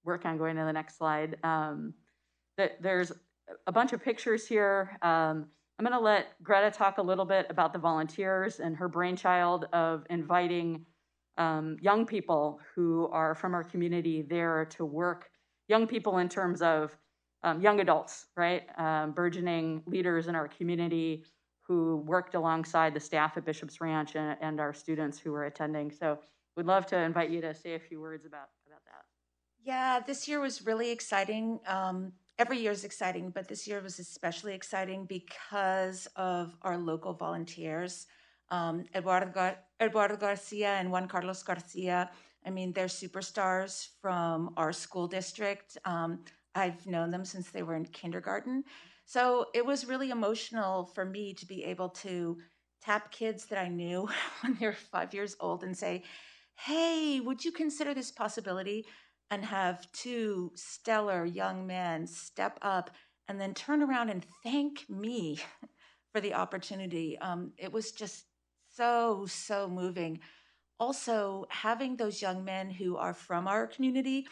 work on going to the next slide. There's a bunch of pictures here. I'm going to let Greta talk a little bit about the volunteers and her brainchild of inviting young people who are from our community there to work, young people in terms of young adults, right? Burgeoning leaders in our community who worked alongside the staff at Bishop's Ranch and our students who were attending. So we'd love to invite you to say a few words about that. Yeah, this year was really exciting. Every year is exciting, but this year was especially exciting because of our local volunteers. Eduardo Garcia and Juan Carlos Garcia, I mean, they're superstars from our school district. I've known them since they were in kindergarten. So it was really emotional for me to be able to tap kids that I knew when they were 5 years old and say, hey, would you consider this possibility? And have two stellar young men step up and then turn around and thank me for the opportunity. It was just so moving. Also, having those young men who are from our community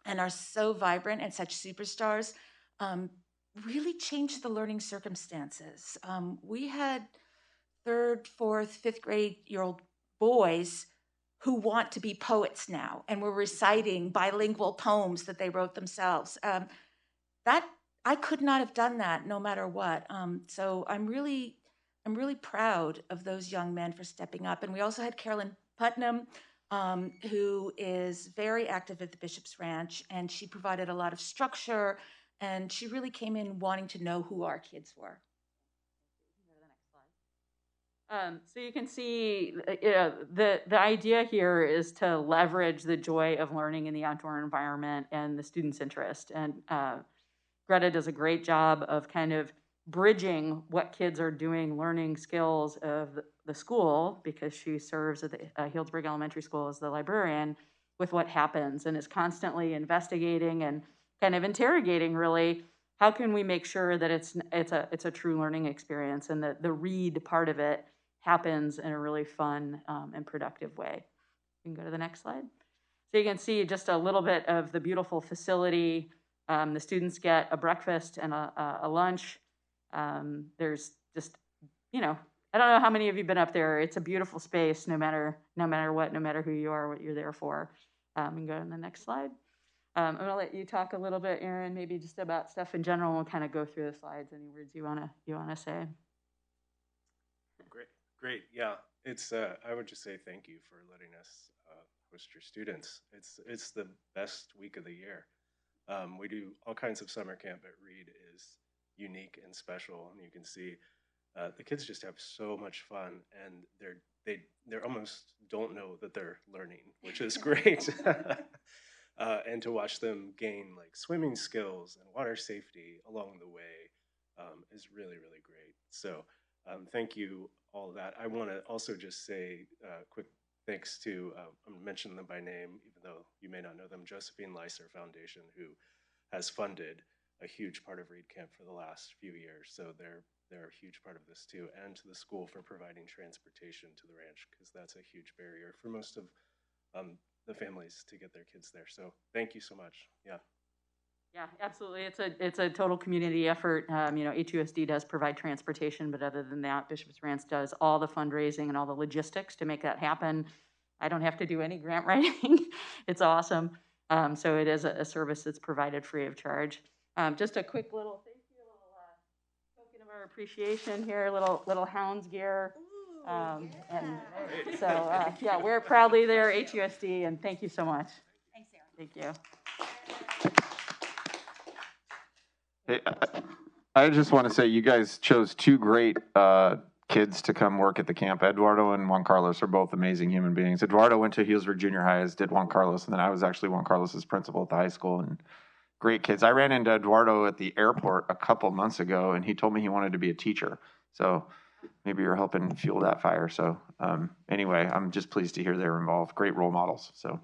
and are so vibrant and such superstars really changed the learning circumstances. We had third, fourth, fifth grade year old boys who want to be poets now and were reciting bilingual poems that they wrote themselves. That I could not have done that no matter what. So I'm really proud of those young men for stepping up. And we also had Carolyn Putnam, who is very active at the Bishop's Ranch, and she provided a lot of structure, and she really came in wanting to know who our kids were. So you can see, the idea here is to leverage the joy of learning in the outdoor environment and the students' interest. And Greta does a great job of kind of bridging what kids are doing, learning skills of the school, because she serves at the Healdsburg Elementary School as the librarian, with what happens, and is constantly investigating and kind of interrogating, really, how can we make sure that it's a true learning experience, and that the read part of it happens in a really fun and productive way. You can go to the next slide. So you can see just a little bit of the beautiful facility. The students get a breakfast and a lunch. There's just, I don't know how many of you have been up there. It's a beautiful space, no matter what, no matter who you are, what you're there for. You can go to the next slide. I'm gonna let you talk a little bit, Erin, maybe just about stuff in general. We'll kind of go through the slides. Any words you wanna say? Great. Yeah, it's. I would just say thank you for letting us host your students. It's the best week of the year. We do all kinds of summer camp, but Reed is unique and special, and you can see the kids just have so much fun, and they almost don't know that they're learning, which is great. And to watch them gain like swimming skills and water safety along the way is really, really great. So thank you, all of that. I want to also just say quick thanks to, I'm going to mention them by name, even though you may not know them, Josephine Leiser Foundation, who has funded a huge part of Reed Camp for the last few years. So they're a huge part of this too, and to the school for providing transportation to the ranch, because that's a huge barrier for most of the families to get their kids there. So thank you so much. Yeah, absolutely. It's a total community effort. HUSD does provide transportation, but other than that, Bishop's Ranch does all the fundraising and all the logistics to make that happen. I don't have to do any grant writing. It's awesome. So it is a service that's provided free of charge. Just a quick little thank you, a little token of our appreciation here, little Hounds gear. And so yeah, we're proudly there, HUSD, and thank you so much. Thanks, Sarah. Thank you. Hey, I just want to say you guys chose two great kids to come work at the camp. Eduardo and Juan Carlos are both amazing human beings. Eduardo went to Healdsburg Junior High, as did Juan Carlos, and then I was actually Juan Carlos's principal at the high school, and great kids. I ran into Eduardo at the airport a couple months ago, and he told me he wanted to be a teacher. So maybe you're helping fuel that fire. So anyway, I'm just pleased to hear they're involved. Great role models. So.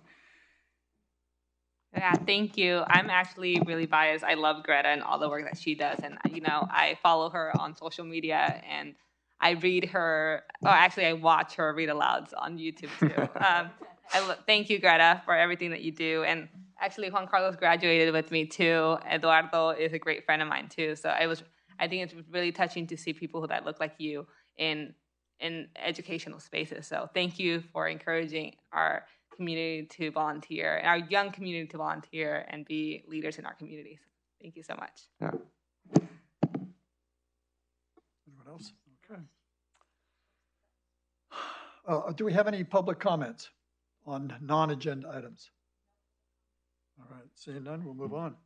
Yeah, thank you. I'm actually really biased. I love Greta and all the work that she does. And, I follow her on social media and I read her, I watch her read alouds on YouTube too. Thank you, Greta, for everything that you do. And Actually, Juan Carlos graduated with me too. Eduardo is a great friend of mine too. So I think it's really touching to see people that look like you in educational spaces. So thank you for encouraging our community to volunteer and our young community to volunteer and be leaders in our communities. Thank you so much. Yeah. Anyone else? Okay. Do we have any public comments on non-agenda items? All right, seeing none, we'll move on.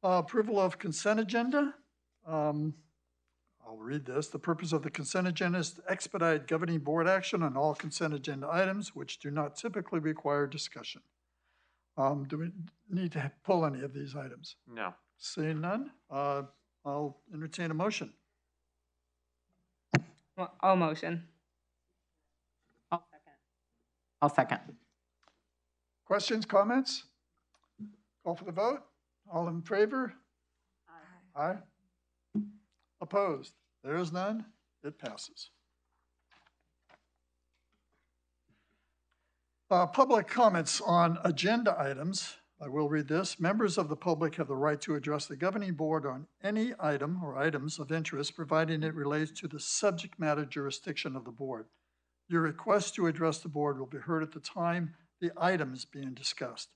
Approval of consent agenda. I'll read this. The purpose of the consent agenda is to expedite governing board action on all consent agenda items which do not typically require discussion. Do we need to pull any of these items? No. Seeing none, I'll entertain a motion. I'll motion. I'll second. Questions, comments? Call for the vote. All in favor? Aye. Opposed? There is none. It passes. Public comments on agenda items. I will read this. Members of the public have the right to address the governing board on any item or items of interest, providing it relates to the subject matter jurisdiction of the board. Your request to address the board will be heard at the time the item is being discussed.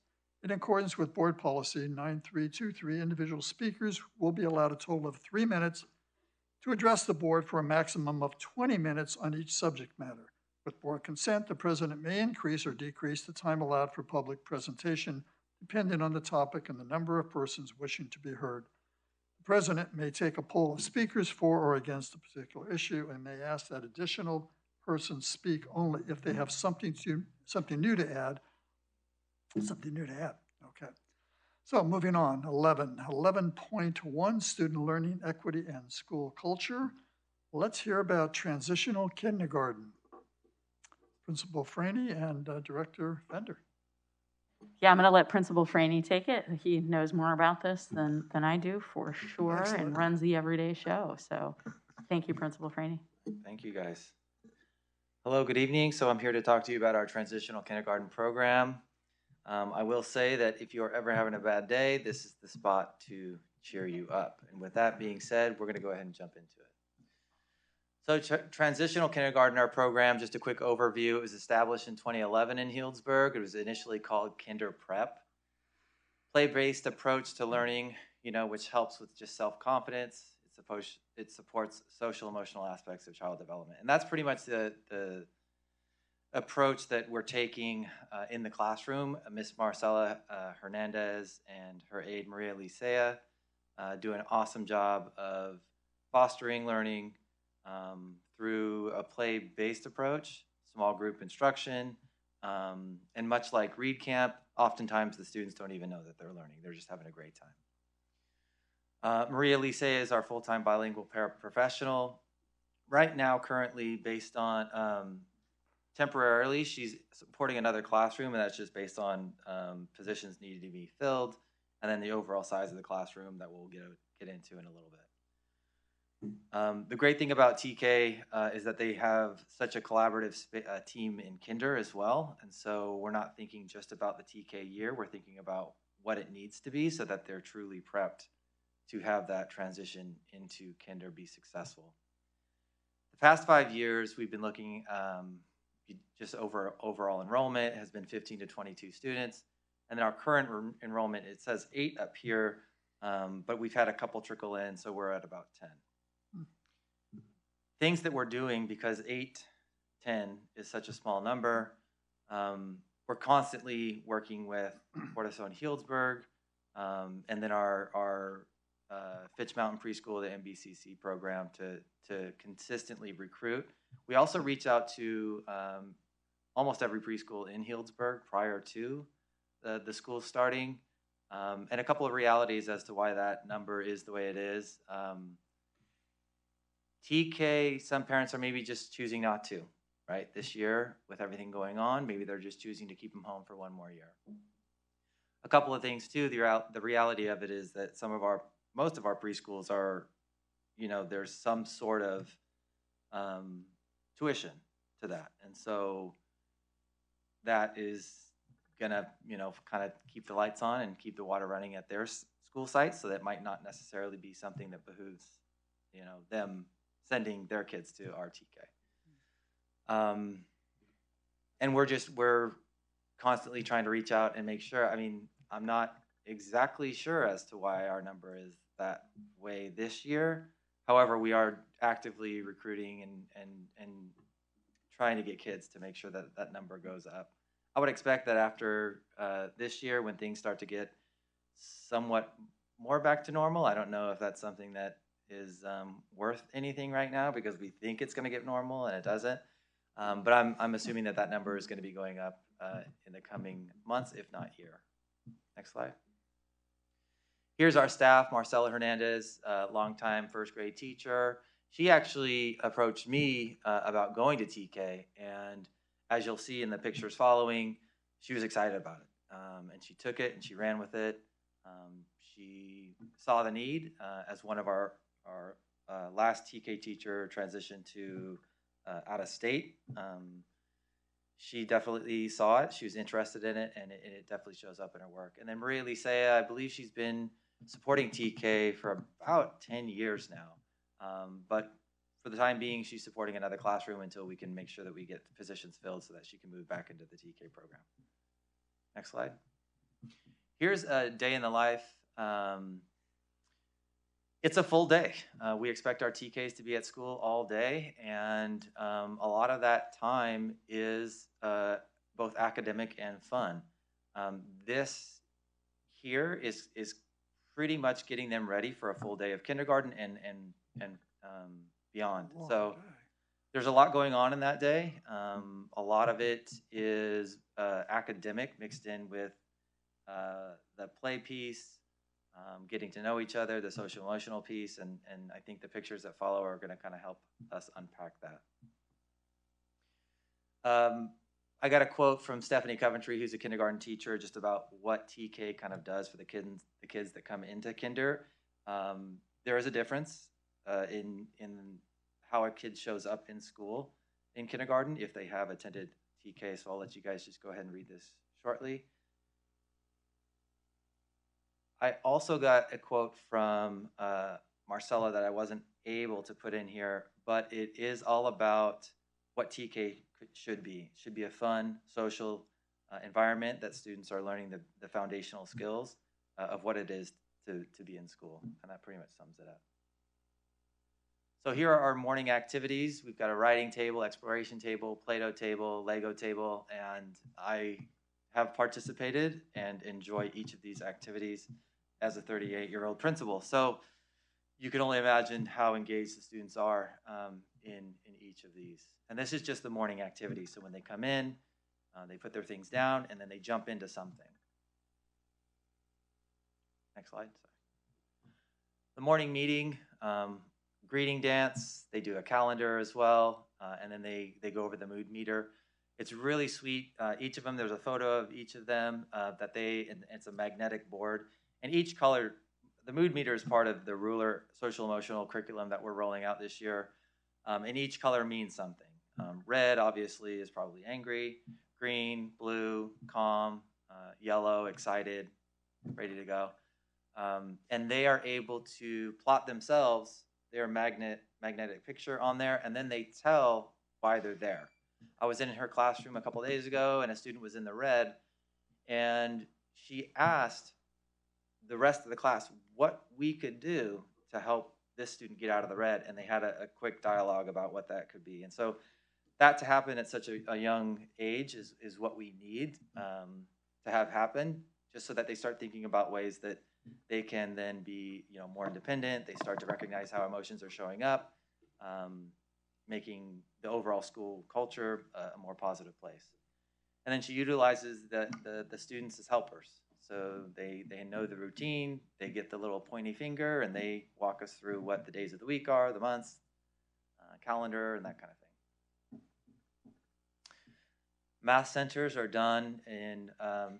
In accordance with board policy 9323, individual speakers will be allowed a total of 3 minutes to address the board for a maximum of 20 minutes on each subject matter. With board consent, the president may increase or decrease the time allowed for public presentation, depending on the topic and the number of persons wishing to be heard. The president may take a poll of speakers for or against a particular issue and may ask that additional persons speak only if they have something new to add. Something new to add. Okay. So moving on, 11.1, student learning, equity, and school culture. Let's hear about transitional kindergarten. Principal Franey and Director Fender. Yeah, I'm going to let Principal Franey take it. He knows more about this than I do for sure. Excellent. And runs the everyday show. So thank you, Principal Franey. Thank you, guys. Hello, good evening. So I'm here to talk to you about our transitional kindergarten program. I will say that if you're ever having a bad day, this is the spot to cheer you up. And with that being said, we're going to go ahead and jump into it. So transitional kindergarten, our program, just a quick overview, it was established in 2011 in Healdsburg. It was initially called Kinder Prep. Play-based approach to learning, which helps with just self-confidence. It supports social emotional aspects of child development. And that's pretty much the approach that we're taking in the classroom. Miss Marcela Hernandez and her aide Maria Licea do an awesome job of fostering learning through a play-based approach, small group instruction, and much like Read Camp, oftentimes the students don't even know that they're learning. They're just having a great time. Maria Licea is our full-time bilingual paraprofessional. Right now, currently, based on temporarily, she's supporting another classroom, and that's just based on positions needed to be filled, and then the overall size of the classroom that we'll get into in a little bit. The great thing about TK is that they have such a collaborative team in Kinder as well, and so we're not thinking just about the TK year, we're thinking about what it needs to be so that they're truly prepped to have that transition into Kinder be successful. The past 5 years, we've been looking just overall enrollment has been 15 to 22 students. And then our current enrollment, it says 8 up here, but we've had a couple trickle in, so we're at about 10. Things that we're doing, because 8, 10 is such a small number, we're constantly working with Portason Healdsburg, and then our Fitch Mountain Preschool, the MBCC program, to consistently recruit. We also reach out to almost every preschool in Healdsburg prior to the school starting, and a couple of realities as to why that number is the way it is. TK, some parents are maybe just choosing not to, right? This year, with everything going on, maybe they're just choosing to keep them home for one more year. A couple of things too, the reality of it is that most of our preschools are, there's some sort of tuition to that. And so that is gonna, kind of keep the lights on and keep the water running at their school sites. So that might not necessarily be something that behooves, them sending their kids to our TK. And we're constantly trying to reach out and make sure. I mean, I'm not exactly sure as to why our number is that way this year. However, we are actively recruiting and trying to get kids to make sure that that number goes up. I would expect that after this year, when things start to get somewhat more back to normal, I don't know if that's something that is worth anything right now, because we think it's going to get normal and it doesn't. But I'm assuming that that number is going to be going up in the coming months, if not year. Next slide. Here's our staff. Marcela Hernandez, longtime first grade teacher. She actually approached me about going to TK, and as you'll see in the pictures following, she was excited about it, and she took it and she ran with it. She saw the need as one of our last TK teacher transitioned to out of state. She definitely saw it. She was interested in it, and it definitely shows up in her work. And then Maria Licea, I believe she's been supporting TK for about 10 years now. But for the time being, she's supporting another classroom until we can make sure that we get the positions filled so that she can move back into the TK program. Next slide. Here's a day in the life. It's a full day. We expect our TKs to be at school all day, and a lot of that time is both academic and fun. This here is pretty much getting them ready for a full day of kindergarten and beyond. So there's a lot going on in that day. A lot of it is academic mixed in with the play piece, getting to know each other, the social emotional piece, and I think the pictures that follow are going to kind of help us unpack that. I got a quote from Stephanie Coventry, who's a kindergarten teacher, just about what TK kind of does for the kids that come into kinder. There is a difference in how a kid shows up in school in kindergarten if they have attended TK. So I'll let you guys just go ahead and read this shortly. I also got a quote from Marcella that I wasn't able to put in here, but it is all about what TK should be. It should be a fun, social environment that students are learning the foundational skills of what it is to be in school. And that pretty much sums it up. So here are our morning activities. We've got a writing table, exploration table, Play-Doh table, Lego table, and I have participated and enjoy each of these activities as a 38-year-old principal. So you can only imagine how engaged the students are in each of these. And this is just the morning activity. So when they come in, they put their things down, and then they jump into something. Next slide. Sorry. The morning meeting, greeting dance, they do a calendar as well, and then they go over the mood meter. It's really sweet. Each of them, there's a photo of each of them and it's a magnetic board. And each color, the mood meter is part of the ruler social emotional curriculum that we're rolling out this year. And each color means something. Red, obviously, is probably angry. Green, blue, calm. Yellow, excited, ready to go. And they are able to plot themselves, their magnetic picture on there, and then they tell why they're there. I was in her classroom a couple days ago, and a student was in the red, and she asked the rest of the class what we could do to help this student get out of the red, and they had a quick dialogue about what that could be. And so that to happen at such a young age is what we need to have happen, just so that they start thinking about ways that they can then be more independent. They start to recognize how emotions are showing up, making the overall school culture a more positive place. And then she utilizes the students as helpers. So they know the routine, they get the little pointy finger, and they walk us through what the days of the week are, the months, calendar, and that kind of thing. Math centers are done in,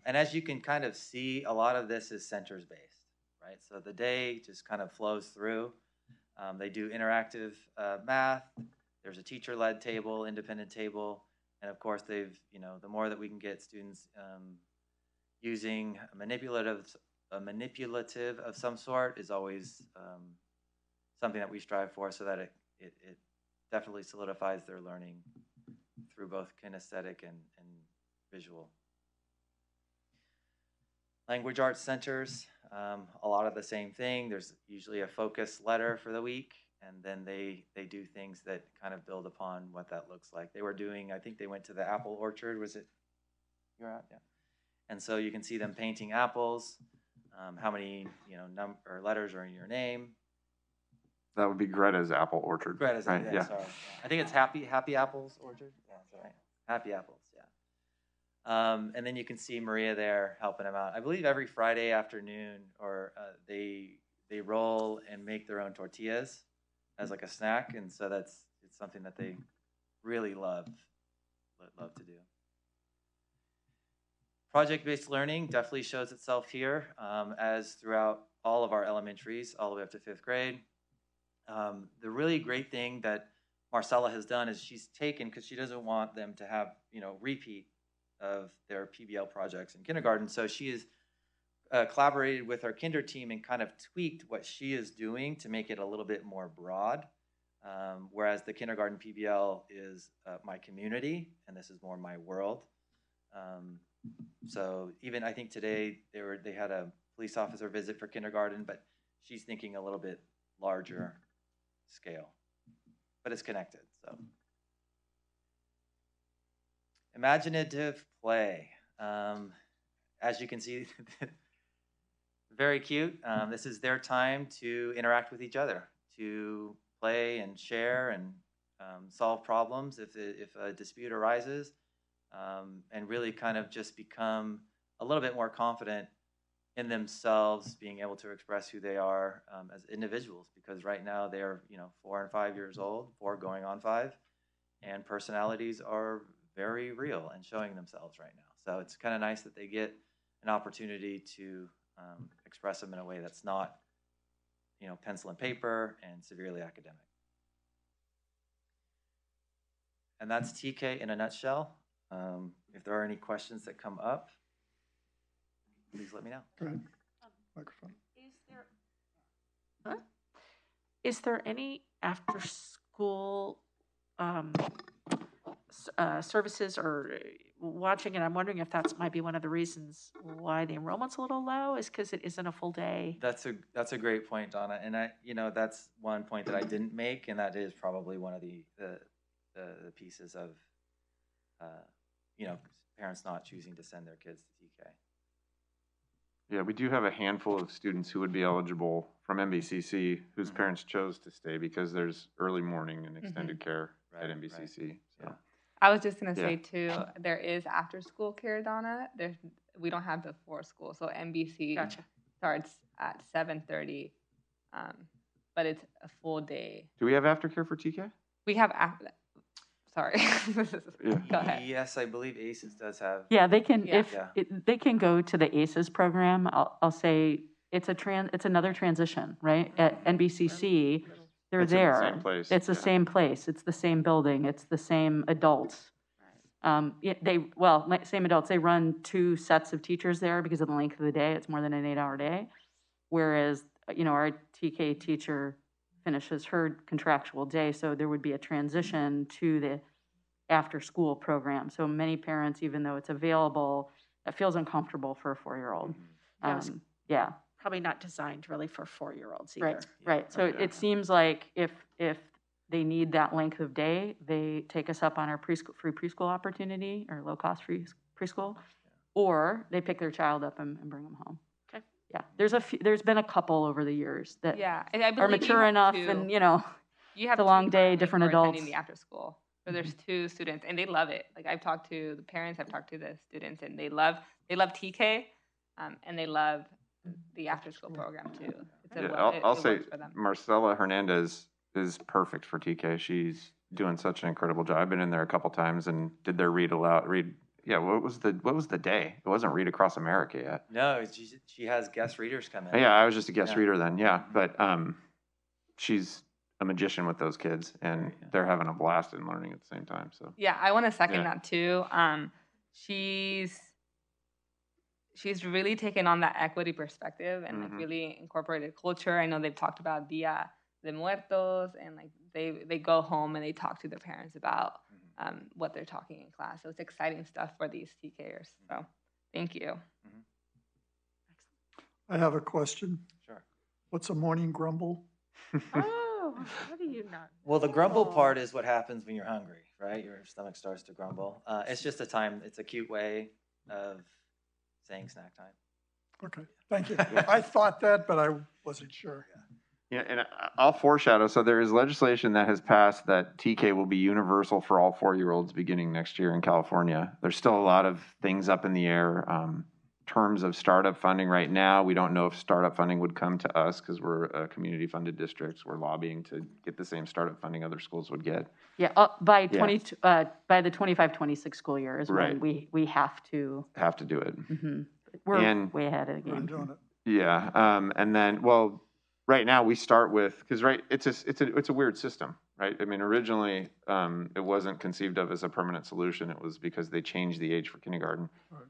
and as you can kind of see, a lot of this is centers based, right? So the day just kind of flows through. They do interactive math. There's a teacher-led table, independent table, and of course they've, the more that we can get students using a manipulative of some sort is always something that we strive for, so that it definitely solidifies their learning through both kinesthetic and visual. Language arts centers, a lot of the same thing. There's usually a focus letter for the week, and then they do things that kind of build upon what that looks like. They were doing, I think they went to the apple orchard, was it? You're out? Yeah. And so you can see them painting apples, how many, or letters are in your name. That would be Greta's apple orchard. Greta's, right? Yeah. Sorry. I think it's Happy Apples Orchard. Yeah, that's right. Happy Apples, yeah. And then you can see Maria there helping them out. I believe every Friday afternoon, or they roll and make their own tortillas as like a snack, and so it's something that they really love to do. Project-based learning definitely shows itself here, as throughout all of our elementaries, all the way up to 5th grade. The really great thing that Marcella has done is she's taken, because she doesn't want them to have, repeat of their PBL projects in kindergarten. So she has collaborated with our kinder team and kind of tweaked what she is doing to make it a little bit more broad. Whereas the kindergarten PBL is my community, and this is more my world. So even I think today they had a police officer visit for kindergarten, but she's thinking a little bit larger scale, but it's connected. So imaginative play, as you can see, very cute. This is their time to interact with each other, to play and share and solve problems if a dispute arises, and really kind of just become a little bit more confident in themselves, being able to express who they are as individuals, because right now they're 4 and 5 years old, 4 going on 5, and personalities are very real and showing themselves right now. So it's kind of nice that they get an opportunity to express them in a way that's not pencil and paper and severely academic. And that's TK in a nutshell. If there are any questions that come up, please let me know. Go ahead. Microphone. Is there any after school services or watching? And I'm wondering if that might be one of the reasons why the enrollment's a little low, is because it isn't a full day. That's a great point, Donna. And that's one point that I didn't make, and that is probably one of the pieces of parents not choosing to send their kids to TK. Yeah, we do have a handful of students who would be eligible from MBCC whose parents chose to stay because there's early morning and extended care at MBCC. Right. So. Yeah. I was just going to say, too, there is after-school care, Donna. We don't have before school, so MBC starts at 7:30, but it's a full day. Do we have aftercare for TK? We have Sorry. Go ahead. Yes, I believe ACES does have. Yeah, they can they can go to the ACES program. I'll say it's another transition, right? At NBCC, they're there. In the same place. It's the same place. It's the same building. It's the same adults. Same adults. They run 2 sets of teachers there because of the length of the day. It's more than an 8-hour day. Whereas, our TK teacher finishes her contractual day, so there would be a transition to the after-school program. So many parents, even though it's available, it feels uncomfortable for a 4-year-old. Yeah. Probably not designed really for 4-year-olds either. Right. So it seems like if they need that length of day, they take us up on our free preschool opportunity or low-cost free preschool, or they pick their child up and bring them home. Okay. Yeah. There's been a couple over the years that are mature enough, and you have it's a long day, different adults. Attending the after school. So there's 2 students, and they love it. Like, I've talked to the parents, I've talked to the students, and they love TK, and they love the after school program too. I'll say Marcela Hernandez is perfect for TK. She's doing such an incredible job. I've been in there a couple times and did their read. Yeah, what was the day? It wasn't Read Across America yet. No, she has guest readers come in. Yeah, I was just a guest reader then. Yeah, but she's a magician with those kids, and they're having a blast in learning at the same time. So I want to second that too. she's really taken on that equity perspective and like Mhm. really incorporated culture. I know they've talked about Dia de Muertos, and like they go home and they talk to their parents about what they're talking in class. So it's exciting stuff for these TKers. So thank you. I have a question. Sure. What's a morning grumble? Oh, how do you not? Well, the grumble know? part is what happens when you're hungry, right? Your stomach starts to grumble. It's just a time. It's a cute way of saying snack time. Okay, thank you. I thought that, but I wasn't sure. Yeah, and I'll foreshadow. So there is legislation that has passed that TK will be universal for all 4-year-olds beginning next year in California. There's still a lot of things up in the air. Terms of startup funding right now, we don't know if startup funding would come to us because we're a community-funded district. We're lobbying to get the same startup funding other schools would get. Yeah, by by the 25-26 school year is Right. when we have to. Have to do it. We're And- way ahead of the We're game. doing it. Yeah, and then right now we start with because it's a weird system, right? I mean, originally it wasn't conceived of as a permanent solution. It was because they changed the age for kindergarten. Right.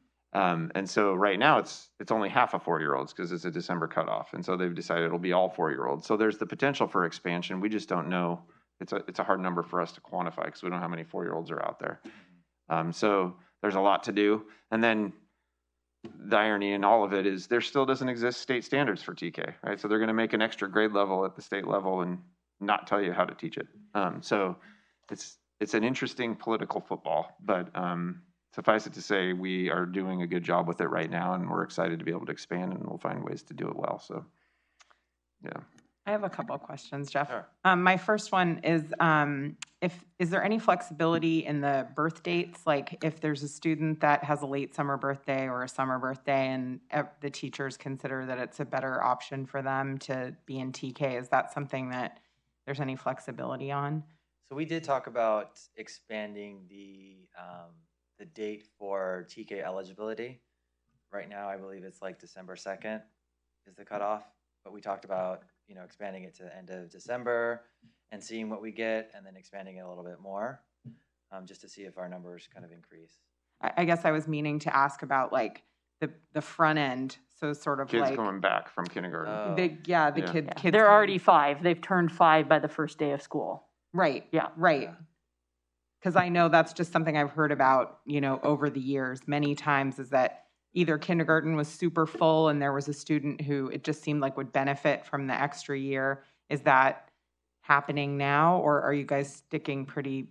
And so right now it's only half of 4-year-olds because it's a December cutoff, and so they've decided it'll be all 4-year-olds. So there's the potential for expansion. We just don't know. It's a hard number for us to quantify because we don't know how many 4-year-olds are out there. So there's a lot to do, and then the irony in all of it is there still doesn't exist state standards for TK, right? So they're going to make an extra grade level at the state level and not tell you how to teach it. So it's an interesting political football, but suffice it to say, we are doing a good job with it right now, and we're excited to be able to expand, and we'll find ways to do it well. So, yeah. I have a couple of questions, Jeff. Sure. My first one is, is there any flexibility in the birth dates? Like if there's a student that has a late summer birthday or a summer birthday and the teachers consider that it's a better option for them to be in TK, is that something that there's any flexibility on? So we did talk about expanding the date for TK eligibility. Right now, I believe it's like December 2nd is the cutoff, but we talked about expanding it to the end of December and seeing what we get, and then expanding it a little bit more, just to see if our numbers kind of increase. I guess I was meaning to ask about like the front end, so sort of Kids like going back from kindergarten. kids. Yeah. Kids They're already 5. They've turned 5 by the first day of school. right. Yeah. Right. Because I know that's just something I've heard about, over the years many times, is that either kindergarten was super full and there was a student who it just seemed like would benefit from the extra year. Is that happening now, or are you guys sticking pretty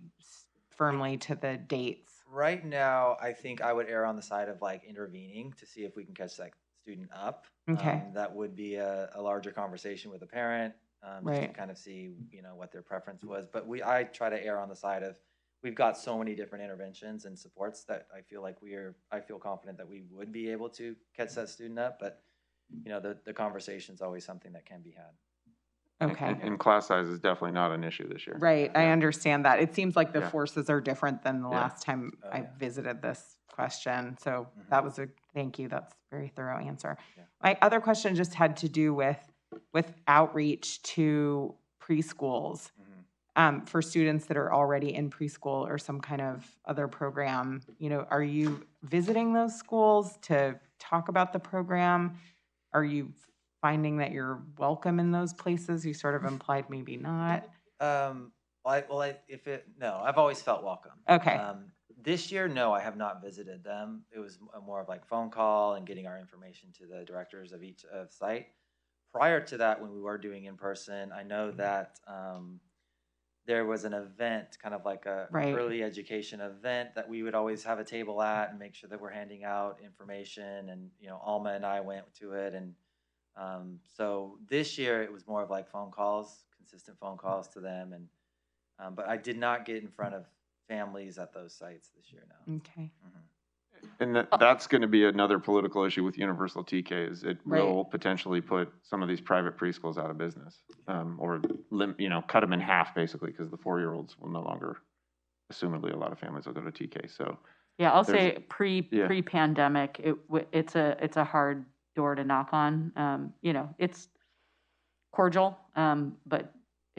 firmly to the dates? Right now, I think I would err on the side of like intervening to see if we can catch that student up. Okay. That would be a larger conversation with the parent, just to Right. kind of see, what their preference was. But I try to err on the side of we've got so many different interventions and supports that I feel like I feel confident that we would be able to catch that student up. But the conversation is always something that can be had. Okay. And class size is definitely not an issue this year. Right. I understand that. It seems like the Yeah. forces are different than the Yeah. last time Oh, I yeah. visited this question. So Mhm. that was thank you. That's a very thorough answer. Yeah. My other question just had to do with outreach to preschools. For students that are already in preschool or some kind of other program, are you visiting those schools to talk about the program? Are you finding that you're welcome in those places? You sort of implied maybe not. No, I've always felt welcome. Okay. This year, no, I have not visited them. It was more of like phone call and getting our information to the directors of each site. Prior to that, when we were doing in person, I know that there was an event, kind of like a Right. early education event that we would always have a table at and make sure that we're handing out information. And Alma and I went to it, and so this year it was more of like phone calls, consistent phone calls to them, and but I did not get in front of families at those sites this year. No. Okay. And that's going to be another political issue with universal TK is it Right. will potentially put some of these private preschools out of business, or cut them in half basically because the 4-year-olds will no longer, assumedly a lot of families will go to TK. So Yeah, I'll There's- say pre-pandemic, it's a hard door to knock on. It's cordial, but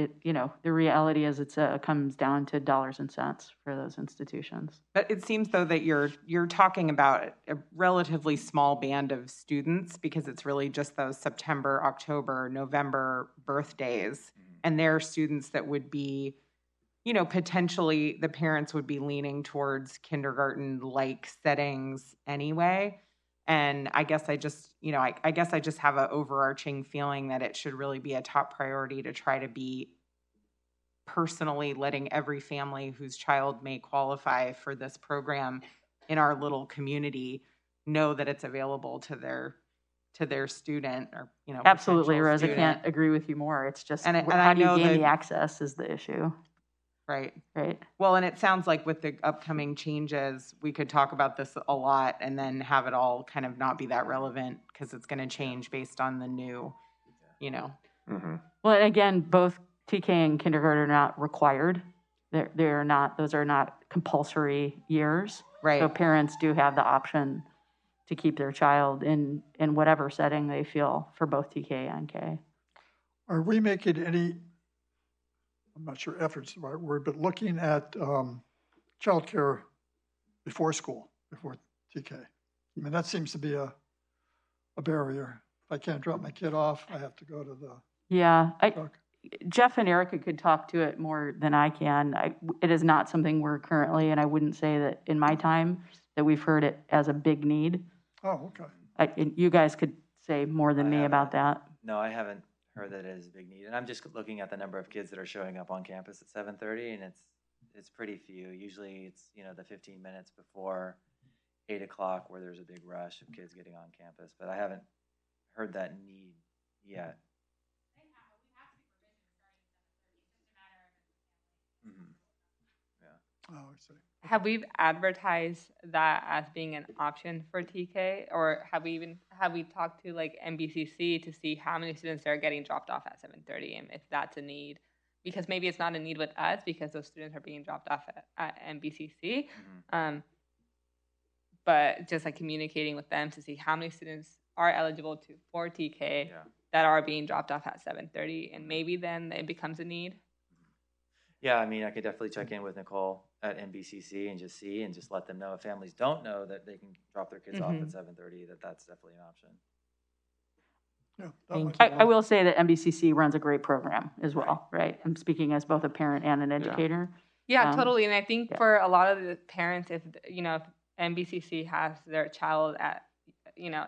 the reality is it comes down to dollars and cents for those institutions. But it seems though that you're talking about a relatively small band of students because it's really just those September, October, November birthdays, and they're students that would be, potentially the parents would be leaning towards kindergarten-like settings anyway. And I guess I just, I guess I just have an overarching feeling that it should really be a top priority to try to be personally letting every family whose child may qualify for this program in our little community know that it's available to their student or, Absolutely, potential Rose. I student. can't agree with you more. It's just And how I do you know gain that- the access is the issue. Right. Right. Well, and it sounds like with the upcoming changes, we could talk about this a lot and then have it all kind of not be that relevant because it's going to change based on the new, Mm-hmm. Well, and again, both TK and kindergarten are not required. They're not. Those are not compulsory years. Right. So parents do have the option to keep their child in whatever setting they feel for both TK and K. Are we making any, I'm not sure efforts, the right word, but looking at childcare before school, before TK? I mean, that seems to be a barrier. If I can't drop my kid off, I have to go to the Yeah, doc. Jeff and Erica could talk to it more than I can. It is not something we're currently, and I wouldn't say that in my time that we've heard it as a big need. Oh, okay. You guys could say more than me about that. No, I haven't heard that it is a big need. And I'm just looking at the number of kids that are showing up on campus at 7:30, and it's pretty few. Usually it's, the 15 minutes before 8 o'clock where there's a big rush of kids getting on campus. But I haven't heard that need yet. Mm-hmm. Yeah. Oh, I see. Have we advertised that as being an option for TK, or have we talked to like NBCC to see how many students are getting dropped off at 7:30 and if that's a need? Because maybe it's not a need with us because those students are being dropped off at NBCC. But just like communicating with them to see how many students are eligible for TK that are being dropped off at 7:30, and maybe then it becomes a need. Yeah, I mean, I could definitely check in with Nicole at NBCC and just let them know if families don't know that they can drop their kids off at 7:30, that's definitely an option. Yeah, Thank I will say that NBCC runs a great program as well, right? I'm speaking as both a parent and an educator. Yeah, totally. And I think yeah. for a lot of the parents, if NBCC has their child at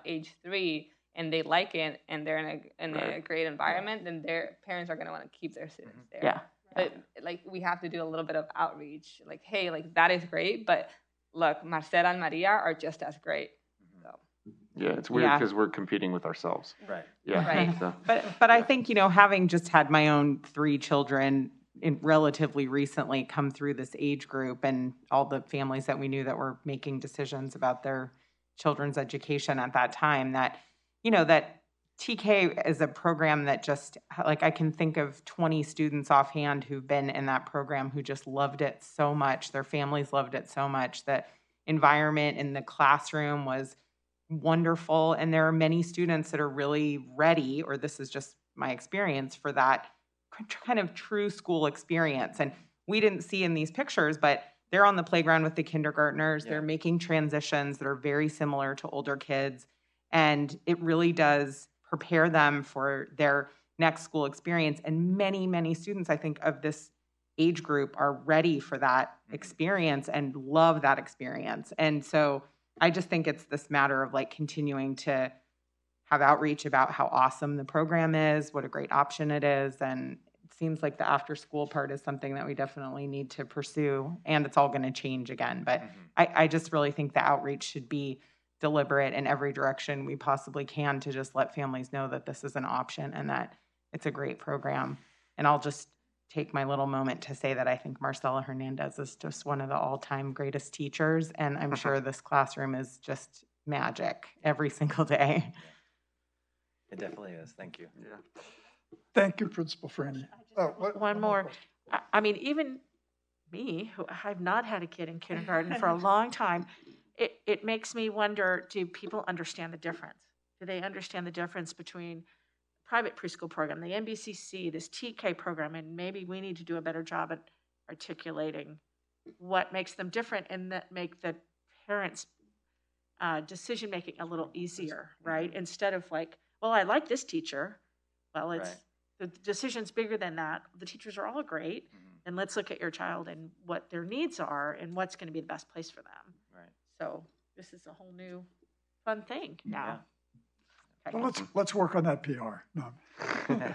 age 3 and they like it and they're in a great environment, then their parents are going to want to keep their students there. Yeah. But like we have to do a little bit of outreach. Like, hey, like that is great, but look, Marcela and Maria are just as great. So. Yeah, it's weird because we're competing with ourselves. Right. Yeah. Right. So, But I think, having just had my own 3 children relatively recently come through this age group and all the families that we knew that were making decisions about their children's education at that time, that, that TK is a program that just, like, I can think of 20 students offhand who've been in that program who just loved it so much. Their families loved it so much. The environment in the classroom was wonderful. And there are many students that are really ready, or this is just my experience, for that kind of true school experience. And we didn't see in these pictures, but they're on the playground with the kindergartners. They're making transitions that are very similar to older kids. And it really does prepare them for their next school experience. And many, many students, I think, of this age group are ready for that experience and love that experience. And so I just think it's this matter of like continuing to have outreach about how awesome the program is, what a great option it is. And it seems like the after school part is something that we definitely need to pursue, and it's all going to change again. But I just really think the outreach should be deliberate in every direction we possibly can to just let families know that this is an option and that it's a great program. And I'll just take my little moment to say that I think Marcela Hernandez is just one of the all-time greatest teachers, and I'm sure this classroom is just magic every single day. It definitely is. Thank you. yeah. Thank you, Principal Franny. One more. I mean, even me, who I've not had a kid in kindergarten for a long time, it makes me wonder, do people understand the difference? Do they understand the difference between private preschool program, the NBCC, this TK program, and maybe we need to do a better job at articulating what makes them different and that make the parents' decision making a little easier, right? Instead of like, well, I like this teacher. Well, it's Right. the decision's bigger than that. The teachers are all great, and let's look at your child and what their needs are and what's going to be the best place for them. Right. So this is a whole new fun thing now. Okay. Well, let's work on that PR. No. Yeah.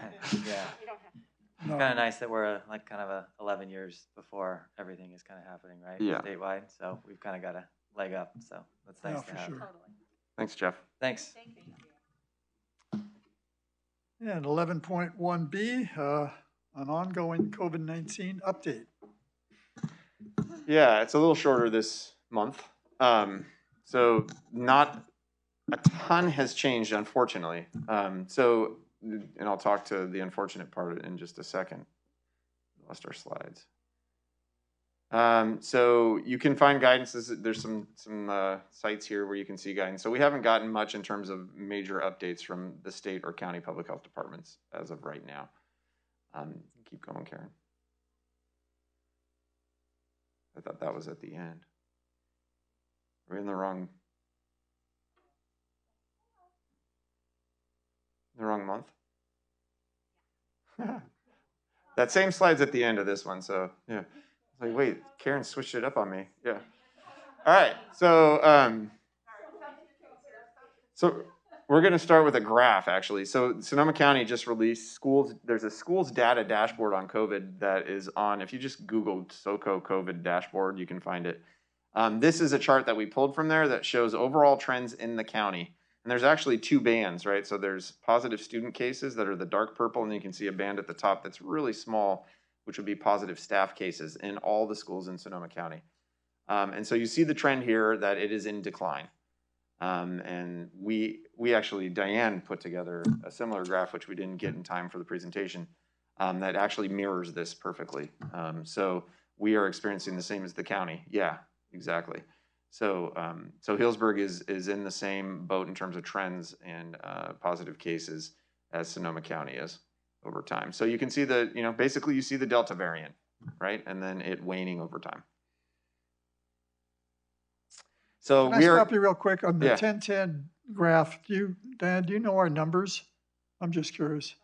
No. Kind of nice that we're like kind of 11 years before everything is kind of happening, right? Yeah. Statewide. So we've kind of got a leg up. So that's nice Yeah, to for have. sure. Thanks, Jeff. Thanks. And 11.1B, an ongoing COVID-19 update. Yeah, it's a little shorter this month. So not a ton has changed, unfortunately. And I'll talk to the unfortunate part in just a second. Lost our slides. So you can find guidance. There's some sites here where you can see guidance. So we haven't gotten much in terms of major updates from the state or county public health departments as of right now. Keep going, Karen. I thought that was at the end. We're in the wrong month. That same slide's at the end of this one, so yeah. Like, wait, Karen switched it up on me. Yeah. All right. So we're going to start with a graph, actually. So Sonoma County just released schools. There's a schools data dashboard on COVID that is on. If you just Googled SoCo COVID dashboard, you can find it. This is a chart that we pulled from there that shows overall trends in the county. And there's actually two bands, right? So there's positive student cases that are the dark purple, and you can see a band at the top that's really small, which would be positive staff cases in all the schools in Sonoma County. And so you see the trend here that it is in decline. And we actually, Diane put together a similar graph, which we didn't get in time for the presentation, that actually mirrors this perfectly. So we are experiencing the same as the county. Yeah, exactly. So Healdsburg is in the same boat in terms of trends and positive cases as Sonoma County is over time. So you can see basically you see the Delta variant, right? And then it waning over time. So Can I stop you real quick on the 10-10 graph? Dan, do you know our numbers? I'm just curious.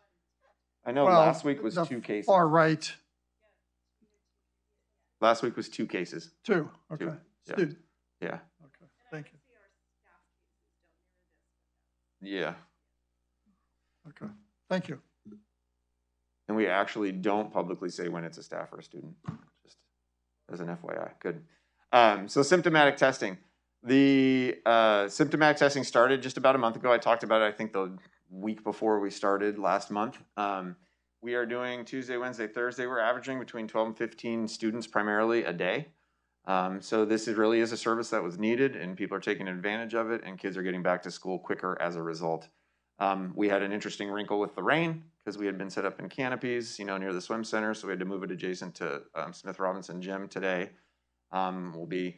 I know last week was 2 cases. Far right. Last week was 2 cases. 2, okay. Two. Yeah. Okay, thank you. Yeah. Okay, thank you. And we actually don't publicly say when it's a staff or a student, just as an FYI. Good. So symptomatic testing. The symptomatic testing started just about a month ago. I talked about it, I think, the week before we started last month. We are doing Tuesday, Wednesday, Thursday. We're averaging between 12 and 15 students primarily a day. So this really is a service that was needed, and people are taking advantage of it, and kids are getting back to school quicker as a result. We had an interesting wrinkle with the rain because we had been set up in canopies, near the swim center, so we had to move it adjacent to Smith Robinson Gym today. We'll be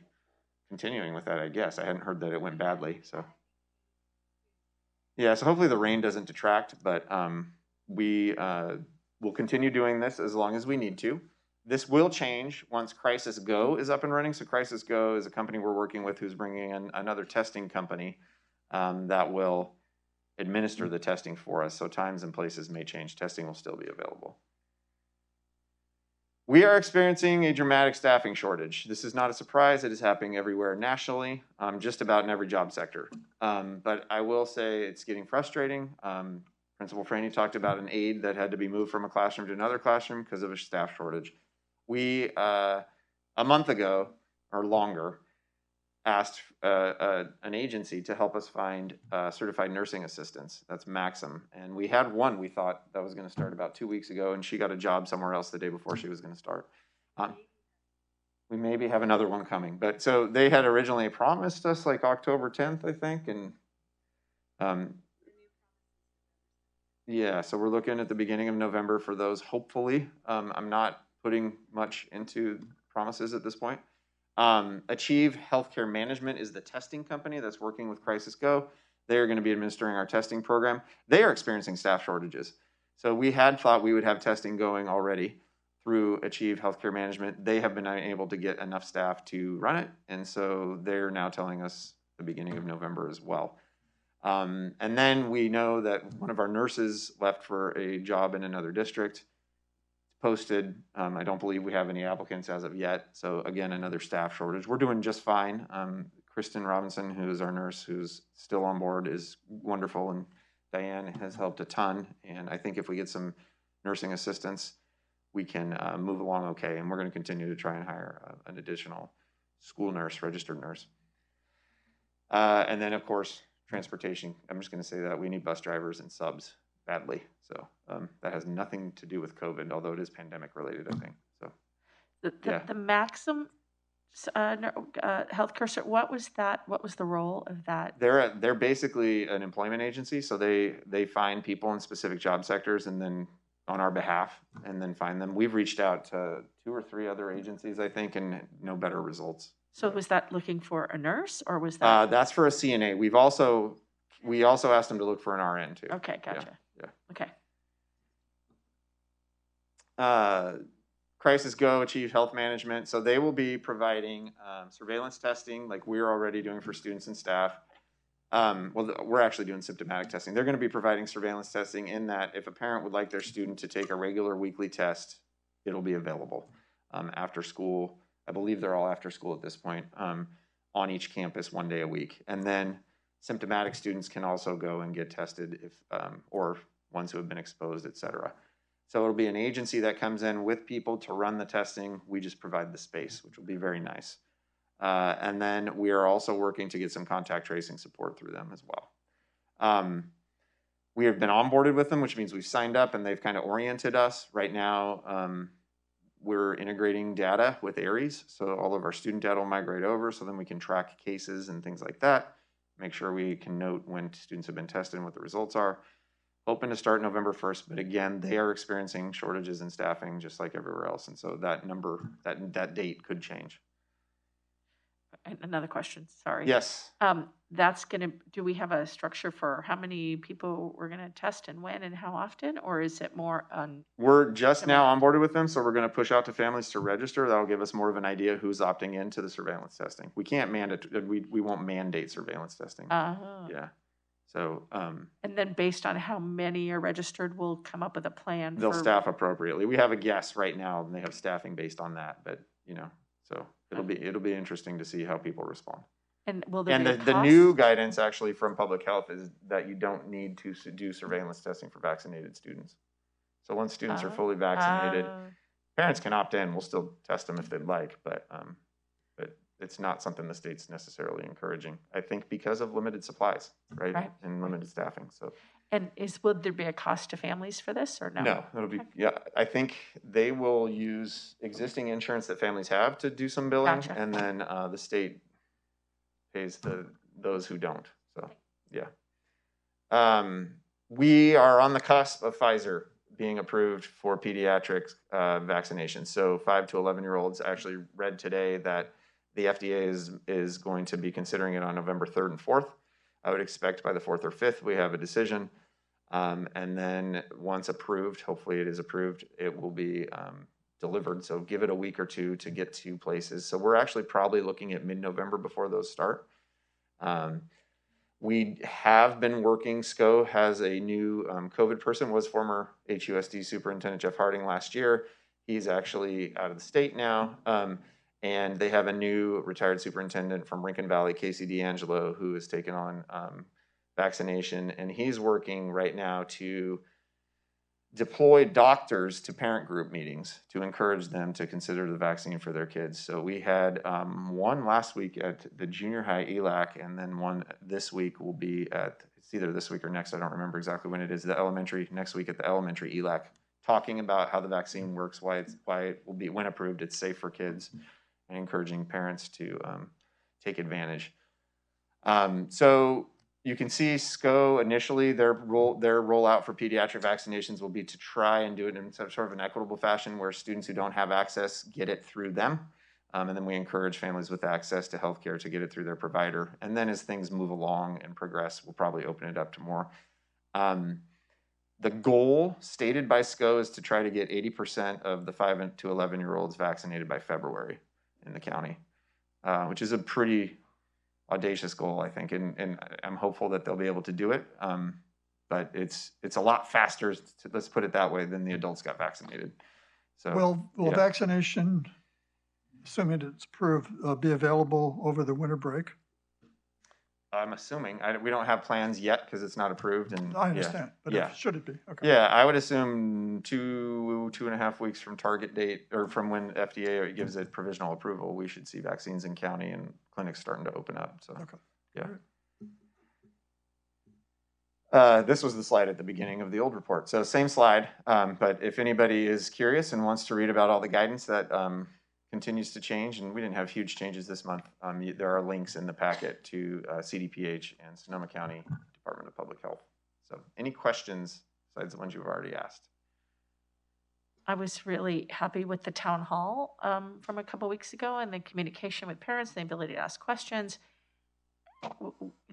continuing with that, I guess. I hadn't heard that it went badly, so. Yeah, so hopefully the rain doesn't detract, but we will continue doing this as long as we need to. This will change once Crisis Go is up and running. So Crisis Go is a company we're working with who's bringing in another testing company that will administer the testing for us. So times and places may change. Testing will still be available. We are experiencing a dramatic staffing shortage. This is not a surprise. It is happening everywhere nationally, just about in every job sector. But I will say it's getting frustrating. Principal Franny talked about an aide that had to be moved from a classroom to another classroom because of a staff shortage. We, a month ago or longer, asked an agency to help us find certified nursing assistants. That's Maxim. And we had one we thought that was going to start about 2 weeks ago, and she got a job somewhere else the day before she was going to start. We maybe have another one coming. But so they had originally promised us like October 10th, I think. And yeah, so we're looking at the beginning of November for those, hopefully. I'm not putting much into promises at this point. Achieve Healthcare Management is the testing company that's working with Crisis Go. They are going to be administering our testing program. They are experiencing staff shortages. So we had thought we would have testing going already through Achieve Healthcare Management. They have been able to get enough staff to run it, and so they're now telling us the beginning of November as well. And then we know that one of our nurses left for a job in another district, posted. I don't believe we have any applicants as of yet. So again, another staff shortage. We're doing just fine. Kristen Robinson, who is our nurse, who's still on board, is wonderful, and Diane has helped a ton. And I think if we get some nursing assistants, we can move along okay. And we're going to continue to try and hire an additional school nurse, registered nurse. And then, of course, transportation. I'm just going to say that we need bus drivers and subs badly. So that has nothing to do with COVID, although it is pandemic related, I think. So the Maxim healthcare. What was that? What was the role of that? They're basically an employment agency. So they find people in specific job sectors and then on our behalf and then find them. We've reached out to 2 or 3 other agencies, I think, and no better results. So was that looking for a nurse or was that? That's for a CNA. We also asked them to look for an RN too. Okay, gotcha. Yeah. Okay. Crisis Go, Achieve Health Management. So they will be providing surveillance testing like we're already doing for students and staff. We're actually doing symptomatic testing. They're going to be providing surveillance testing in that if a parent would like their student to take a regular weekly test, it'll be available after school. I believe they're all after school at this point on each campus 1 day a week. And then symptomatic students can also go and get tested if or ones who have been exposed, et cetera. So it'll be an agency that comes in with people to run the testing. We just provide the space, which will be very nice. And then we are also working to get some contact tracing support through them as well. We have been onboarded with them, which means we've signed up and they've kind of oriented us. Right now, we're integrating data with Aries. So all of our student data will migrate over so then we can track cases and things like that. Make sure we can note when students have been tested and what the results are. Hoping to start November 1st, but again, they are experiencing shortages in staffing just like everywhere else. And so that number, that date could change. Another question, sorry. Yes. Do we have a structure for how many people we're going to test and when and how often, or is it more on? We're just now onboarded with them, so we're going to push out to families to register. That'll give us more of an idea who's opting into the surveillance testing. We can't we won't mandate surveillance testing. Yeah. So. And then based on how many are registered, we'll come up with a plan. They'll staff appropriately. We have a guess right now, and they have staffing based on that. But so it'll be interesting to see how people respond. And will there and be the new guidance actually from public health is that you don't need to do surveillance testing for vaccinated students. So once students are fully vaccinated, parents can opt in. We'll still test them if they'd like, but it's not something the state's necessarily encouraging. I think because of limited supplies, right? And limited staffing. So. And would there be a cost to families for this or no? No, it'll be I think they will use existing insurance that families have to do some billing, and then the state pays those who don't. So we are on the cusp of Pfizer being approved for pediatric vaccinations. So 5 to 11-year-olds. I actually read today that the FDA is going to be considering it on November 3rd and 4th. I would expect by the 4th or 5th we have a decision. And then once approved, hopefully it is approved, it will be delivered. So give it a week or two to get to places. So we're actually probably looking at mid-November before those start. We have been working, SCO has a new COVID person, was former HUSD Superintendent Jeff Harding last year. He's actually out of the state now. And they have a new retired superintendent from Rincon Valley, Casey D'Angelo, who has taken on vaccination. And he's working right now to deploy doctors to parent group meetings to encourage them to consider the vaccine for their kids. So we had one last week at the junior high ELAC, and then one this week will be it's either this week or next, I don't remember exactly when it is, next week at the elementary ELAC, talking about how the vaccine works, why it will be, when approved, it's safe for kids, and encouraging parents to take advantage. So you can see SCO initially, their rollout for pediatric vaccinations will be to try and do it in some sort of an equitable fashion where students who don't have access get it through them. And then we encourage families with access to healthcare to get it through their provider. And then as things move along and progress, we'll probably open it up to more. The goal stated by SCO is to try to get 80% of the 5 to 11-year-olds vaccinated by February in the county, which is a pretty audacious goal, I think. And I'm hopeful that they'll be able to do it. But it's a lot faster, let's put it that way, than the adults got vaccinated. So, Will yeah. vaccination, assuming it's approved, be available over the winter break? I'm assuming. We don't have plans yet because it's not approved. And I understand, but yeah. should it be? Okay. Yeah, I would assume 2.5 weeks from target date, or from when FDA gives it provisional approval, we should see vaccines in county and clinics starting to open up. So, Okay. yeah. This was the slide at the beginning of the old report. So same slide, but if anybody is curious and wants to read about all the guidance that continues to change, and we didn't have huge changes this month, there are links in the packet to CDPH and Sonoma County Department of Public Health. So any questions besides the ones you've already asked? I was really happy with the town hall from a couple weeks ago and the communication with parents, the ability to ask questions.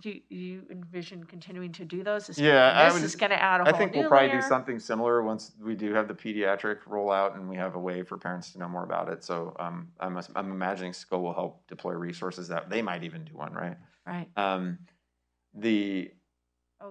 Do you envision continuing to do those? Yeah, this is going to add a whole I think new we'll probably layer. do something similar once we do have the pediatric rollout and we have a way for parents to know more about it. So I'm imagining SCO will help deploy resources that they might even do one, right? Right. The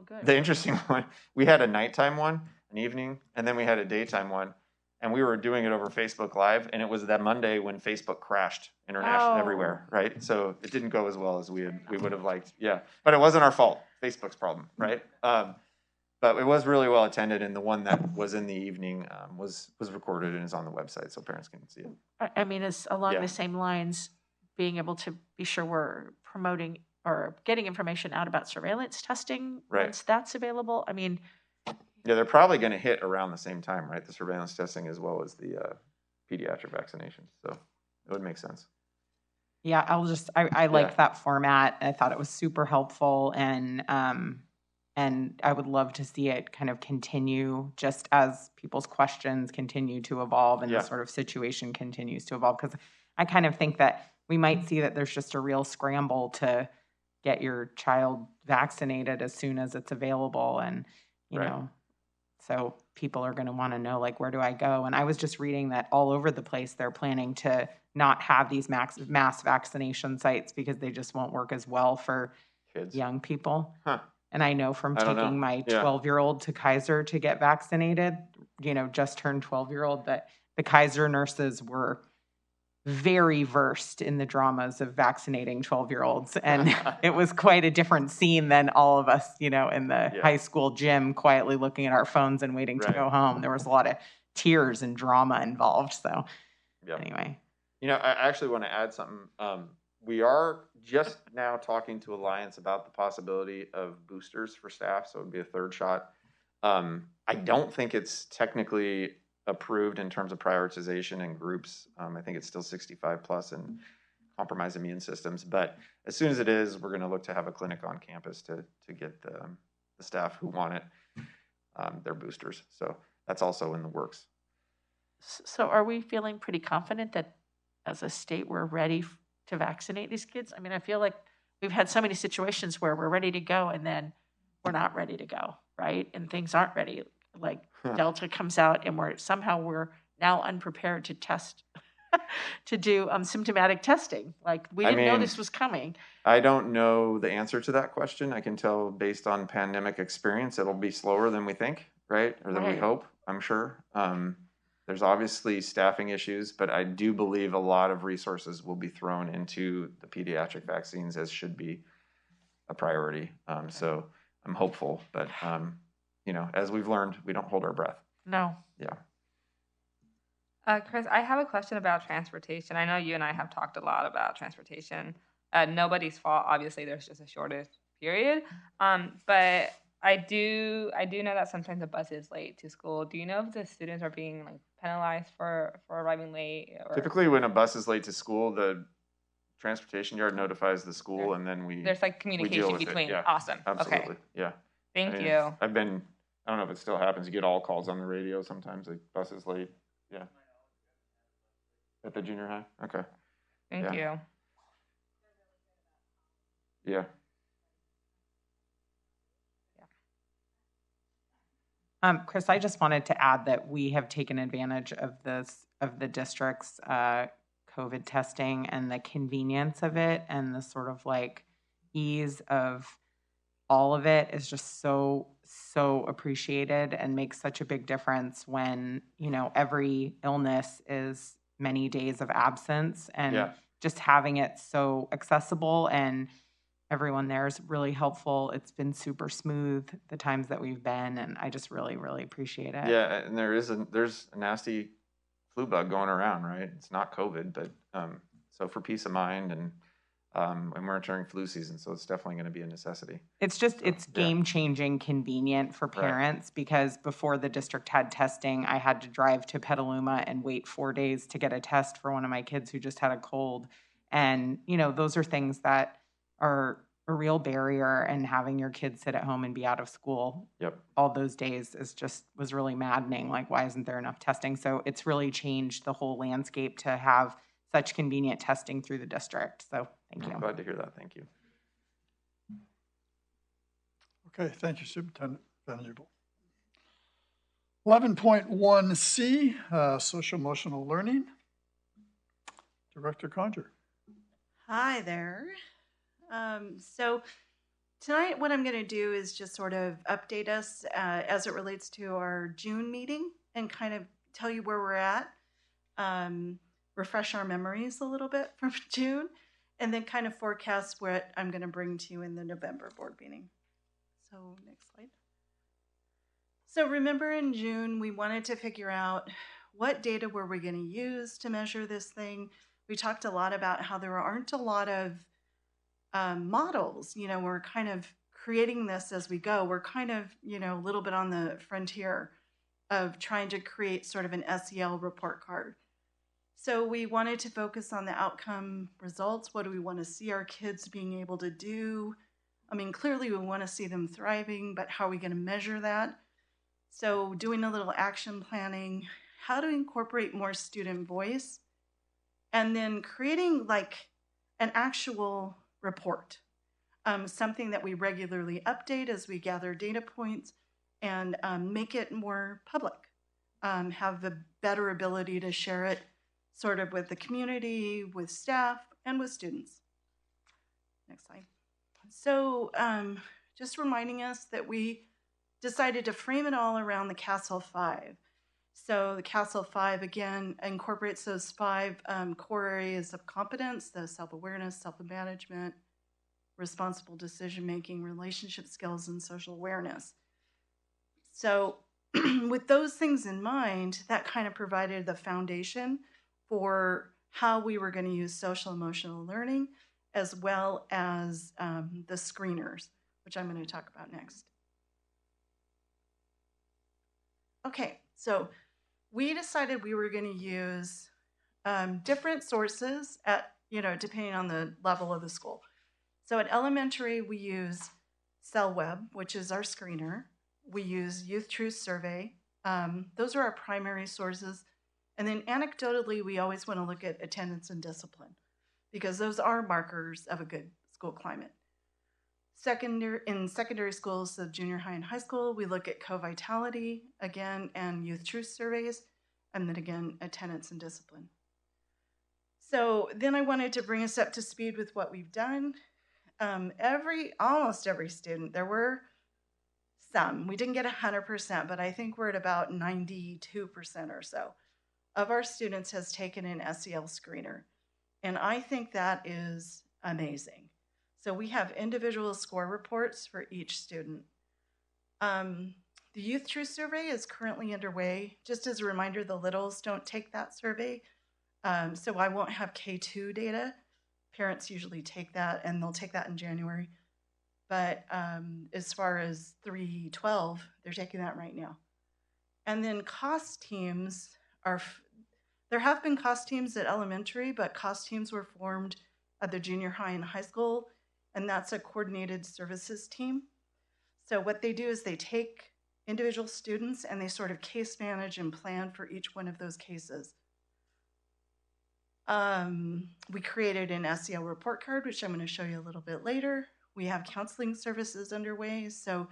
good. interesting one, we had a nighttime one, an evening, and then we had a daytime one. And we were doing it over Facebook Live, and it was that Monday when Facebook crashed international everywhere, right? So it didn't go as well as we would have liked. Yeah, but it wasn't our fault. Facebook's problem, right? But it was really well attended, and the one that was in the evening was recorded and is on the website, so parents can see it. I mean, it's along the same lines, being able to be sure we're promoting or getting information out about surveillance testing once that's available. I mean. Yeah, they're probably going to hit around the same time, right? The surveillance testing as well as the pediatric vaccinations. So it would make sense. Yeah, I liked that format. I thought it was super helpful, and I would love to see it kind of continue just as people's questions continue to evolve and the sort of situation continues to evolve. Because I kind of think that we might see that there's just a real scramble to get your child vaccinated as soon as it's available, and you know. So people are going to want to know, like, where do I go? And I was just reading that all over the place, they're planning to not have these mass vaccination sites because they just won't work as well for kids, young people. Huh. And I know from taking my 12-year-old to Kaiser to get vaccinated, just turned 12-year-old, that the Kaiser nurses were very versed in the dramas of vaccinating 12-year-olds. And it was quite a different scene than all of us, in the high school gym, quietly looking at our phones and waiting to go home. There was a lot of tears and drama involved. So anyway. I actually want to add something. We are just now talking to Alliance about the possibility of boosters for staff. So it would be a third shot. I don't think it's technically approved in terms of prioritization and groups. I think it's still 65 plus and compromised immune systems. But as soon as it is, we're going to look to have a clinic on campus to get the staff who want it, their boosters. So that's also in the works. So are we feeling pretty confident that as a state we're ready to vaccinate these kids? I mean, I feel like we've had so many situations where we're ready to go and then we're not ready to go, right? And things aren't ready. Like Delta comes out and we're now unprepared to test, to do symptomatic testing. Like we didn't know this was coming. I don't know the answer to that question. I can tell based on pandemic experience, it'll be slower than we think, right? Or than we hope, I'm sure. There's obviously staffing issues, but I do believe a lot of resources will be thrown into the pediatric vaccines, as should be a priority. So I'm hopeful, but as we've learned, we don't hold our breath. No. Yeah. Chris, I have a question about transportation. I know you and I have talked a lot about transportation. Nobody's fault. Obviously, there's just a shortage period. But I do know that sometimes the bus is late to school. Do you know if the students are being penalized for arriving late? Or... Typically, when a bus is late to school, the transportation yard notifies the school, and then there's communication between. Yeah, awesome. Absolutely. Okay. Yeah. Thank you. I don't know if it still happens. You get all calls on the radio sometimes. The bus is late. Yeah. At the junior high? Okay. Thank you. Yeah. Chris, I just wanted to add that we have taken advantage of the district's COVID testing and the convenience of it, and the sort of like ease of all of it is just so appreciated and makes such a big difference when, every illness is many days of absence, and Yeah. just having it so accessible, and everyone there is really helpful. It's been super smooth the times that we've been, and I just really, really appreciate it. Yeah, and there's a nasty flu bug going around, right? It's not COVID, but so for peace of mind, and we're entering flu season, so it's definitely going to be a necessity. It's just, So, it's yeah. game-changing convenient for parents, because before the district had testing, I had to drive to Petaluma and wait 4 days to get a test for one of my kids who just had a cold. And, those are things that are a real barrier, and having your kids sit at home and be out of school all those days was really maddening. Like, why isn't there enough testing? So it's really changed the whole landscape to have such convenient testing through the district. So thank you. I'm glad to hear that. Thank you. Okay, thank you, Superintendent Venable. 11.1C, social emotional learning. Director Conjure. Hi there. So tonight what I'm going to do is just sort of update us as it relates to our June meeting, and kind of tell you where we're at, refresh our memories a little bit from June, and then kind of forecast what I'm going to bring to you in the November board meeting. So next slide. So remember, in June, we wanted to figure out what data were we going to use to measure this thing. We talked a lot about how there aren't a lot of models. We're kind of creating this as we go. We're kind of, a little bit on the frontier of trying to create sort of an SEL report card. So we wanted to focus on the outcome results. What do we want to see our kids being able to do? I mean, clearly we want to see them thriving, but how are we going to measure that? So doing a little action planning, how to incorporate more student voice, and then creating like an actual report, something that we regularly update as we gather data points, and make it more public, have the better ability to share it sort of with the community, with staff, and with students. Next slide. So just reminding us that we decided to frame it all around the Castle 5. So the Castle 5, again, incorporates those 5 core areas of competence: the self-awareness, self-management, responsible decision-making, relationship skills, and social awareness. So with those things in mind, that kind of provided the foundation for how we were going to use social emotional learning, as well as the screeners, which I'm going to talk about next. Okay, so we decided we were going to use different sources at, depending on the level of the school. So at elementary, we use CellWeb, which is our screener. We use Youth Truth Survey. Those are our primary sources. And then anecdotally, we always want to look at attendance and discipline, because those are markers of a good school climate. In secondary schools, so junior high and high school, we look at co-vitality, again, and Youth Truth surveys, and then again, attendance and discipline. So then I wanted to bring us up to speed with what we've done. Almost every student, there were some, we didn't get 100%, but I think we're at about 92% or so of our students has taken an SEL screener. And I think that is amazing. So we have individual score reports for each student. The Youth Truth Survey is currently underway. Just as a reminder, the littles don't take that survey. So I won't have K2 data. Parents usually take that, and they'll take that in January. But as far as 3-12, they're taking that right now. And then cost teams there have been cost teams at elementary, but cost teams were formed at the junior high and high school, and that's a coordinated services team. So what they do is they take individual students and they sort of case manage and plan for each one of those cases. We created an SEL report card, which I'm going to show you a little bit later. We have counseling services underway. So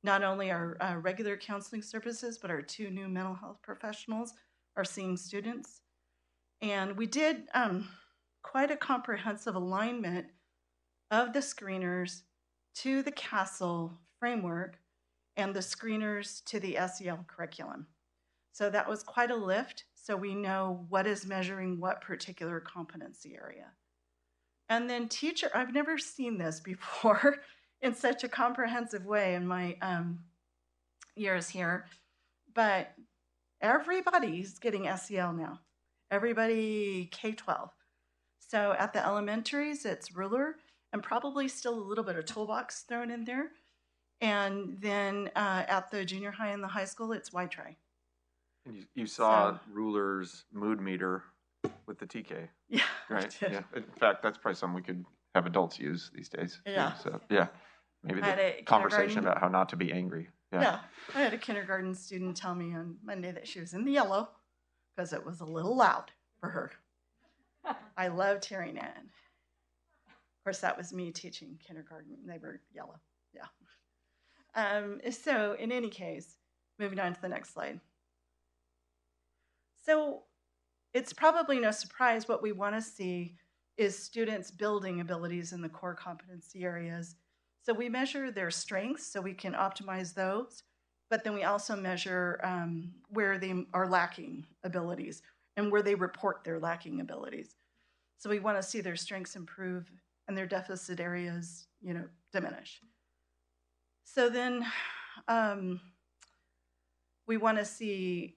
not only our regular counseling services, but our 2 new mental health professionals are seeing students. And we did quite a comprehensive alignment of the screeners to the CASEL framework and the screeners to the SEL curriculum. So that was quite a lift, so we know what is measuring what particular competency area. And then teacher, I've never seen this before in such a comprehensive way in my years here, but everybody's getting SEL now. Everybody K-12. So at the elementaries, it's ruler and probably still a little bit of toolbox thrown in there. And then at the junior high and the high school, it's Y-try. And you saw Ruler's mood meter with the TK, Yeah. right? Yeah. In fact, that's probably something we could have adults use these days. Yeah. Too. So yeah, maybe I had the a conversation kindergarten- about how not to be angry. Yeah. Yeah. I had a kindergarten student tell me on Monday that she was in the yellow because it was a little loud for her. I loved hearing it. Of course, that was me teaching kindergarten. They were yellow. Yeah. So in any case, moving on to the next slide. So it's probably no surprise what we want to see is students building abilities in the core competency areas. So we measure their strengths so we can optimize those, but then we also measure where they are lacking abilities and where they report their lacking abilities. So we want to see their strengths improve and their deficit areas, diminish. So then we want to see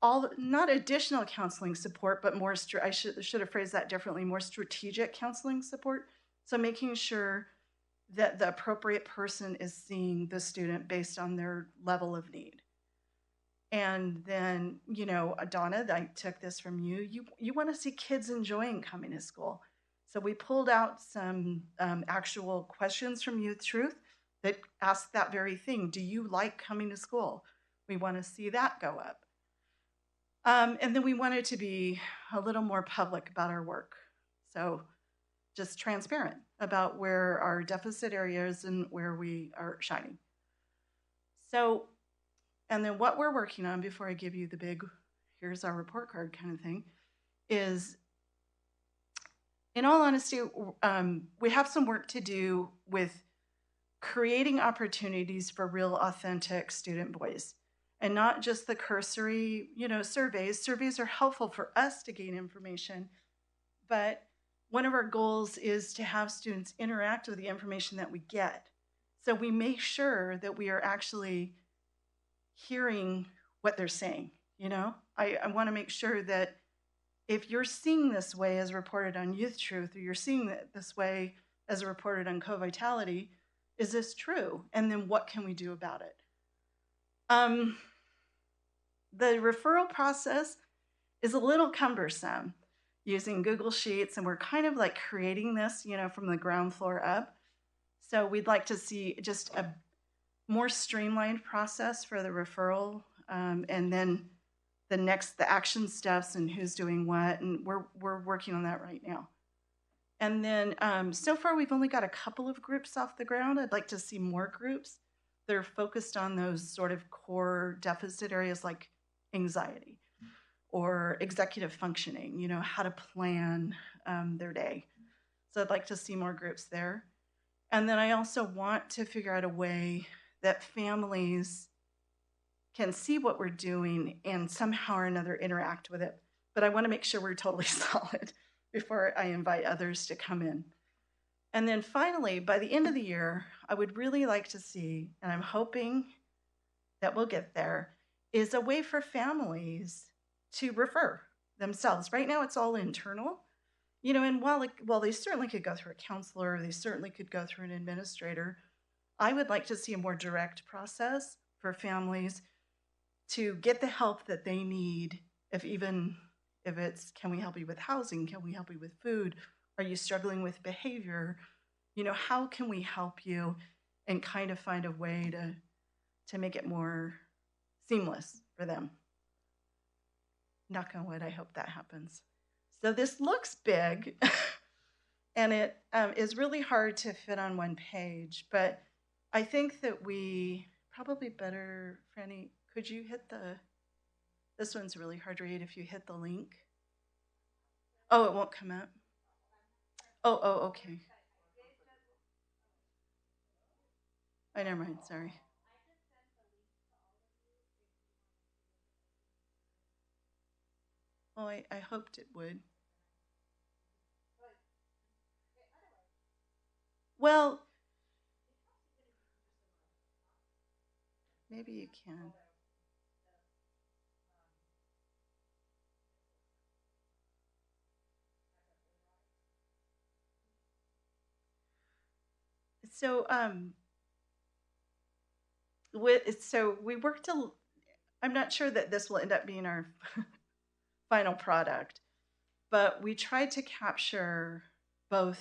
not additional counseling support, but more, I should have phrased that differently, more strategic counseling support. So making sure that the appropriate person is seeing the student based on their level of need. And then, Donna, I took this from you. You want to see kids enjoying coming to school. So we pulled out some actual questions from Youth Truth that ask that very thing. Do you like coming to school? We want to see that go up. And then we wanted to be a little more public about our work. So just transparent about where our deficit areas and where we are shining. So, and then what we're working on before I give you the big, here's our report card kind of thing, is, in all honesty, we have some work to do with creating opportunities for real, authentic student voice. And not just the cursory, surveys. Surveys are helpful for us to gain information, but one of our goals is to have students interact with the information that we get. So we make sure that we are actually hearing what they're saying, I want to make sure that if you're seeing this way as reported on Youth Truth, or you're seeing it this way as reported on Co-Vitality, is this true? And then what can we do about it? The referral process is a little cumbersome using Google Sheets, and we're kind of like creating this, from the ground floor up. So we'd like to see just a more streamlined process for the referral, and then the action steps and who's doing what, and we're working on that right now. And then so far we've only got a couple of groups off the ground. I'd like to see more groups that are focused on those sort of core deficit areas like anxiety or executive functioning, how to plan their day. So I'd like to see more groups there. And then I also want to figure out a way that families can see what we're doing and somehow or another interact with it. But I want to make sure we're totally solid before I invite others to come in. And then finally, by the end of the year, I would really like to see, and I'm hoping that we'll get there, is a way for families to refer themselves. Right now, it's all internal, and while they certainly could go through a counselor, they certainly could go through an administrator, I would like to see a more direct process for families to get the help that they need, if it's, can we help you with housing? Can we help you with food? Are you struggling with behavior? How can we help you, and kind of find a way to make it more seamless for them. Knock on wood, I hope that happens. So this looks big, and it is really hard to fit on one page, but I think that we probably better, Franny, could you hit this one's really hard to read if you hit the link. Oh, it won't come up. Oh, okay. Oh, never mind, sorry. Oh, I hoped it would. Well, maybe you can. So, we worked I'm not sure that this will end up being our final product, but we tried to capture both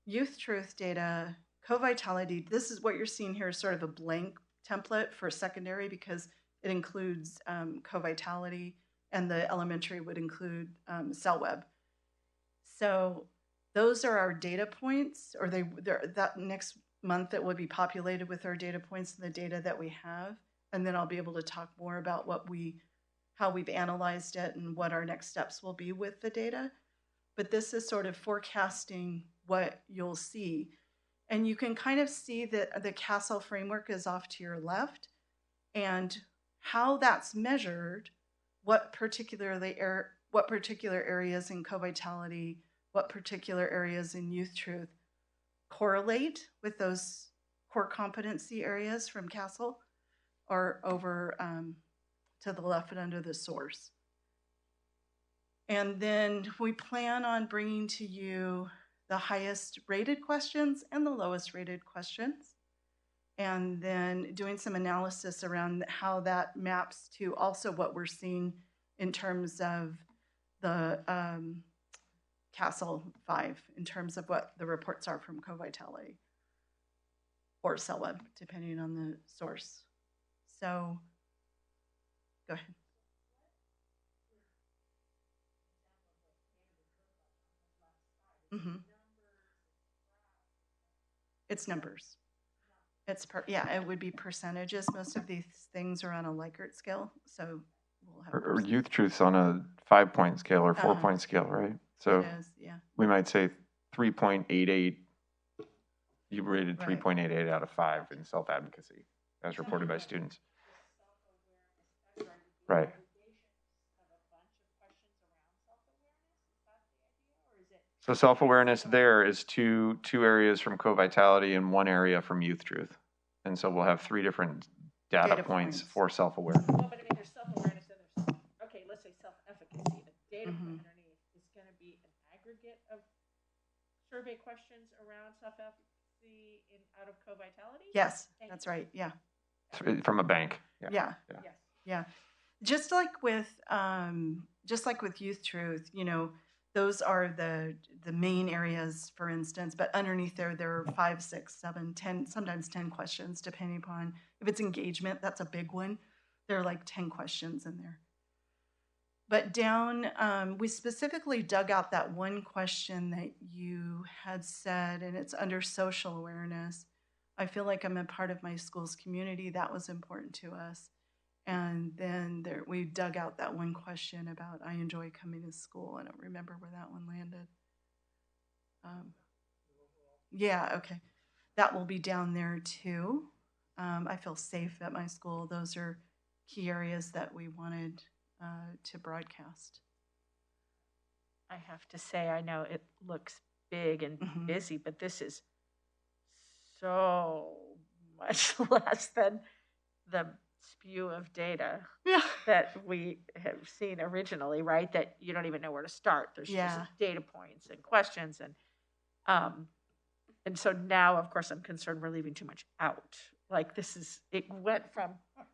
youth truth data, co-vitality. This is what you're seeing here is sort of a blank template for secondary because it includes co-vitality, and the elementary would include cell web. So those are our data points, or that next month it will be populated with our data points and the data that we have, and then I'll be able to talk more about how we've analyzed it and what our next steps will be with the data. But this is sort of forecasting what you'll see. And you can kind of see that the CASEL framework is off to your left, and how that's measured, what particular areas in co-vitality, what particular areas in youth truth correlate with those core competency areas from CASEL, or over to the left and under the source. And then we plan on bringing to you the highest rated questions and the lowest rated questions, and then doing some analysis around how that maps to also what we're seeing in terms of the CASEL 5, in terms of what the reports are from co-vitality or cell web, depending on the source. So go ahead. Mm-hmm. It's numbers. It would be percentages. Most of these things are on a Likert scale, so we'll have Or youth truth's on a 5-point scale or 4-point scale, right? So it is, yeah. we might say 3.88. You rated Right. 3.88 out of 5 in self-advocacy, as reported by students. Right. So self-awareness there is two areas from co-vitality and 1 area from youth truth. And so we'll have 3 different data points for self-awareness. Well, but I mean, there's self-awareness and there's, okay, let's say self-efficacy. The data point underneath is going to be an aggregate of survey questions around self-efficacy out of co-vitality? Yes, that's right, yeah. From a bank. Yeah. Yes. Yeah. Just like with youth truth, those are the main areas, for instance, but underneath there are 5, 6, 7, 10, sometimes 10 questions, depending upon if it's engagement, that's a big one. There are like 10 questions in there. But down, we specifically dug out that one question that you had said, and it's under social awareness. I feel like I'm a part of my school's community. That was important to us. And then we dug out that one question about I enjoy coming to school. I don't remember where that one landed. Yeah, okay. That will be down there too. I feel safe at my school. Those are key areas that we wanted to broadcast. I have to say, I know it looks big and busy, but this is so much less than the spew of data that we have seen originally, right? That you don't even know where to start. There's just data points and questions, and so now, of course, I'm concerned we're leaving too much out. Like it went from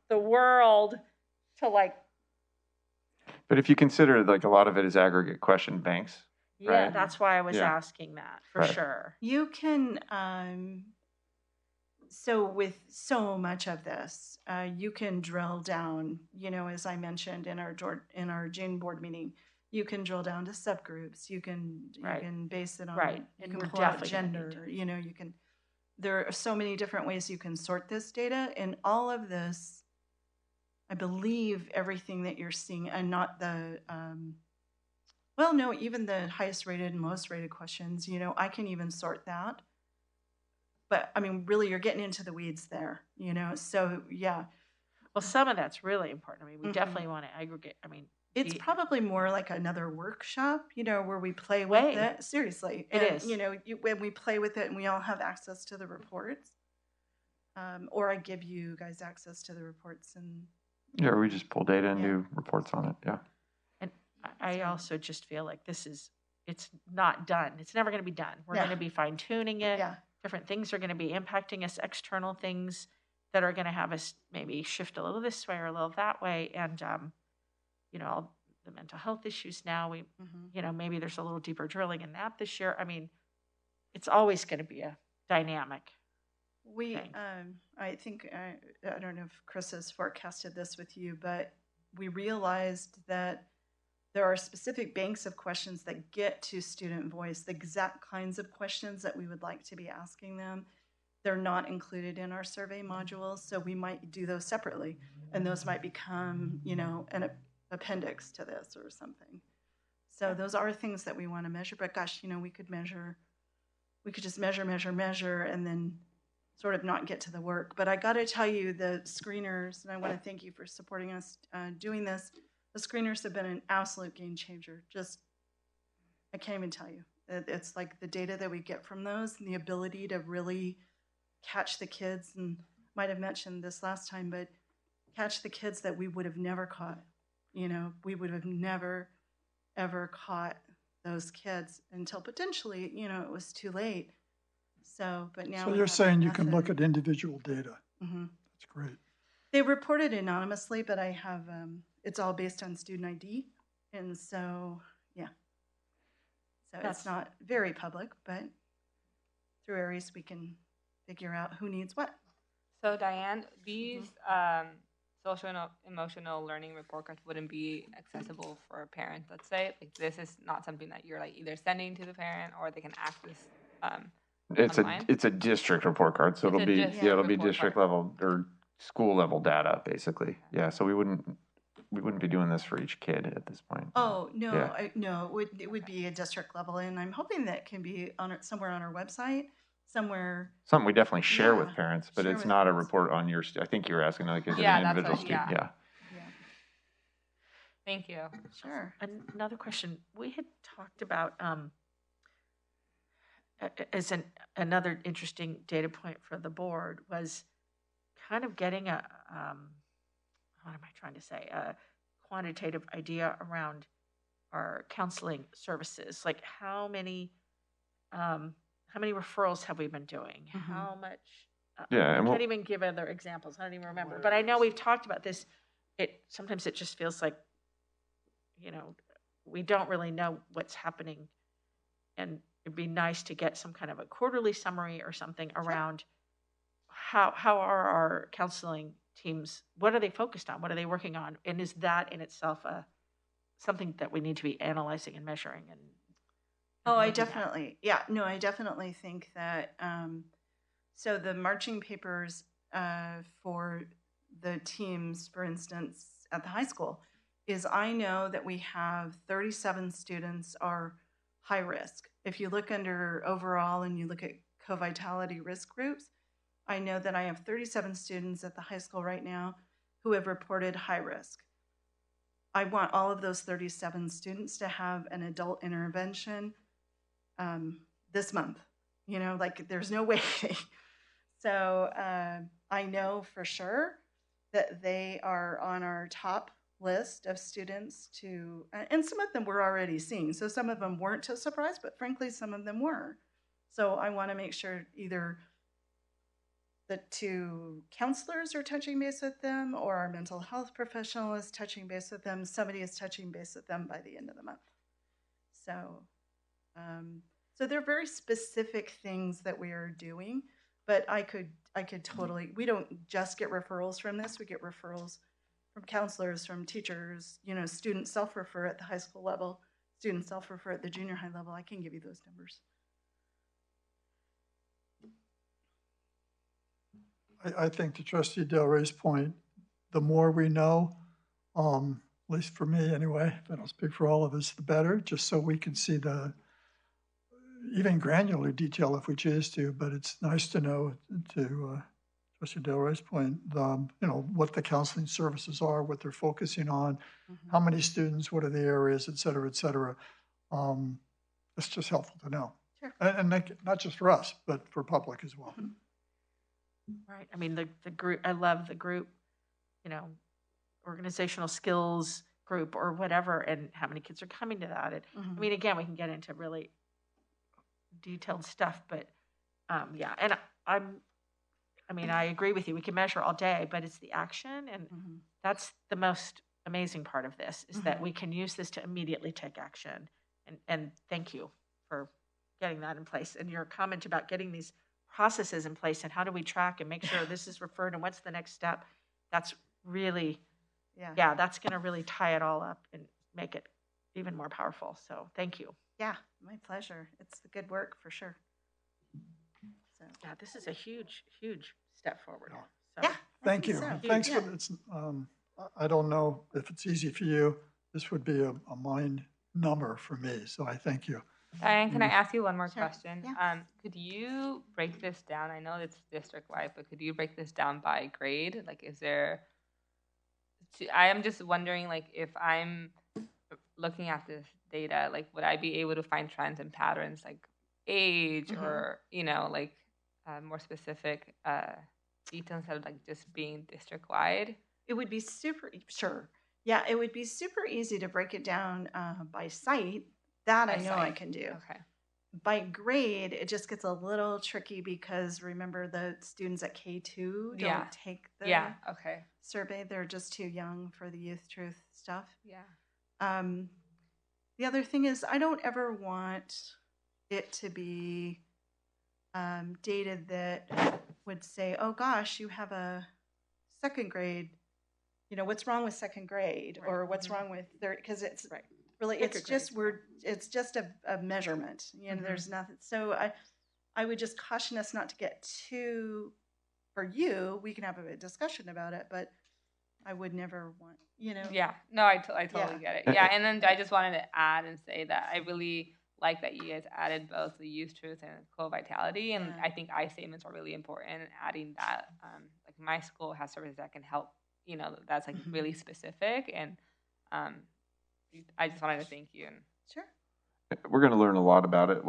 the world to like. But if you consider like a lot of it is aggregate question banks. Yeah, right? that's why I was asking that for sure. You can. So with so much of this, you can drill down, as I mentioned in our June board meeting, You can drill down to subgroups. You can Right. base it on Right. You And can we're pull out definitely gonna need gender. to. You know, you can. There are so many different ways you can sort this data, and all of this, I believe, everything that you're seeing, and not the. Well, no, even the highest rated and lowest rated questions. You know, I can even sort that. But I mean, really, you're getting into the weeds there. You know, so yeah. Well, some of that's really important. I mean, we Mhm. definitely want to aggregate. I mean, It's the- probably more like another workshop, you know, where we play with Way. it. Seriously, It and, is. You know, when we play with it, and we all have access to the reports, or I give you guys access to the reports, and Yeah, or we just pull data and Yeah. do reports on it. Yeah. And I So- also just feel like it's not done. It's never going to be done. We're Yeah. going to be fine tuning it. yeah, Different things are going to be impacting us, external things that are going to have us maybe shift a little this way or a little that way. And, you know, the mental health issues now, mhm. you know, maybe there's a little deeper drilling in that this year. I mean, it's always going to be a dynamic. We, thing. I think, I don't know if Chris has forecasted this with you, but we realized that there are specific banks of questions that get to student voice, the exact kinds of questions that we would like to be asking them. They're not included in our survey modules, so we might do those separately, and those might become, you know, an appendix to this or something. So those are things that we want to measure, but gosh, you know, we could just measure, and then sort of not get to the work. But I got to tell you, the screeners, and I want to thank you for supporting us doing this. The screeners have been an absolute game changer. Just, I can't even tell you. It's like the data that we get from those and the ability to really catch the kids, and might have mentioned this last time, but catch the kids that we would have never caught. You know, we would have never, ever caught those kids until potentially, you know, it was too late. So, but now. So we you're have a saying you can method. look at individual data. Mm-hmm. That's great. They reported anonymously, but I have, it's all based on student ID. And so, yeah. So That's- it's not very public, but through Aries, we can figure out who needs what. So Diane, these social and emotional learning report cards wouldn't be accessible for a parent. Let's say like this is not something that you're like either sending to the parent or they can access. Online? It's a district report card, so It's it'll a be district it'll be report district card. level or school level data basically. Yeah, so we wouldn't be doing this for each kid at this point. Oh, no, Yeah. no, it would be a district level. And I'm hoping that can be somewhere on our website, somewhere. Something we definitely share with Yeah, parents, but share it's with not a parents. report on your. I think you're asking like is it Yeah, an that's individual what- student? yeah. Yeah. Yeah, Thank you. sure. Another question, we had talked about as another interesting data point for the board was kind of getting a what am I trying to say, a quantitative idea around our counseling services, like how many referrals have we been doing, Mhm. how much Yeah, I and can't even give other examples, I don't even remember, but I know we've talked about this. Sometimes it just feels like, you know, we don't really know what's happening, and it'd be nice to get some kind of a quarterly summary or something around how are our counseling teams, what are they focused on, what are they working on, and is that in itself something that we need to be analyzing and measuring and Oh, I looking at? definitely, yeah, no, I definitely think that, so the marching papers for the teams, for instance, at the high school, is I know that we have 37 students are high risk. If you look under overall and you look at co-vitality risk groups, I know that I have 37 students at the high school right now who have reported high risk. I want all of those 37 students to have an adult intervention this month. You know, like there's no waiting. So I know for sure that they are on our top list of students to, and some of them we're already seeing. So some of them weren't a surprise, but frankly, some of them were. So I want to make sure either the two counselors are touching base with them or our mental health professional is touching base with them. Somebody is touching base with them by the end of the month. So, so they're very specific things that we are doing, but I could totally, we don't just get referrals from this. We get referrals from counselors, from teachers, students self-refer at the high school level, students self-refer at the junior high level. I can give you those numbers. I think to Trustee Del Rey's point, the more we know, at least for me anyway, if I don't speak for all of us, the better, just so we can see the even granular detail if we choose to, but it's nice to know, to Trustee Del Rey's point, what the counseling services are, what they're focusing on, how many students, what are the areas, et cetera, et cetera. It's just helpful to know. Sure. And not just for us, but for public as well. Right. I mean, the group, I love the group, organizational skills group or whatever, and how many kids are coming to that. And I mean, again, we can get into really detailed stuff, but yeah. And I agree with you. We can measure all day, but it's the action. And that's the most amazing part of this, is that we can use this to immediately take action. And thank you for getting that in place. And your comment about getting these processes in place and how do we track and make sure this is referred and what's the next step, that's really, that's going to really tie it all up and make it even more powerful. So thank you. Yeah, my pleasure. It's the good work for sure. So. Yeah, this is a huge, huge step forward. So. Yeah. Thank you. So. Thanks for it's. I don't know if it's easy for you. This would be a mind number for me. So I thank you. Diane, can I ask you one more Sure. question? Yeah. Could you break this down? I know it's district-wide, but could you break this down by grade? Like, I am just wondering, like, if I'm looking at this data, like, would I be able to find trends and patterns, like age or, more specific details instead of, like, just being district-wide? It would be sure. Yeah, it would be super easy to break it down by site. That I know I can do. Okay. By grade, it just gets a little tricky because remember the students at K2 don't take the survey. They're just too young for the youth truth stuff. Yeah. The other thing is I don't ever want it to be data that would say, oh gosh, you have a second grade, what's wrong with second grade, or what's wrong with third, because it's really, it's just a measurement, there's nothing. So I would just caution us not to get too, for you, we can have a discussion about it, but I would never want, Yeah, no, I totally get it. Yeah, and then I just wanted to add and say that I really like that you guys added both the youth truth and co-vitality, and I think I statements are really important. And adding that, like my school has services that can help, that's like really specific, and I just wanted to thank you. And sure. We're going to learn a lot about it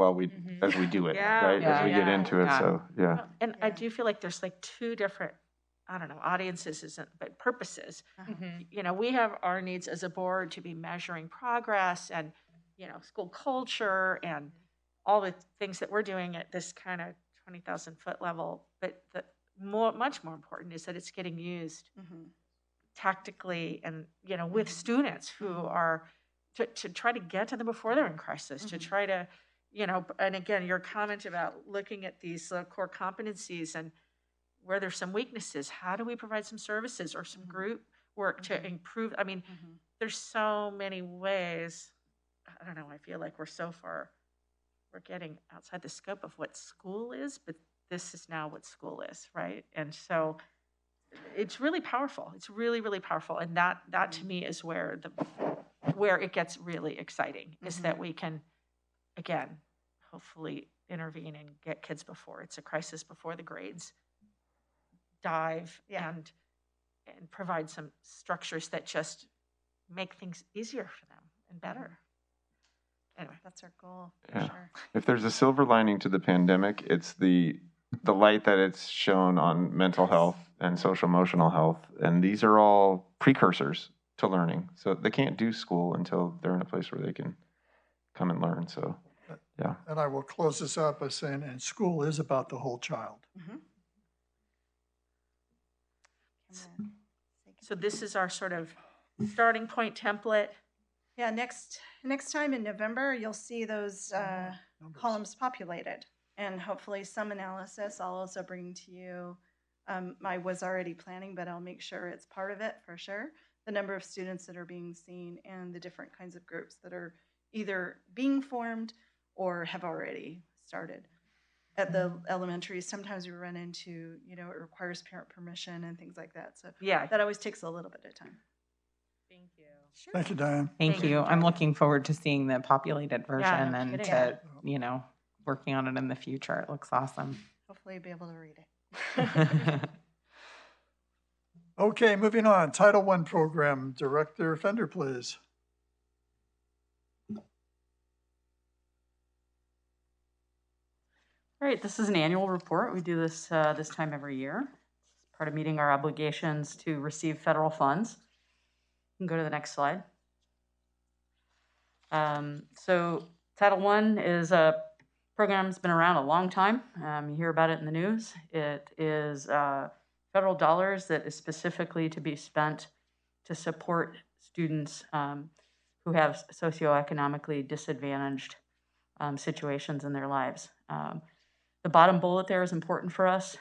as we do it, right? As we get into it. So, yeah. And I do feel like there's like two different, audiences, but purposes. We have our needs as a board to be measuring progress and, school culture and all the things that we're doing at this kind of 20,000 foot level. But much more important is that it's getting used tactically and, with students who are to try to get to them before they're in crisis, to try to, and again, your comment about looking at these core competencies and where there's some weaknesses, how do we provide some services or some group work to improve? I mean, there's so many ways. I don't know. I feel like we're getting outside the scope of what school is, but this is now what school is, right? And so it's really powerful. It's really, really powerful. And that to me is where it gets really exciting, is that we can, again, hopefully intervene and get kids before it's a crisis, before the grades dive, and provide some structures that just make things easier for them and better. Anyway, that's our goal. For sure. If there's a silver lining to the pandemic, it's the light that it's shown on mental health and social emotional health, and these are all precursors to learning. So they can't do school until they're in a place where they can come and learn. So, yeah. And I will close this up by saying, and school is about the whole child. So this is our sort of starting point template. Yeah, next time in November, you'll see those columns populated, and hopefully some analysis I'll also bring to you. I was already planning, but I'll make sure it's part of it for sure. the number of students that are being seen, and the different kinds of groups that are either being formed or have already started. At the elementary, sometimes we run into, it requires parent permission and things like that. So Yeah. that always takes a little bit of time. Thank you. Sure. Thank you, Diane. Thank you. I'm looking forward to seeing the populated version no and kidding. to, working on it in the future. It looks awesome. Hopefully you'll be able to read it. Okay, moving on. Title I program, Director Fender, please. All right, this is an annual report. We do this this time every year. It's part of meeting our obligations to receive federal funds. You can go to the next slide. So Title I is a program that's been around a long time. You hear about it in the news. It is federal dollars that is specifically to be spent to support students who have socioeconomically disadvantaged situations in their lives. The bottom bullet there is important for us.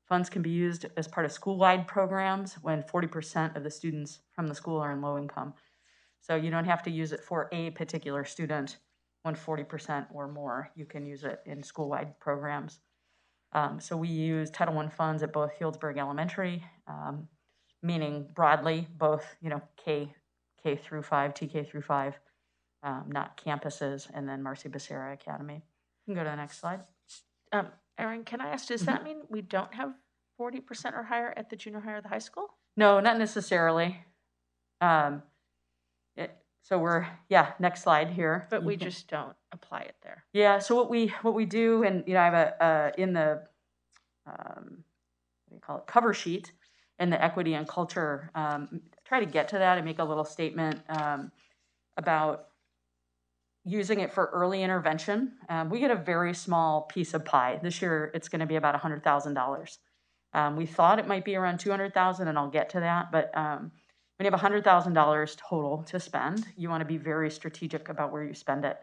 Funds can be used as part of school-wide programs when 40% of the students from the school are in low income. So you don't have to use it for a particular student when 40% or more. You can use it in school-wide programs. So we use Title I funds at both Healdsburg Elementary, meaning broadly both, K through 5, TK through 5, not campuses, and then Marcy Becerra Academy. You can go to the next slide. Erin, can I ask, does that mean we don't have 40% or higher at the junior high or the high school? No, not necessarily. So we're, next slide here. But we just don't apply it there. Yeah, so what we do, and I have in the what do you call it, cover sheet in the equity and culture, try to get to that and make a little statement about using it for early intervention. We get a very small piece of pie. This year it's going to be about $100,000. We thought it might be around $200,000, and I'll get to that, but when you have $100,000 total to spend, you want to be very strategic about where you spend it.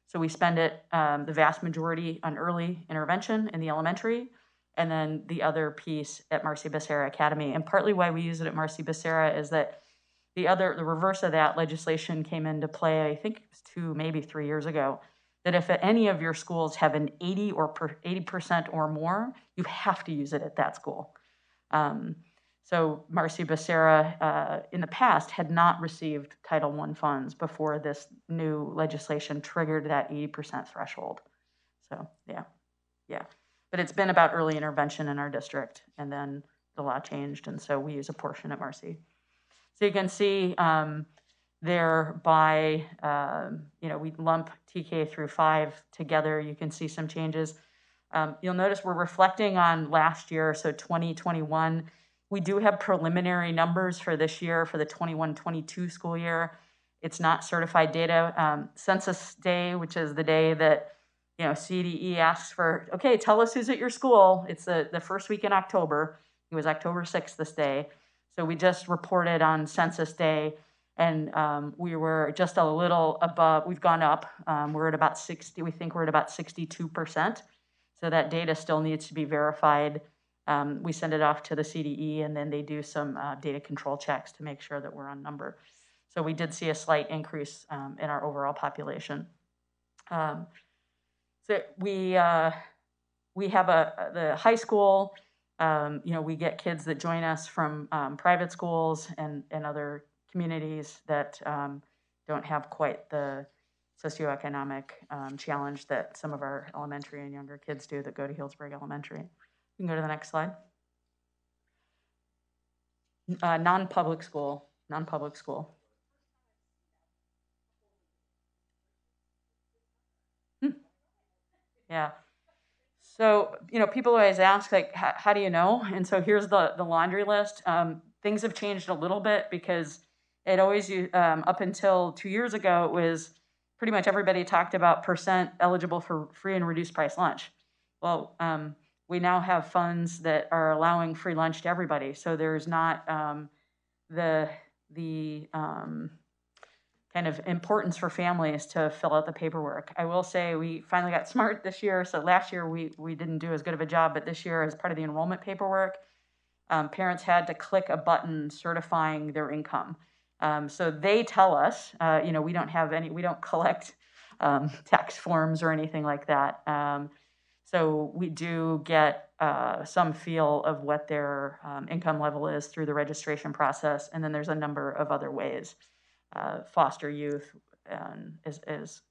So we spend it, the vast majority, on early intervention in the elementary, and then the other piece at Marcy Becerra Academy. And partly why we use it at Marcy Becerra is that the reverse of that legislation came into play, I think it was 2, maybe 3 years ago, that if any of your schools have an 80% or more, you have to use it at that school. So Marcy Becerra, in the past, had not received Title I funds before this new legislation triggered that 80% threshold. So, yeah. But it's been about early intervention in our district, and then the law changed, and so we use a portion at Marcy. So you can see there by, we lump TK through 5 together. You can see some changes. You'll notice we're reflecting on last year, so 2021. We do have preliminary numbers for this year, for the 21-22 school year. It's not certified data. Census Day, which is the day that CDE asks for, okay, tell us who's at your school. It's the first week in October. It was October 6th this day. So we just reported on Census Day, and we were just a little above. We've gone up. We're at about 60. We think we're at about 62%. So that data still needs to be verified. We send it off to the CDE, and then they do some data control checks to make sure that we're on number. So we did see a slight increase in our overall population. So we have the high school. We get kids that join us from private schools and other communities that don't have quite the socioeconomic challenge that some of our elementary and younger kids do that go to Healdsburg Elementary. You can go to the next slide. Non-public school. Yeah. So, people always ask, like, how do you know? And so here's the laundry list. Things have changed a little bit because it always, up until 2 years ago, it was pretty much everybody talked about percent eligible for free and reduced price lunch. Well, we now have funds that are allowing free lunch to everybody. So there's not the kind of importance for families to fill out the paperwork. I will say we finally got smart this year. So last year we didn't do as good of a job, but this year as part of the enrollment paperwork, parents had to click a button certifying their income. So they tell us, we don't collect tax forms or anything like that. So we do get some feel of what their income level is through the registration process. And then there's a number of other ways. Foster youth is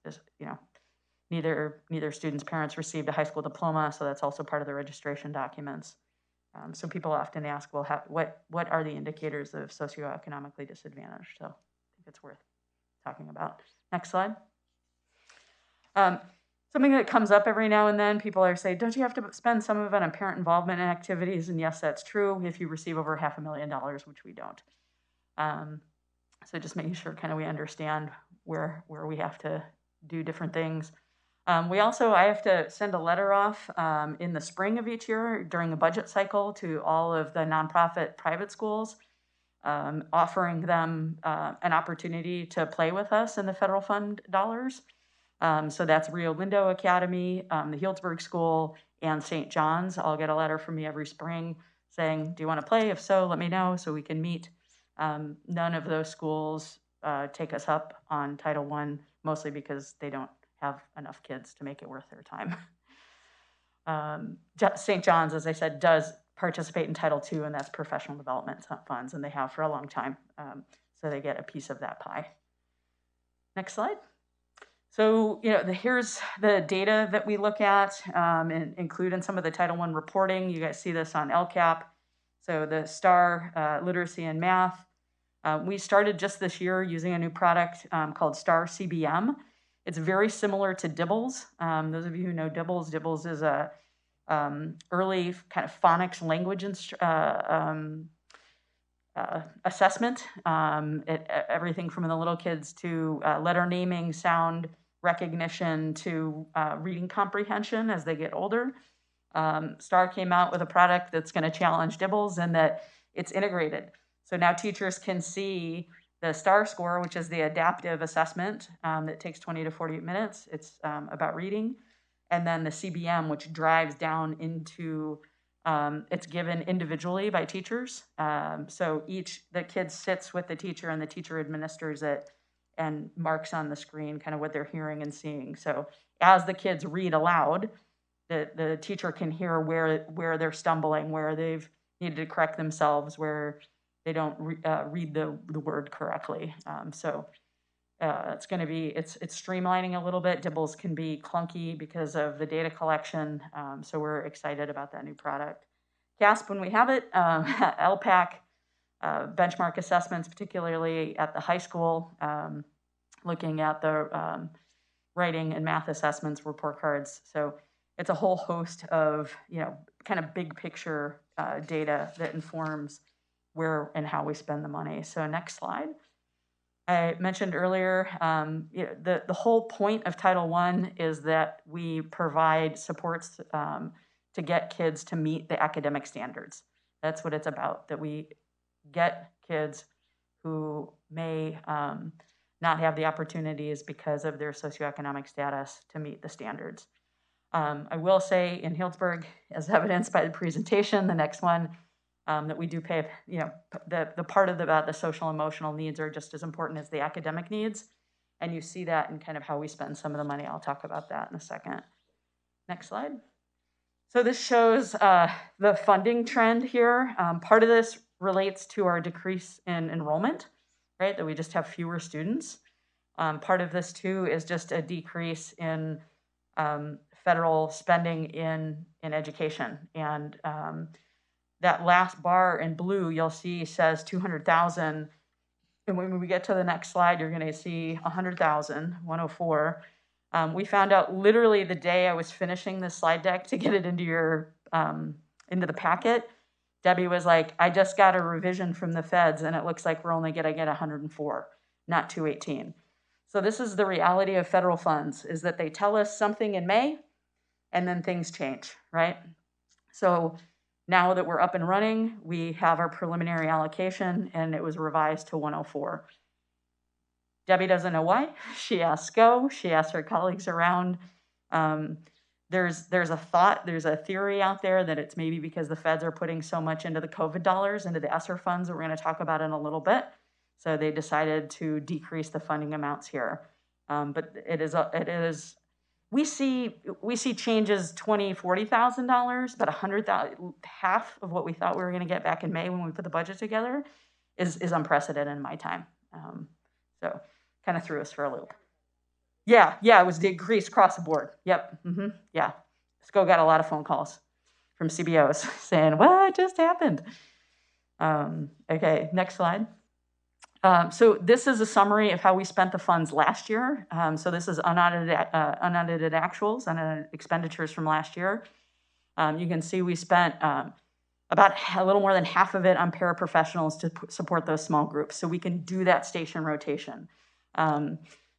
neither student's parents received a high school diploma, so that's also part of the registration documents. So people often ask, well, what are the indicators of socioeconomically disadvantaged? So I think it's worth talking about. Next slide. Something that comes up every now and then, people are saying, don't you have to spend some of it on parent involvement in activities? And yes, that's true if you receive over $500,000, which we don't. So just making sure kind of we understand where we have to do different things. I have to send a letter off in the spring of each year during the budget cycle to all of the nonprofit private schools, offering them an opportunity to play with us in the federal fund dollars. So that's Rio Lindo Academy, the Healdsburg School, and St. John's. I'll get a letter from me every spring saying, do you want to play? If so, let me know so we can meet. None of those schools take us up on Title I, mostly because they don't have enough kids to make it worth their time. St. John's, as I said, does participate in Title II, and that's professional development funds, and they have for a long time. So they get a piece of that pie. Next slide. So, here's the data that we look at and include in some of the Title I reporting. You guys see this on LCAP. So the STAR, literacy and math. We started just this year using a new product called STAR CBM. It's very similar to Dibbles. Those of you who know Dibbles is a early kind of phonics language assessment. Everything from the little kids to letter naming, sound recognition, to reading comprehension as they get older. STAR came out with a product that's going to challenge Dibbles in that it's integrated. So now teachers can see the STAR score, which is the adaptive assessment that takes 20 to 40 minutes. It's about reading. And then the CBM, which drives down into, it's given individually by teachers. So the kid sits with the teacher and the teacher administers it and marks on the screen kind of what they're hearing and seeing. So as the kids read aloud, the teacher can hear where they're stumbling, where they've needed to correct themselves, where they don't read the word correctly. It's going to be, it's streamlining a little bit. Dibbles can be clunky because of the data collection. So we're excited about that new product. CASP, when we have it, LPAC, benchmark assessments, particularly at the high school, looking at the writing and math assessments, report cards. So it's a whole host of, kind of big picture data that informs where and how we spend the money. So next slide. I mentioned earlier, the whole point of Title I is that we provide supports to get kids to meet the academic standards. That's what it's about, that we get kids who may not have the opportunities because of their socioeconomic status to meet the standards. I will say in Healdsburg, as evidenced by the presentation, the next one, that we do pay, the part about the social emotional needs are just as important as the academic needs. And you see that in kind of how we spend some of the money. I'll talk about that in a second. Next slide. So this shows the funding trend here. Part of this relates to our decrease in enrollment, right? That we just have fewer students. Part of this too is just a decrease in federal spending in education. And that last bar in blue, you'll see says 200,000. And when we get to the next slide, you're going to see 100,000, 104. We found out literally the day I was finishing this slide deck to get it into the packet. Debbie was like, I just got a revision from the feds and it looks like we're only going to get 104, not 218. So this is the reality of federal funds, is that they tell us something in May and then things change, right? So now that we're up and running, we have our preliminary allocation and it was revised to 104. Debbie doesn't know why. She asked SCO, she asked her colleagues around. there's a theory out there that it's maybe because the feds are putting so much into the COVID dollars, into the ESSER funds that we're going to talk about in a little bit. So they decided to decrease the funding amounts here. But it is, we see changes $20,000, $40,000, but $100,000, half of what we thought we were going to get back in May when we put the budget together is unprecedented in my time. So kind of threw us for a loop. Yeah, it was decreased across the board. Yep. Yeah. SCO got a lot of phone calls from CBOs saying, what just happened? Okay, next slide. So this is a summary of how we spent the funds last year. So this is unaudited actuals and expenditures from last year. You can see we spent about a little more than half of it on paraprofessionals to support those small groups. So we can do that station rotation.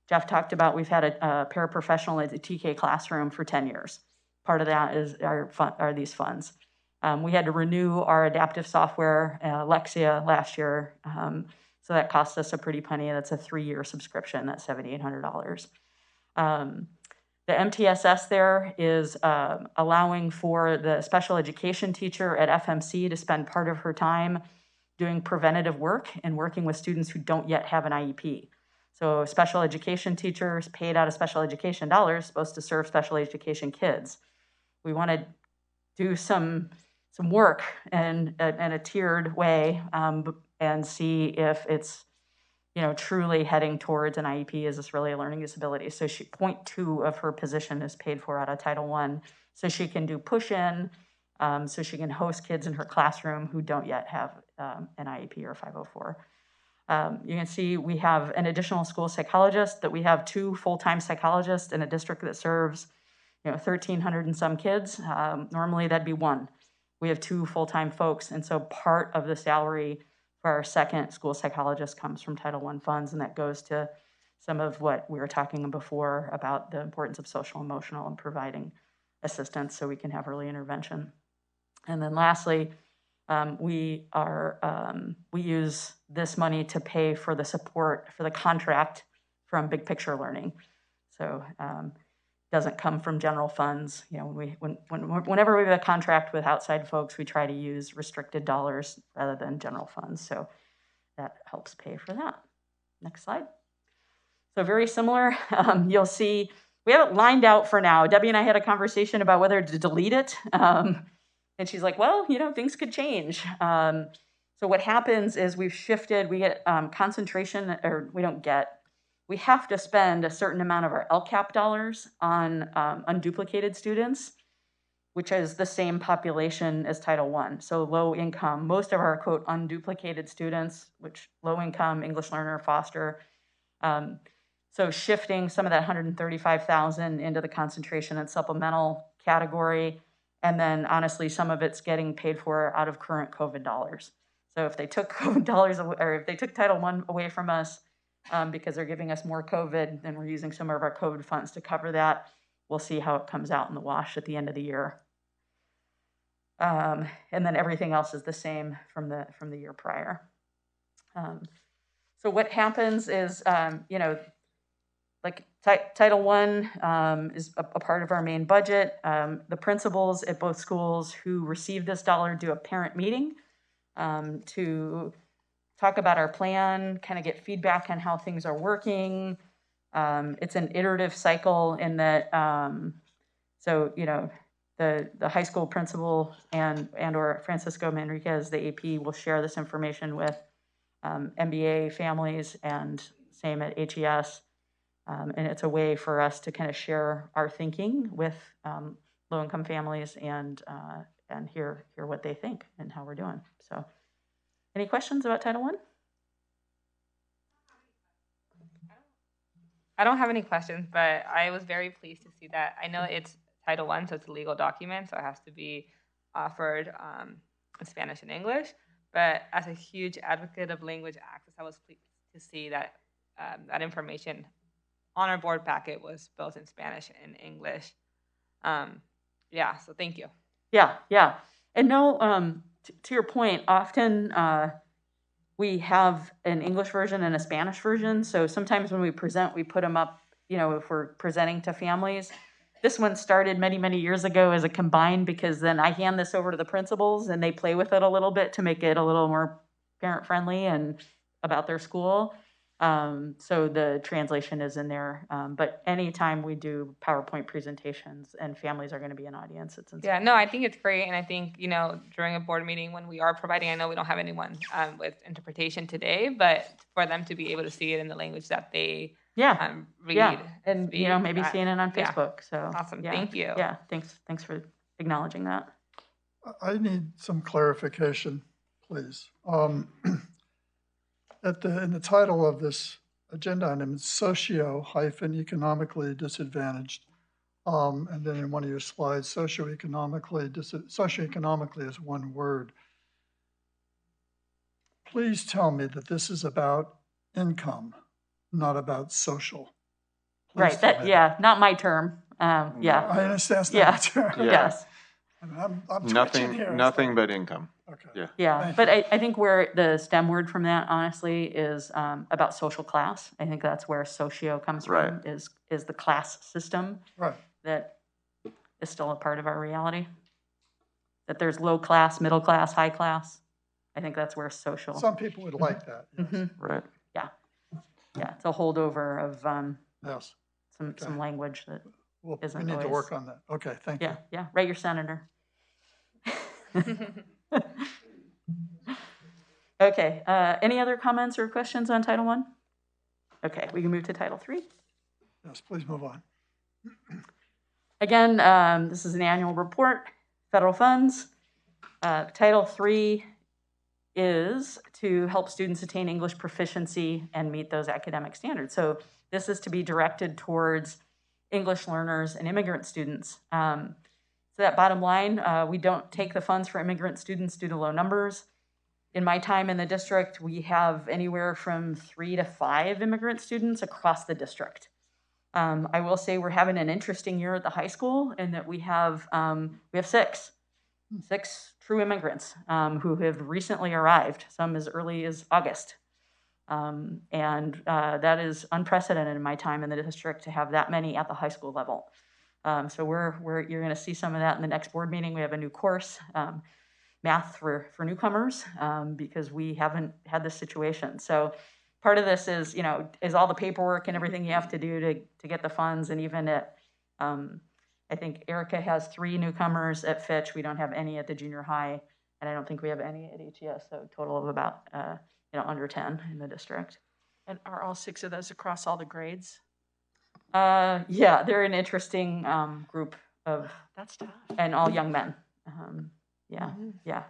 Jeff talked about we've had a paraprofessional at the TK classroom for 10 years. Part of that is are these funds. We had to renew our adaptive software, Lexia, last year. So that cost us a pretty penny. That's a 3-year subscription. That's $7,800. The MTSS there is allowing for the special education teacher at FMC to spend part of her time doing preventative work and working with students who don't yet have an IEP. So special education teachers paid out of special education dollars supposed to serve special education kids. We want to do some work in a tiered way and see if it's truly heading towards an IEP. Is this really a learning disability? So 0.2 of her position is paid for out of Title I, so she can do push-in, so she can host kids in her classroom who don't yet have an IEP or 504. You can see we have an additional school psychologist, that we have 2 full-time psychologists in a district that serves 1,300 and some kids. Normally that'd be 1. We have 2 full-time folks, and so part of the salary for our second school psychologist comes from Title I funds, and that goes to some of what we were talking before about the importance of social emotional and providing assistance so we can have early intervention. And then lastly, we use this money to pay for the support for the contract from Big Picture Learning. So doesn't come from general funds. Whenever we have a contract with outside folks, we try to use restricted dollars rather than general funds. So that helps pay for that. Next slide. So very similar. You'll see we have it lined out for now. Debbie and I had a conversation about whether to delete it. And she's like, well, things could change. So what happens is we've shifted, we get concentration, or we have to spend a certain amount of our LCAP dollars on unduplicated students, which is the same population as Title I. So low income, most of our, quote, unduplicated students, which low income, English learner, foster. So shifting some of that $135,000 into the concentration and supplemental category. And then honestly, some of it's getting paid for out of current COVID dollars. So if they took COVID dollars, or if they took Title I away from us because they're giving us more COVID, and we're using some of our COVID funds to cover that, we'll see how it comes out in the wash at the end of the year. And then everything else is the same from the year prior. So what happens is, like Title I is a part of our main budget. The principals at both schools who receive this dollar do a parent meeting to talk about our plan, kind of get feedback on how things are working. It's an iterative cycle in that, the high school principal and or Francisco Manriquez, the AP, will share this information with MBA families, and same at HES. And it's a way for us to kind of share our thinking with low-income families and hear what they think and how we're doing. So, any questions about Title I? I don't have any questions, but I was very pleased to see that. I know it's Title I, so it's a legal document, so it has to be offered in Spanish and English. But as a huge advocate of language access, I was pleased to see that that information on our board packet was both in Spanish and English. So thank you. Yeah. And no, to your point, often we have an English version and a Spanish version. So sometimes when we present, we put them up, if we're presenting to families. This one started many, many years ago as a combined, because then I hand this over to the principals and they play with it a little bit to make it a little more parent friendly and about their school. So the translation is in there. But anytime we do PowerPoint presentations and families are going to be an audience, it's in. Yeah, no, I think it's great. And I think, during a board meeting when we are providing, I know we don't have anyone with interpretation today, but for them to be able to see it in the language that they read. Yeah, and speak, maybe seeing it on yeah. Facebook. So Awesome. yeah. Thank you. Yeah, thanks for acknowledging that. I need some clarification, please. In the title of this agenda item, it's socio-economically disadvantaged. And then in one of your slides, socioeconomically is one word. Please tell me that this is about income, not about social. Please Right. Not my term. Yeah. I understand. That's not your term. Yeah. Yes. I'm twitching here. Nothing but income. Okay. Yeah. Yeah, but I think where the STEM word from that, honestly, is about social class. I think that's where socio comes from, is the class system that is still a part of our reality. That there's low class, middle class, high class. I think that's where social. Some people would like that. Yes. Mm-hmm. Right. Yeah, it's a holdover of Yes. some language that we isn't need always. to work on that. Okay, thank you. Yeah. Write your senator. Okay, any other comments or questions on Title I? Okay, we can move to Title III. Yes, please move on. Again, this is an annual report, federal funds. Title III is to help students attain English proficiency and meet those academic standards. So this is to be directed towards English learners and immigrant students. So that bottom line, we don't take the funds for immigrant students due to low numbers. In my time in the district, we have anywhere from 3 to 5 immigrant students across the district. I will say we're having an interesting year at the high school in that we have 6 true immigrants who have recently arrived, some as early as August. And that is unprecedented in my time in the district to have that many at the high school level. So you're going to see some of that in the next board meeting. We have a new course, math for newcomers, because we haven't had this situation. So part of this is all the paperwork and everything you have to do to get the funds. And even at, I think Erica has 3 newcomers at Fitch. We don't have any at the junior high, and I don't think we have any at HES. So a total of about under 10 in the district. And are all 6 of those across all the grades? Yeah, they're an interesting group of. That's tough. And all young men. Yeah.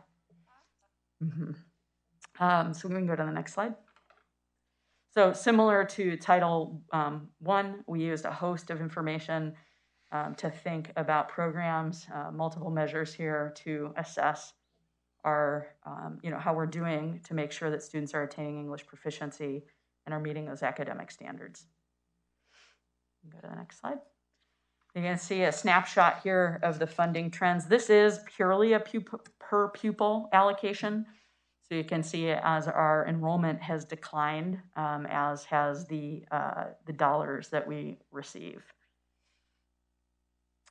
Mm-hmm. So we can go to the next slide. So similar to Title I, we used a host of information to think about programs, multiple measures here to assess our, how we're doing to make sure that students are attaining English proficiency and are meeting those academic standards. Go to the next slide. You're going to see a snapshot here of the funding trends. This is purely a per pupil allocation. So you can see as our enrollment has declined, as has the dollars that we receive.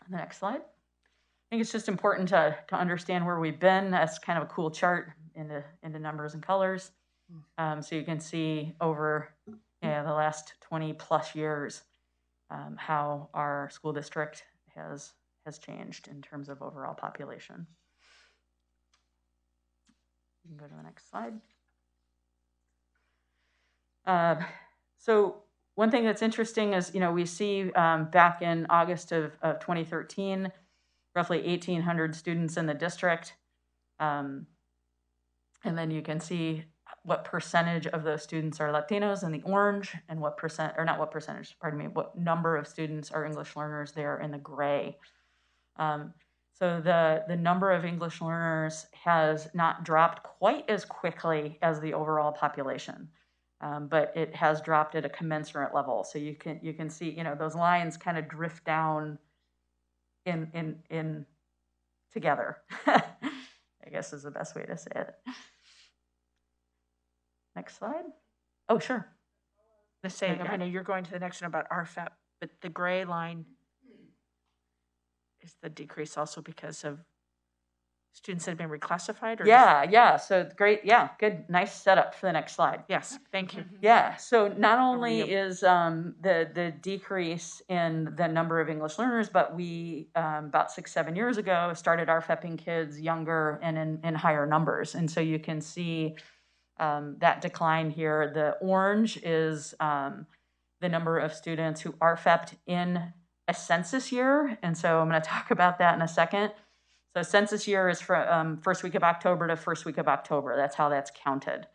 The next slide. I think it's just important to understand where we've been. That's kind of a cool chart into numbers and colors. So you can see over the last 20 plus years how our school district has changed in terms of overall population. You can go to the next slide. So one thing that's interesting is, we see back in August of 2013, roughly 1,800 students in the district. And then you can see what percentage of those students are Latinos in the orange, and what number of students are English learners there in the gray. So the number of English learners has not dropped quite as quickly as the overall population, but it has dropped at a commensurate level. So you can see, those lines kind of drift down in together, I guess is the best way to say it. Next slide. Oh, sure. I know you're going to the next one about RFEP, but the gray line is the decrease also because of students that have been reclassified? Or Yeah. So great. Yeah, good. Nice setup for the next slide. Yes, thank you. Yeah. So not only you? is the decrease in the number of English learners, but we about 6-7 years ago started RFEPing kids younger and in higher numbers, and so you can see that decline here. The orange is the number of students who RFEPed in a census year, and so I'm going to talk about that in a second. So census year is from first week of October to first week of October. That's how that's counted.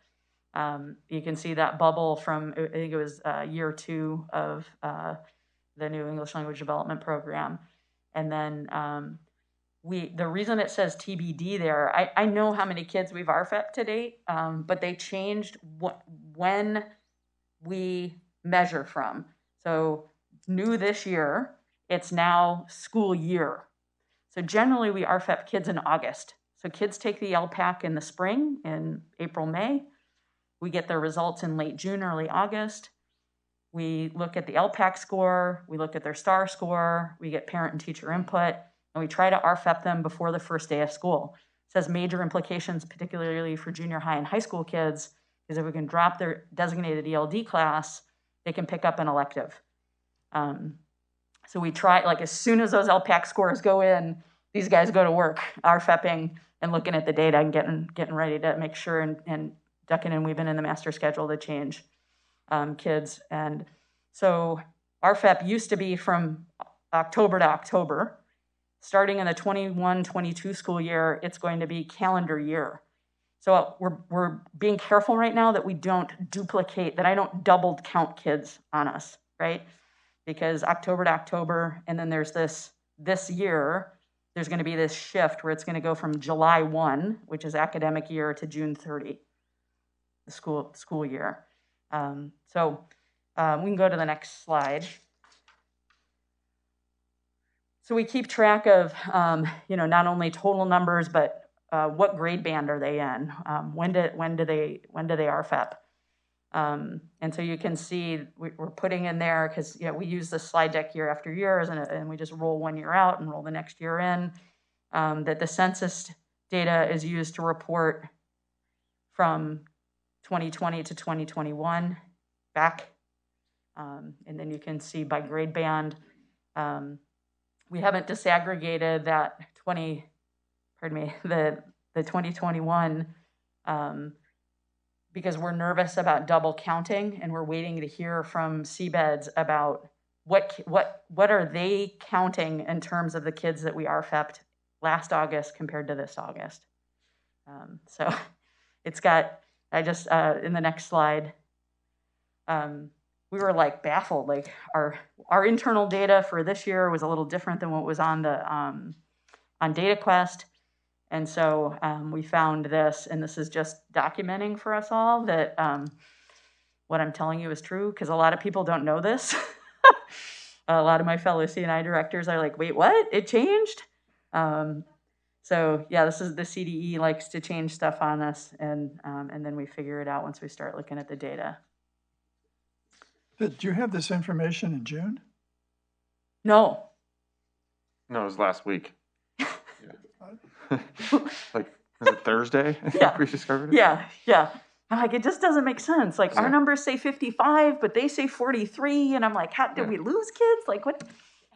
You can see that bubble from, I think it was year 2 of the new English language development program. And then the reason it says TBD there, I know how many kids we've RFEP to date, but they changed when we measure from. So new this year, it's now school year. So generally we RFEP kids in August. So kids take the LPAC in the spring, in April, May. We get their results in late June, early August. We look at the LPAC score, we look at their STAR score, we get parent and teacher input, and we try to RFEP them before the first day of school. It says major implications, particularly for junior high and high school kids, is if we can drop their designated ELD class, they can pick up an elective. So we try, like as soon as those LPAC scores go in, these guys go to work, RFEPing and looking at the data and getting ready to make sure and ducking and weaving in the master schedule to change kids. And so RFEP used to be from October to October. Starting in the 21-22 school year, it's going to be calendar year. So we're being careful right now that we don't duplicate, that I don't double count kids on us, right? Because October to October, and then there's this year, there's going to be this shift where it's going to go from July 1, which is academic year, to June 30, the school year. So we can go to the next slide. So we keep track of, not only total numbers, but what grade band are they in? When do they RFEP? And so you can see we're putting in there, because we use this slide deck year after year, and we just roll one year out and roll the next year in, that the census data is used to report from 2020 to 2021 back. And then you can see by grade band. We haven't disaggregated that the 2021, because we're nervous about double counting, and we're waiting to hear from CBEDS about what are they counting in terms of the kids that we RFEP'd last August compared to this August. So it's got, in the next slide, we were like baffled. Like our internal data for this year was a little different than what was on the on DataQuest, and so we found this, and this is just documenting for us all that what I'm telling you is true, because a lot of people don't know this. A lot of my fellow C&I directors are like, "Wait, what? It changed?" So yeah, this is the CDE likes to change stuff on us, and then we figure it out once we start looking at the data. Did you have this information in June? No. No, it was last week. Like, was it Thursday? Yeah. We discovered it? Yeah. I'm like, it just doesn't make sense. Like, our numbers say 55, but they say 43, and I'm like, how did we lose kids? Like, what?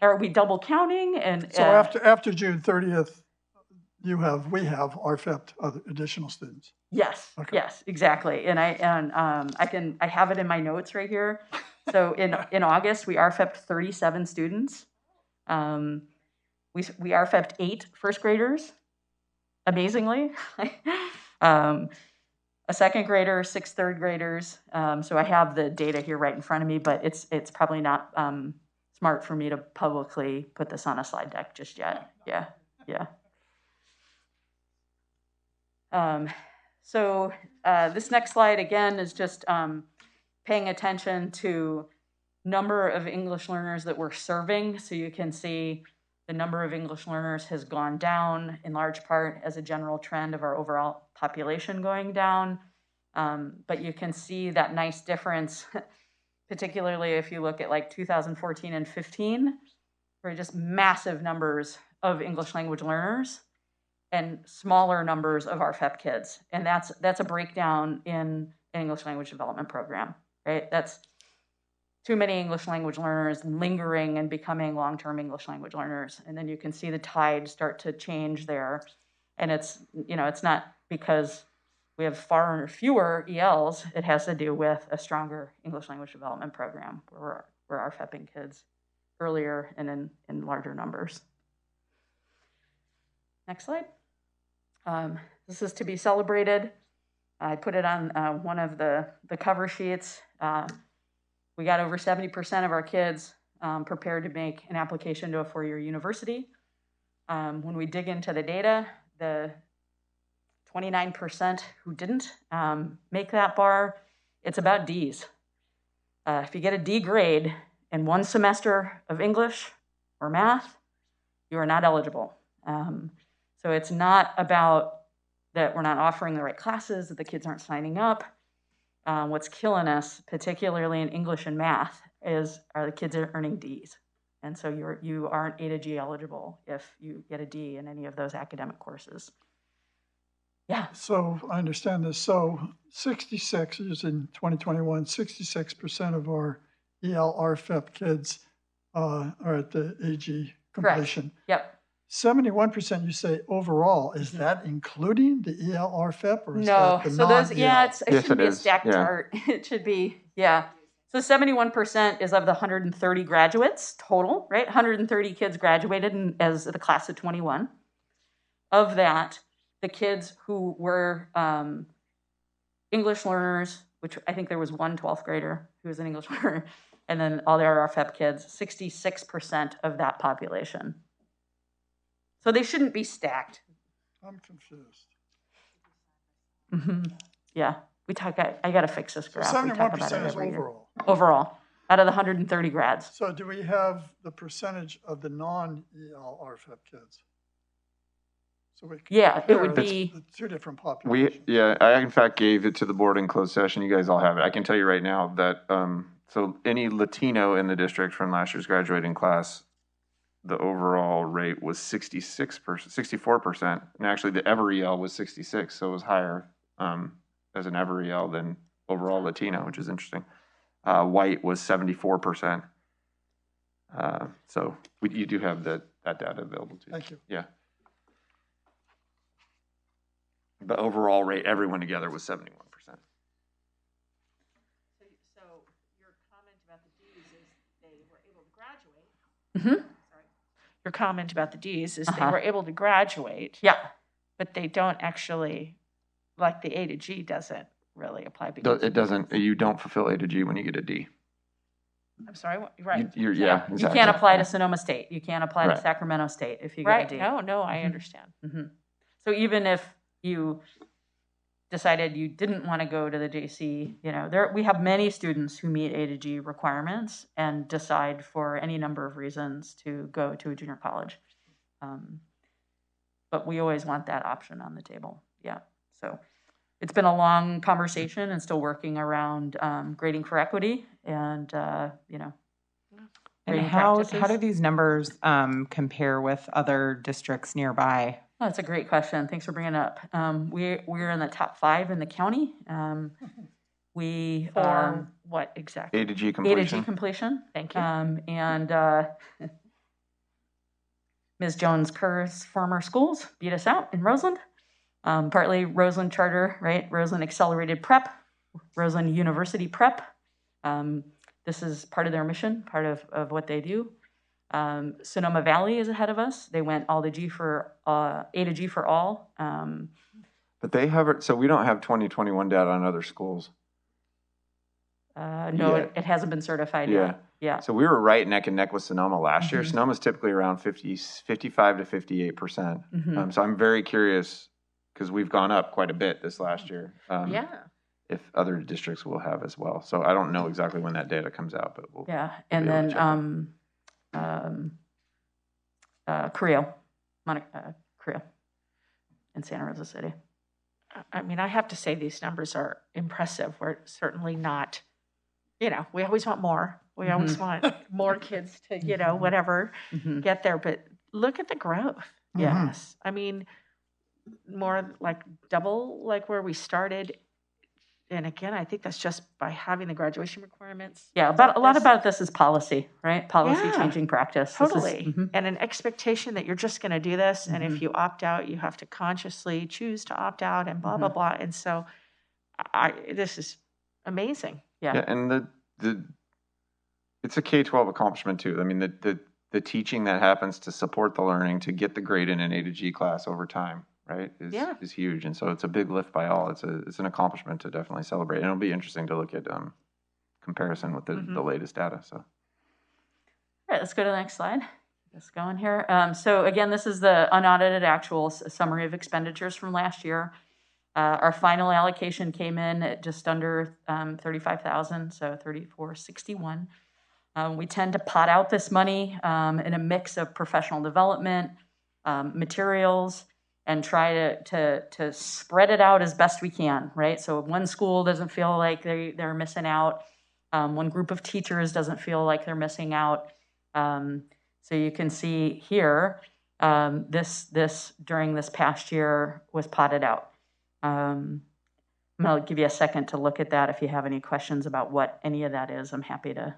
Are we double counting? And so after June 30th, we have RFEP'd other additional students. Yes. Okay. Yes, exactly. And I have it in my notes right here. So in August, we RFEP'd 37 students. We RFEP'd 8 first graders, amazingly. A second grader, 6 third graders. So I have the data here right in front of me, but it's probably not smart for me to publicly put this on a slide deck just yet. Yeah. So this next slide, again, is just paying attention to number of English learners that we're serving. So you can see the number of English learners has gone down, in large part as a general trend of our overall population going down. But you can see that nice difference, particularly if you look at like 2014 and 15, where just massive numbers of English language learners and smaller numbers of RFEP kids. And that's a breakdown in an English language development program, right? That's too many English language learners lingering and becoming long-term English language learners. And then you can see the tide start to change there. And it's not because we have far fewer ELs. It has to do with a stronger English language development program where we're RFEPing kids earlier and in larger numbers. Next slide. This is to be celebrated. I put it on one of the cover sheets. We got over 70% of our kids prepared to make an application to a four-year university. When we dig into the data, the 29% who didn't make that bar, it's about Ds. If you get a D grade in one semester of English or math, you are not eligible. So it's not about that we're not offering the right classes, that the kids aren't signing up. What's killing us, particularly in English and math, are the kids are earning Ds. And so you aren't A to G eligible if you get a D in any of those academic courses. Yeah. So I understand this. So 66 is in 2021, 66% of our EL RFEP kids are at the AG completion. Correct. Yep. 71% you say overall. Is that including the EL RFEP or is no? that the So those, non-EL? it Yes, should be a is. stacked Yeah. chart. It should be, yeah. So 71% is of the 130 graduates total, right? 130 kids graduated as the class of 21. Of that, the kids who were English learners, which I think there was one 12th grader who was an English learner, and then all the RFEP kids, 66% of that population. So they shouldn't be stacked. I'm confused. Mm-hmm. Yeah, I got to fix this graph. So We talk about 71% it is every year. overall. Overall, out of the 130 grads. So do we have the percentage of the non-EL RFEP kids? So we Yeah, it would compare be- the two different populations. I in fact gave it to the board in closed session. You guys all have it. I can tell you right now that, so any Latino in the district from last year's graduating class, the overall rate was 64%. And actually the EL was 66, so it was higher as an EL than overall Latino, which is interesting. White was 74%. So you do have that data available too. Thank you. Yeah. The overall rate, everyone together, was 71%. So your comment about the Ds is they were able to graduate. Mm-hmm. Sorry. Your comment about the Ds is they Uh-huh. were able to graduate, Yeah. but they don't actually, like the A to G doesn't really apply because It doesn't. You don't fulfill A to G when you get a D. I'm sorry, right? Yeah, You exactly. can't apply to Sonoma State. You can't apply to Right. Sacramento State if you Right. get a D. No, I Mhm. understand. Mm-hmm. So even if you decided you didn't want to go to the JC, we have many students who meet A to G requirements and decide for any number of reasons to go to a junior college. But we always want that option on the table. Yeah. So it's been a long conversation and still working around grading for equity and, And grading how practices. do these numbers compare with other districts nearby? Oh, that's a great question. Thanks for bringing it up. We're in the top 5 in the county. We For what exactly? A to G A to completion. G completion. Thank you. And Ms. Jones Kerr's former schools beat us out in Roseland. Partly Roseland Charter, right? Roseland Accelerated Prep, Roseland University Prep. This is part of their mission, part of what they do. Sonoma Valley is ahead of us. They went A to G for all. But they have it, so we don't have 2021 data on other schools. No, Yeah. it hasn't been certified Yeah. yet. Yeah. So we were right neck and neck with Sonoma last year. Mhm. Sonoma's typically around 55 to 58%. Mhm. So I'm very curious because we've gone up quite a bit this last year. Yeah. If other districts will have as well. So I don't know exactly when that data comes out, but we'll. Yeah, We'll and be able to then Creo, Creo in Santa Rosa City. I mean, I have to say these numbers are impressive. We're certainly not, we always want more. We always want more kids to, whatever, Mhm. get there. But look at the growth. Yes. I mean, more like double like where we started. And again, I think that's just by having the graduation requirements. Yeah, But a lot about this is policy, right? Policy Yeah, changing practice. This is- totally. mhm. And an expectation that you're just going to do this. And if Mhm. you opt out, you have to consciously choose to opt out and blah, Mhm. blah, blah. And so this is amazing. Yeah. Yeah, and the it's a K-12 accomplishment too. I mean, the teaching that happens to support the learning to get the grade in an A to G class over time, right, is huge. And so it's a big lift by all. It's an accomplishment to definitely celebrate. And it'll be interesting to look at comparison with the latest data. So, All right, let's go to the next slide. Let's go in here. So again, this is the unaudited actual summary of expenditures from last year. Our final allocation came in at just under 35,000, so 3461. We tend to pot out this money in a mix of professional development, materials, and try to spread it out as best we can, right? So one school doesn't feel like they're missing out. One group of teachers doesn't feel like they're missing out. So you can see here, this during this past year was potted out. I'm going to give you a second to look at that. If you have any questions about what any of that is, I'm happy to.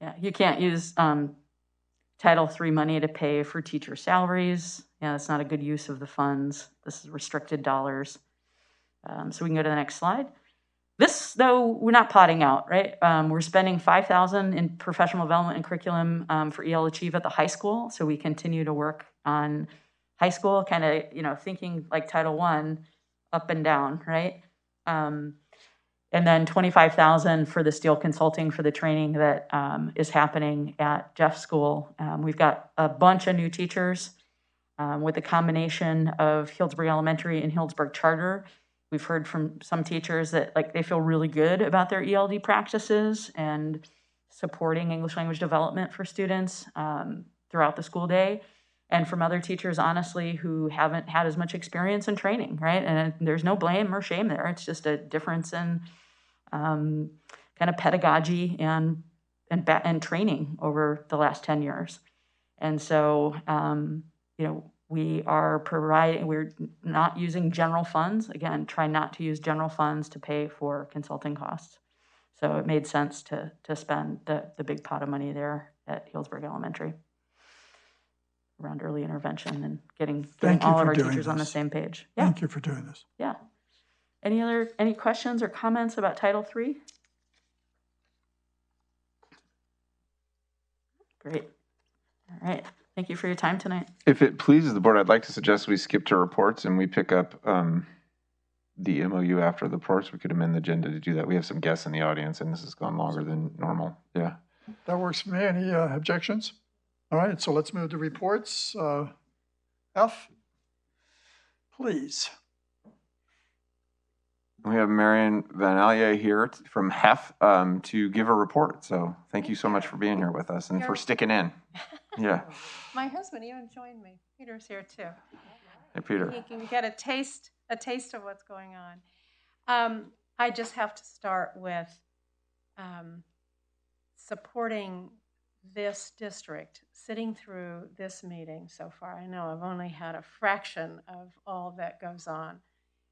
Yeah, you can't use Title III money to pay for teacher salaries. Yeah, that's not a good use of the funds. This is restricted dollars. So we can go to the next slide. This, though, we're not potting out, right? We're spending $5,000 in professional development and curriculum for EL Achieve at the high school. So we continue to work on high school, kind of, thinking like Title I, up and down, right? And then $25,000 for the steel consulting for the training that is happening at Jeff's school. We've got a bunch of new teachers with a combination of Healdsburg Elementary and Healdsburg Charter. We've heard from some teachers that they feel really good about their ELD practices and supporting English language development for students throughout the school day. And from other teachers, honestly, who haven't had as much experience in training, right? And there's no blame or shame there. It's just a difference in kind of pedagogy and training over the last 10 years. And so, we're not using general funds. Again, try not to use general funds to pay for consulting costs. So it made sense to spend the big pot of money there at Healdsburg Elementary around early intervention and getting all of our teachers on the same page. Yeah. Thank you for doing this. Yeah. Any questions or comments about Title III? Great. All right. Thank you for your time tonight. if it pleases the board, I'd like to suggest we skip to reports and we pick up the MOU after the reports. We could amend the agenda to do that. We have some guests in the audience, and this has gone longer than normal. Yeah. That works for me. Any objections? All right, so let's move to reports. F, please. We have Marion Van Allier here from HEF to give a report. So thank you so much for being here with us and for sticking in. Yeah. My husband even joined me. Peter's here too. Hey, Peter. He can get a taste of what's going on. I just have to start with supporting this district, sitting through this meeting so far. I know I've only had a fraction of all that goes on.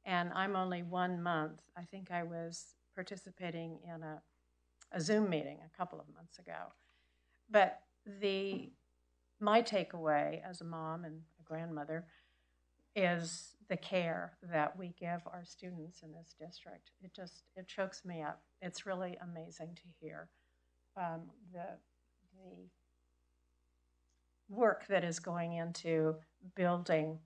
And I'm only 1 month. I think I was participating in a Zoom meeting a couple of months ago. But my takeaway as a mom and a grandmother is the care that we give our students in this district. It chokes me up. It's really amazing to hear the work that is going into building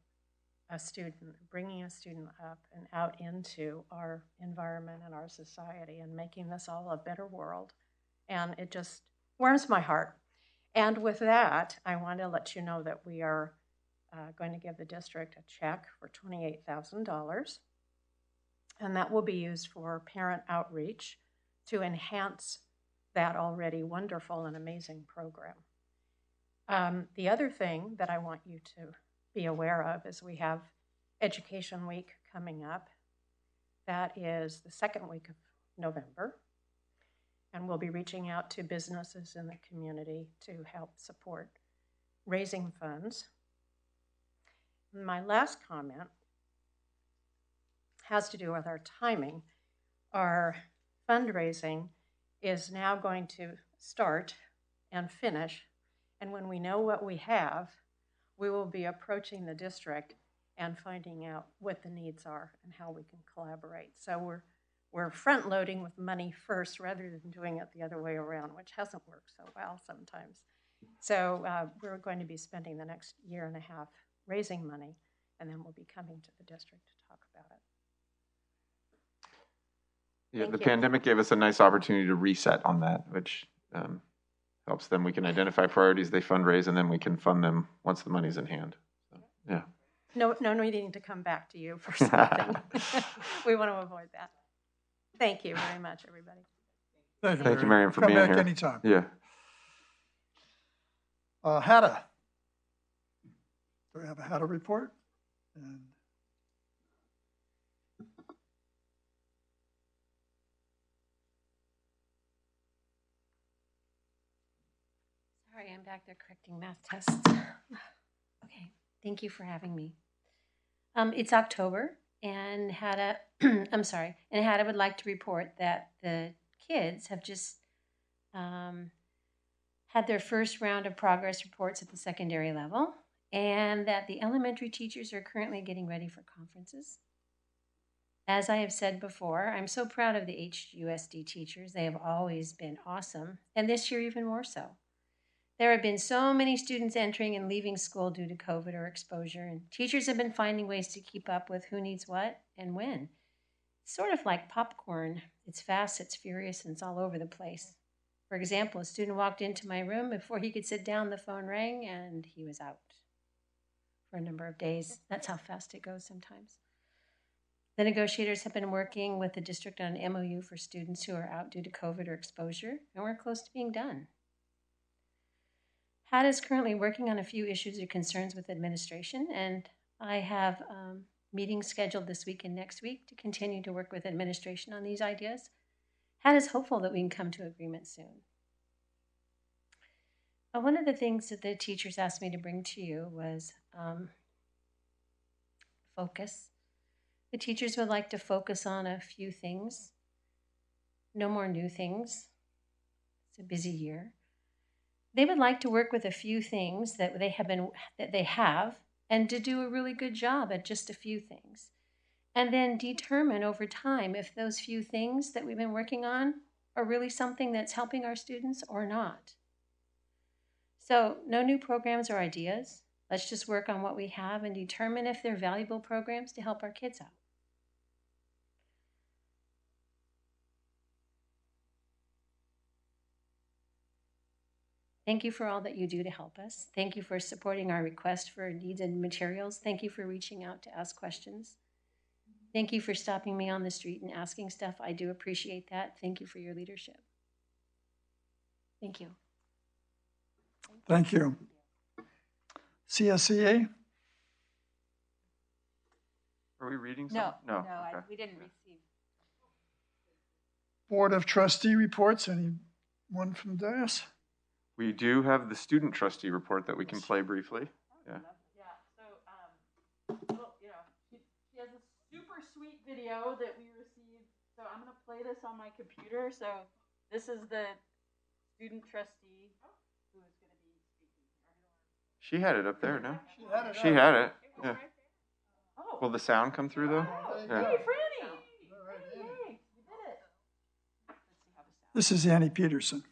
a student, bringing a student up and out into our environment and our society and making this all a better world. And it just warms my heart. And with that, I want to let you know that we are going to give the district a check for $28,000. And that will be used for parent outreach to enhance that already wonderful and amazing program. The other thing that I want you to be aware of is we have Education Week coming up. That is the second week of November. And we'll be reaching out to businesses in the community to help support raising funds. My last comment has to do with our timing. Our fundraising is now going to start and finish, and when we know what we have, we will be approaching the district and finding out what the needs are and how we can collaborate. So we're front loading with money first rather than doing it the other way around, which hasn't worked so well sometimes. So we're going to be spending the next year and a half raising money, and then we'll be coming to the district to talk about it. Yeah, Thank the you. pandemic gave us a nice opportunity to reset on that, which helps them. We can identify priorities, they fundraise, and then we can fund them once the money's in hand. So, yeah. No needing to come back to you for something. We want to avoid that. Thank you very much, everybody. Thank you, Miriam, for Come being back here. anytime. Yeah. HADA. Do we have a HADA report? And Sorry, I'm back there correcting math tests. Okay, thank you for having me. It's October, and HADA, I'm sorry, and HADA would like to report that the kids have just had their first round of progress reports at the secondary level, and that the elementary teachers are currently getting ready for conferences. As I have said before, I'm so proud of the HUSD teachers. They have always been awesome, and this year even more so. There have been so many students entering and leaving school due to COVID or exposure, and teachers have been finding ways to keep up with who needs what and when. It's sort of like popcorn. It's fast, it's furious, and it's all over the place. For example, a student walked into my room. Before he could sit down, the phone rang, and he was out for a number of days. That's how fast it goes sometimes. The negotiators have been working with the district on an MOU for students who are out due to COVID or exposure, and we're close to being done. HADA is currently working on a few issues or concerns with administration, and I have meetings scheduled this week and next week to continue to work with administration on these ideas. HADA is hopeful that we can come to agreement soon. One of the things that the teachers asked me to bring to you was focus. The teachers would like to focus on a few things. No more new things. It's a busy year. They would like to work with a few things that they have, and to do a really good job at just a few things. And then determine over time if those few things that we've been working on are really something that's helping our students or not. So no new programs or ideas. Let's just work on what we have and determine if they're valuable programs to help our kids out. Thank you for all that you do to help us. Thank you for supporting our request for needs and materials. Thank you for reaching out to ask questions. Thank you for stopping me on the street and asking stuff. I do appreciate that. Thank you for your leadership. Thank you. thank you. CSEA? Are we reading some? No. Okay. We didn't receive. Board of Trustee reports. Anyone from dais? We do have the student trustee report that we can play briefly. Yeah. So, she has a super sweet video that we received. So I'm going to play this on my computer. So this is the student trustee who is going to be speaking. She had it up there, no? She had it. Yeah. Oh. Will the sound come through though? Yeah. Hey, Franny! Hey, you did it. Let's see how this sounds. This is Annie Peterson.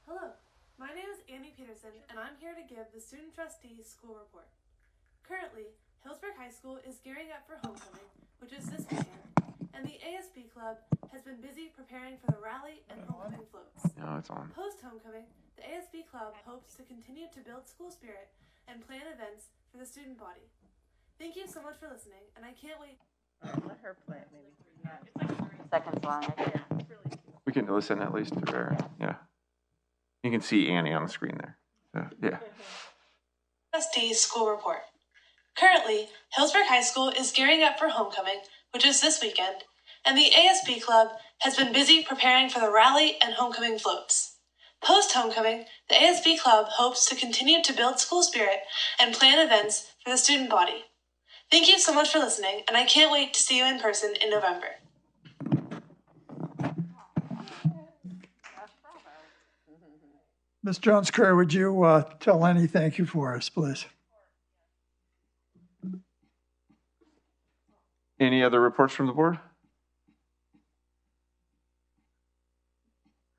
Hello, my name is Annie Peterson, and I'm here to give the Student Trustees School Report. Currently, Healdsburg High School is gearing up for homecoming, which is this weekend, and the ASB Club has been busy preparing for the rally and homecoming floats. No, it's on. Post-homecoming, the ASB Club hopes to continue to build school spirit and plan events for the student body. Thank you so much for listening, and I can't wait. Let her play it, maybe. Yeah, it's like 30 seconds long. It's really cute. We can listen at least to her. Yeah. You can see Annie on the screen there. So, yeah. Trustee School Report. Currently, Healdsburg High School is gearing up for homecoming, which is this weekend, and the ASB Club has been busy preparing for the rally and homecoming floats. Post-homecoming, the ASB Club hopes to continue to build school spirit and plan events for the student body. Thank you so much for listening, and I can't wait to see you in person in November. Ms. Jones-Kerr, would you tell Lenny thank you for us, please? Any other reports from the board?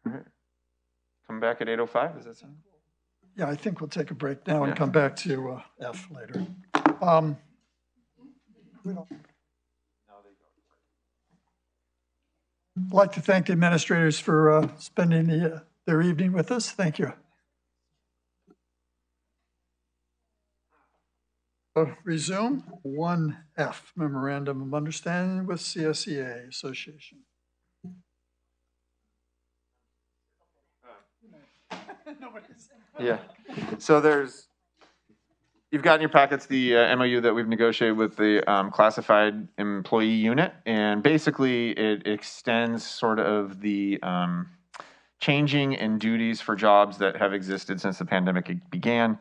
All right. Come back at 8:05, does that sound? Yeah, I think we'll take a break now and Yeah. come back to F later. I'd like to thank the administrators for spending their evening with us. Thank you. Resume 1F, Memorandum of Understanding with CSEA Association. Yeah. So you've got in your packets the MOU that we've negotiated with the classified employee unit, and basically it extends sort of the changing in duties for jobs that have existed since the pandemic began.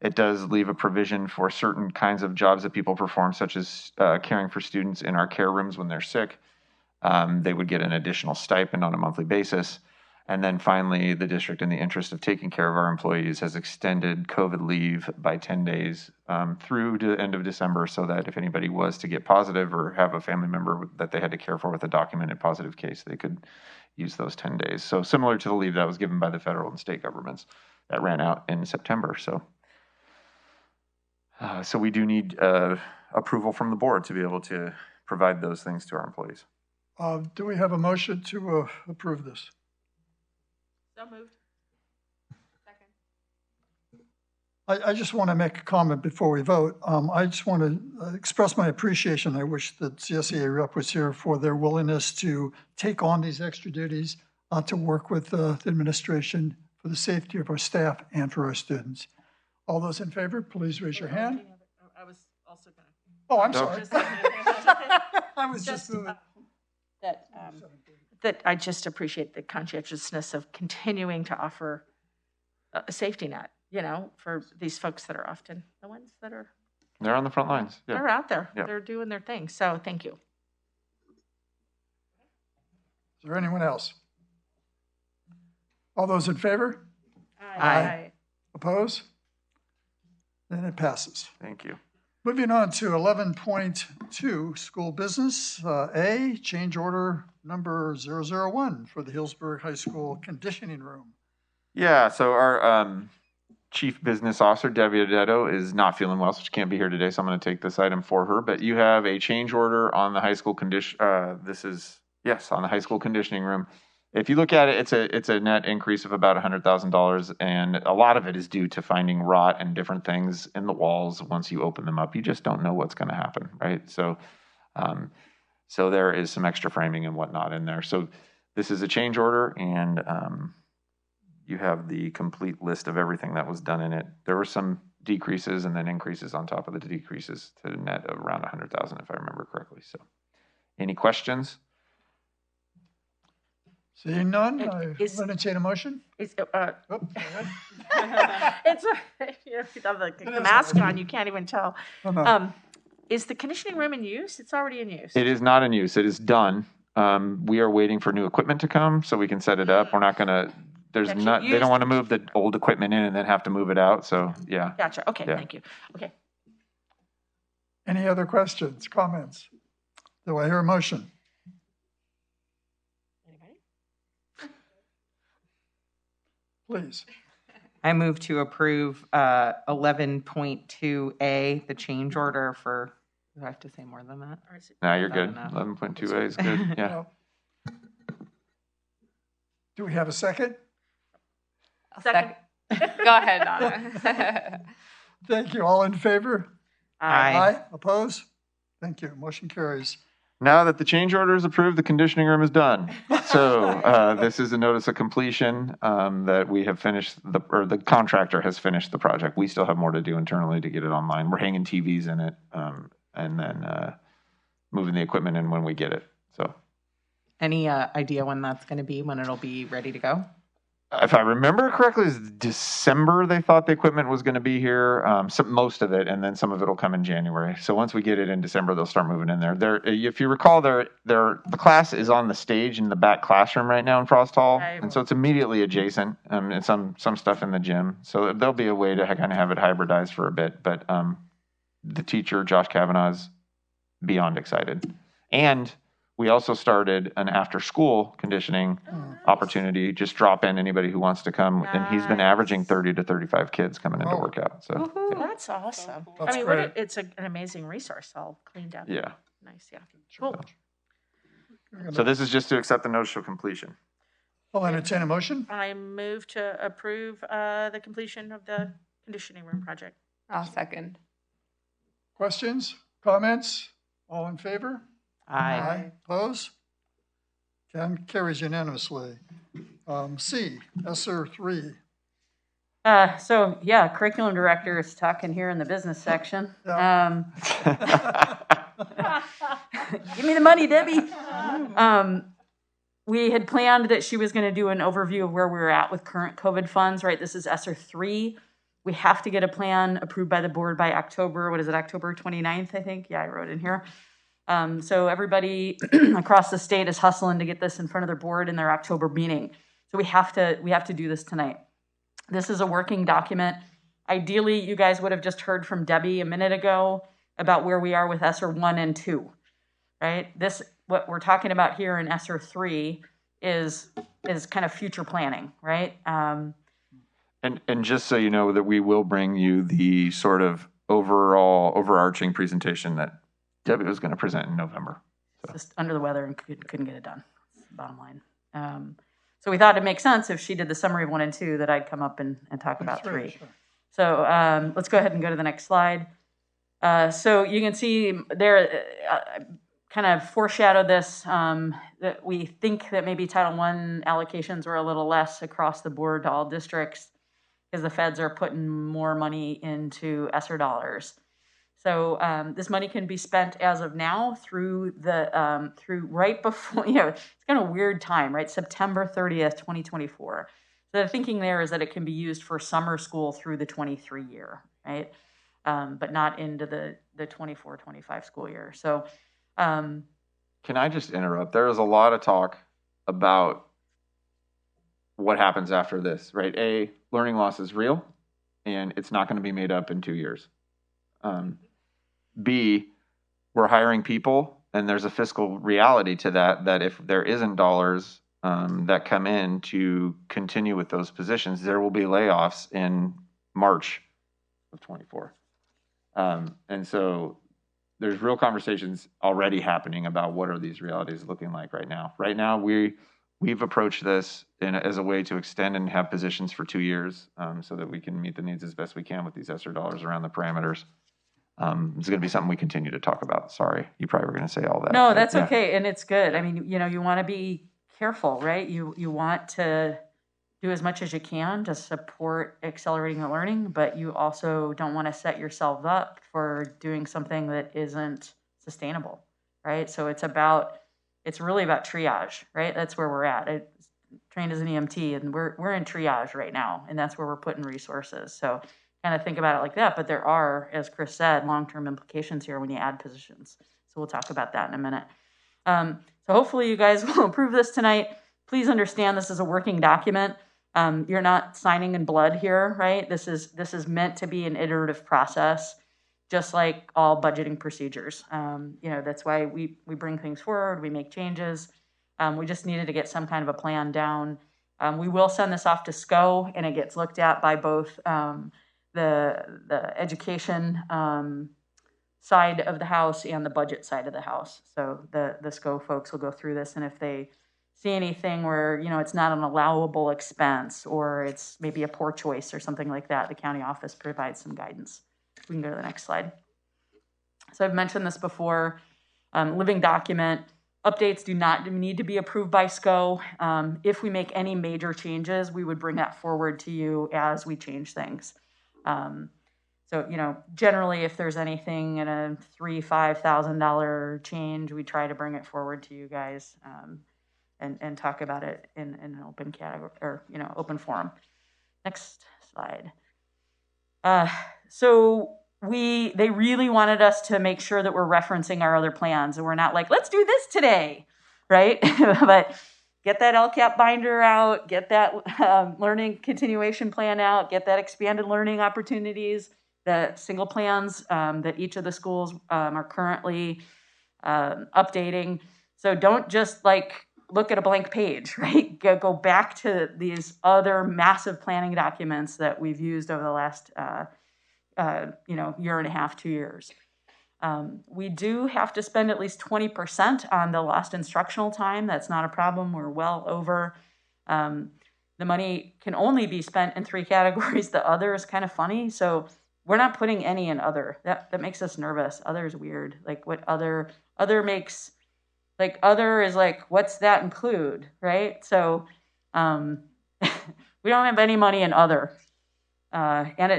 It does leave a provision for certain kinds of jobs that people perform, such as caring for students in our care rooms when they're sick. They would get an additional stipend on a monthly basis. And then finally, the district, in the interest of taking care of our employees, has extended COVID leave by 10 days through the end of December, so that if anybody was to get positive or have a family member that they had to care for with a documented positive case, they could use those 10 days. So similar to the leave that was given by the federal and state governments that ran out in September. So we do need approval from the board to be able to provide those things to our employees. Do we have a motion to approve this? So moved. I just want to make a comment before we vote. I just want to express my appreciation. I wish that CSEA rep was here for their willingness to take on these extra duties, to work with the administration for the safety of our staff and for our students. All those in favor, please raise your hand. I was also going to. Oh, I'm sorry. I was just moving. That I just appreciate the conscientiousness of continuing to offer a safety net, for these folks that are often the ones that are. They're on the front lines. Yeah. They're out there. Yeah. They're doing their thing. So thank you. Is there anyone else? All those in favor? Aye. Oppose? Then it passes. Thank you. Moving on to 11.2, school business. A, change order number 001 for the Healdsburg High School conditioning room. Yeah, so our chief business officer, Debbie Adetto, is not feeling well, so she can't be here today, so I'm going to take this item for her. But you have a change order on the high school on the high school conditioning room. If you look at it, it's a net increase of about $100,000, and a lot of it is due to finding rot and different things in the walls. Once you open them up, you just don't know what's going to happen, right? So there is some extra framing and whatnot in there. So this is a change order, and you have the complete list of everything that was done in it. There were some decreases and then increases on top of the decreases to the net of around $100,000, if I remember correctly. So, any questions? Seeing none, I entertain a motion. It's go ahead. it's if you have the mask on, you can't even tell. Oh, no. Is the conditioning room in use? It's already in use. It is not in use. It is done. We are waiting for new equipment to come so we can set it up. We're not going to. They don't want to move the old equipment in and then have to move it out. So yeah. Gotcha. Okay. Yeah. Thank you. Okay. Any other questions, comments? Do I hear a motion? Please. I move to approve 11.2A, the change order for, do I have to say more than that? No, you're good. enough? 11.2A is good. Yeah. Do we have a second? Second. Go ahead, Donna. Thank you. All in favor? Aye. Oppose? Thank you. Motion carries. Now that the change order is approved, the conditioning room is done. So this is a notice of completion that we have finished, the contractor has finished the project. We still have more to do internally to get it online. We're hanging TVs in it and then moving the equipment in when we get it. So, Any idea when that's going to be, when it'll be ready to go? if I remember correctly, it's December they thought the equipment was going to be here, most of it, and then some of it will come in January. So once we get it in December, they'll start moving in there. If you recall, the class is on the stage in the back classroom right now in Frost Hall, and so it's immediately adjacent, and some stuff in the gym. So there'll be a way to kind of have it hybridized for a bit. But the teacher, Josh Kavanaugh, is beyond excited. And we also started an after-school conditioning opportunity. Just drop in anybody who wants to come, and he's been averaging 30 to 35 kids coming in to work out. So yeah. That's awesome. That's I mean, great. it's an amazing resource, all cleaned up. Yeah. Nice, yeah. Cool. So this is just to accept the notice of completion. I'll entertain a motion. I move to approve the completion of the conditioning room project. I'll second. Questions, comments? All in favor? Aye. Oppose? Carries unanimously. C, ESSER 3. So yeah, curriculum director is talking here in the business section. Yeah. Give me the money, Debbie. We had planned that she was going to do an overview of where we were at with current COVID funds, right? This is ESSER 3. We have to get a plan approved by the board by October. What is it, October 29th, I think? Yeah, I wrote in here. So everybody across the state is hustling to get this in front of their board in their October meeting. So we have to do this tonight. This is a working document. Ideally, you guys would have just heard from Debbie a minute ago about where we are with ESSER 1 and 2, right? What we're talking about here in ESSER 3 is kind of future planning, right? And just so you know that we will bring you the sort of overarching presentation that Debbie was going to present in November. So. Just under the weather and couldn't get it done. That's the bottom line. So we thought it'd make sense if she did the summary of 1 and 2 that I'd come up and talk about 3. Sure. So let's go ahead and go to the next slide. So you can see there, kind of foreshadowed this, that we think that maybe Title I allocations were a little less across the board to all districts because the feds are putting more money into ESSER dollars. So this money can be spent as of now through right before, it's kind of a weird time, right? September 30th, 2024. So the thinking there is that it can be used for summer school through the 23 year, right? But not into the 24-25 school year. So can I just interrupt? There is a lot of talk about what happens after this, right? A, learning loss is real, and it's not going to be made up in 2 years. B, we're hiring people, and there's a fiscal reality to that if there isn't dollars that come in to continue with those positions, there will be layoffs in March of 24. And so there's real conversations already happening about what are these realities looking like right now. Right now, we've approached this as a way to extend and have positions for 2 years so that we can meet the needs as best we can with these ESSER dollars around the parameters. It's going to be something we continue to talk about. Sorry, you probably were going to say all that. No, that's okay, and it's good. I mean, you want to be careful, right? You want to do as much as you can to support accelerating the learning, but you also don't want to set yourself up for doing something that isn't sustainable, right? So it's really about triage, right? That's where we're at. I trained as an EMT, and we're in triage right now, and that's where we're putting resources. So kind of think about it like that, but there are, as Chris said, long-term implications here when you add positions. So we'll talk about that in a minute. So hopefully you guys will approve this tonight. Please understand this is a working document. You're not signing in blood here, right? This is meant to be an iterative process, just like all budgeting procedures. That's why we bring things forward, we make changes. We just needed to get some kind of a plan down. We will send this off to SCO, and it gets looked at by both the education side of the house and the budget side of the house. So the SCO folks will go through this, and if they see anything where it's not an allowable expense or it's maybe a poor choice or something like that, the county office provides some guidance. We can go to the next slide. So I've mentioned this before. Living document. Updates do not need to be approved by SCO. If we make any major changes, we would bring that forward to you as we change things. So, generally, if there's anything in a $3,000-$5,000 change, we try to bring it forward to you guys and talk about it in an open category or open forum. Next slide. So they really wanted us to make sure that we're referencing our other plans, and we're not like, let's do this today, right? But get that LCAP binder out, get that learning continuation plan out, get that expanded learning opportunities, the single plans that each of the schools are currently updating. So don't just look at a blank page, right? Go back to these other massive planning documents that we've used over the last year and a half, 2 years. We do have to spend at least 20% on the lost instructional time. That's not a problem. We're well over. The money can only be spent in 3 categories. The other is kind of funny. So we're not putting any in other. That makes us nervous. Other is weird. What other makes, other is what's that include, right? So we don't have any money in other. And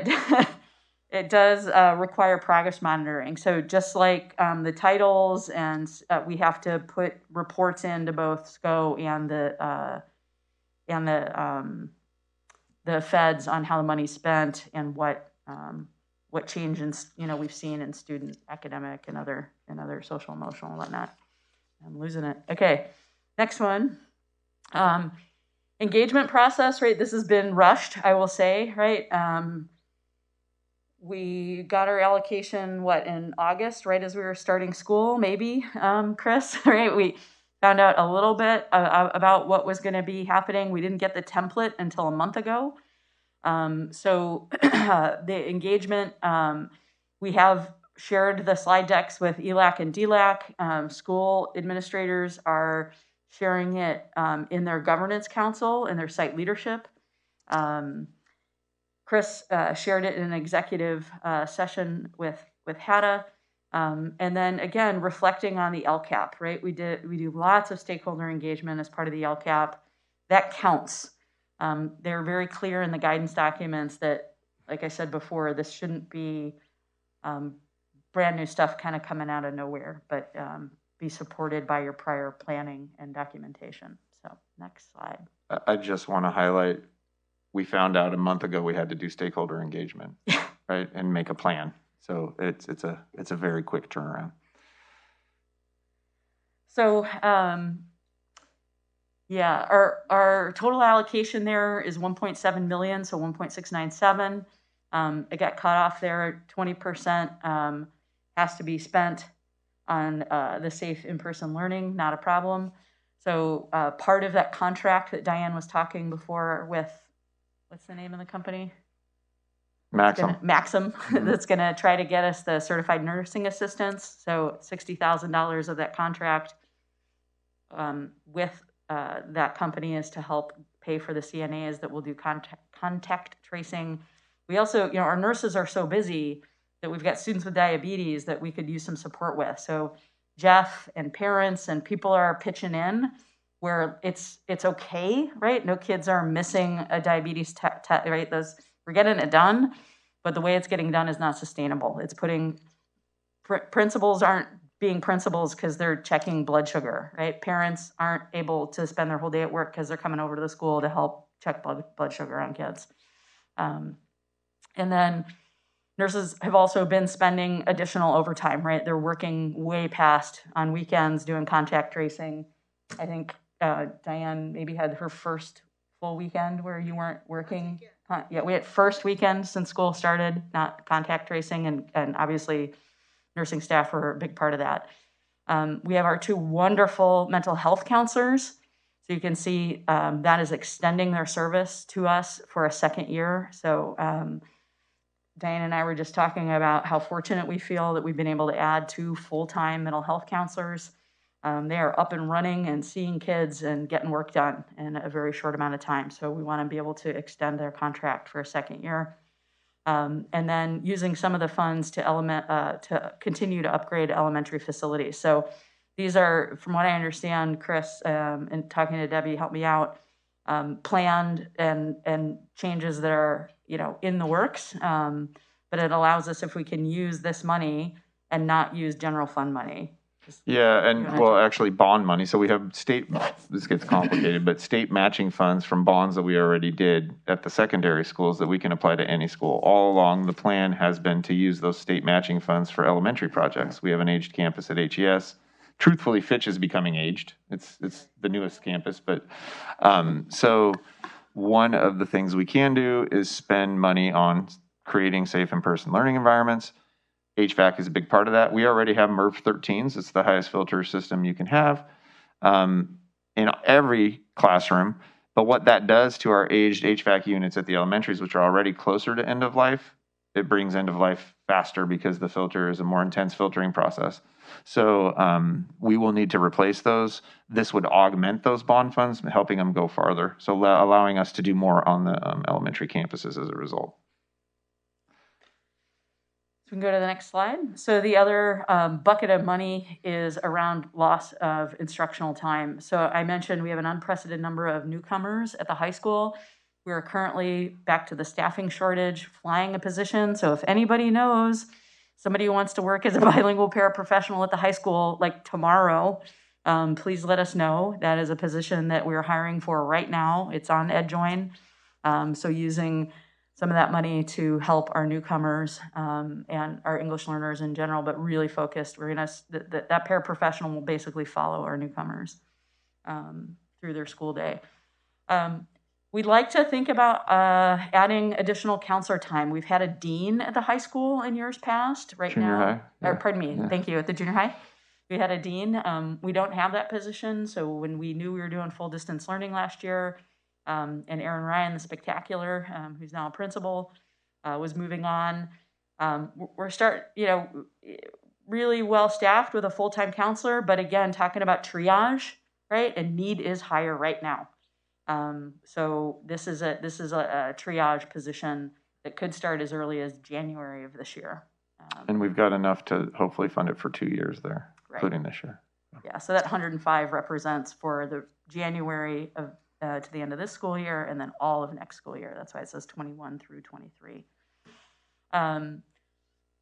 it does require progress monitoring. So just like the titles, and we have to put reports into both SCO and the feds on how the money's spent and what changes we've seen in student academic and other social emotional and whatnot. I'm losing it. Okay, next one. Engagement process, right? This has been rushed, I will say, right? We got our allocation, in August, right as we were starting school, maybe, Chris, right? We found out a little bit about what was going to be happening. We didn't get the template until a month ago. So the engagement, we have shared the slide decks with ELAC and DLAC. School administrators are sharing it in their governance council and their site leadership. Chris shared it in an executive session with HADA. And then again, reflecting on the LCAP, right? We do lots of stakeholder engagement as part of the LCAP. That counts. They're very clear in the guidance documents that, like I said before, this shouldn't be brand new stuff kind of coming out of nowhere, but be supported by your prior planning and documentation. So next slide. I just want to highlight, we found out a month ago we had to do stakeholder engagement, right, and make a plan. So it's a very quick turnaround. So our total allocation there is 1.7 million, so 1.697. It got cut off there. 20% has to be spent on the safe in-person learning, not a problem. So part of that contract that Diane was talking before with, what's the name of the company? Maxim. Mm-hmm. That's going to try to get us the certified nursing assistants. So $60,000 of that contract with that company is to help pay for the CNAs that will do contact tracing. We also, our nurses are so busy that we've got students with diabetes that we could use some support with. So Jeff and parents and people are pitching in where it's okay, right? No kids are missing a diabetes test, right? We're getting it done, but the way it's getting done is not sustainable. It's putting principals aren't being principals because they're checking blood sugar, right? Parents aren't able to spend their whole day at work because they're coming over to the school to help check blood sugar on kids. And then nurses have also been spending additional overtime, right? They're working way past on weekends doing contact tracing. I think Diane maybe had her first full weekend where you weren't working. Yeah, we had first weekend since school started, not contact tracing, and obviously nursing staff are a big part of that. We have our 2 wonderful mental health counselors. So you can see that is extending their service to us for a second year. So Diane and I were just talking about how fortunate we feel that we've been able to add 2 full-time mental health counselors. They are up and running and seeing kids and getting work done in a very short amount of time. So we want to be able to extend their contract for a second year. and then using some of the funds to continue to upgrade elementary facilities. So these are, from what I understand, Chris, and talking to Debbie, help me out, planned and changes that are, in the works. But it allows us, if we can use this money and not use general fund money. Yeah, and well, actually bond money. So we have this gets complicated, but state matching funds from bonds that we already did at the secondary schools that we can apply to any school. All along, the plan has been to use those state matching funds for elementary projects. We have an aged campus at HES. Truthfully, Fitch is becoming aged. It's the newest campus, but so one of the things we can do is spend money on creating safe in-person learning environments. HVAC is a big part of that. We already have MERV 13s. It's the highest filter system you can have in every classroom. But what that does to our aged HVAC units at the elementaries, which are already closer to end of life, it brings end of life faster because the filter is a more intense filtering process. So we will need to replace those. This would augment those bond funds, helping them go farther. So allowing us to do more on the elementary campuses as a result. So we can go to the next slide. So the other bucket of money is around loss of instructional time. So I mentioned we have an unprecedented number of newcomers at the high school. We are currently back to the staffing shortage, flying a position. So if anybody knows somebody who wants to work as a bilingual paraprofessional at the high school, like tomorrow, please let us know. That is a position that we're hiring for right now. It's on EdJoin. So using some of that money to help our newcomers and our English learners in general, but really focused. We're gonna that paraprofessional will basically follow our newcomers through their school day. We'd like to think about adding additional counselor time. We've had a dean at the high school in years past. Junior high. Yeah. Or pardon me. Yeah. Thank you. At the junior high, we had a dean. We don't have that position. So when we knew we were doing full distance learning last year, and Aaron Ryan, the spectacular, who's now a principal, was moving on. We're really well staffed with a full-time counselor, but again, talking about triage, right? And need is higher right now. So this is a triage position that could start as early as January of this year. And we've got enough to hopefully fund it for 2 years there, right, including this year. Yeah, so that 105 represents for the January of to the end of this school year, and then all of next school year. That's why it says 21 through 23.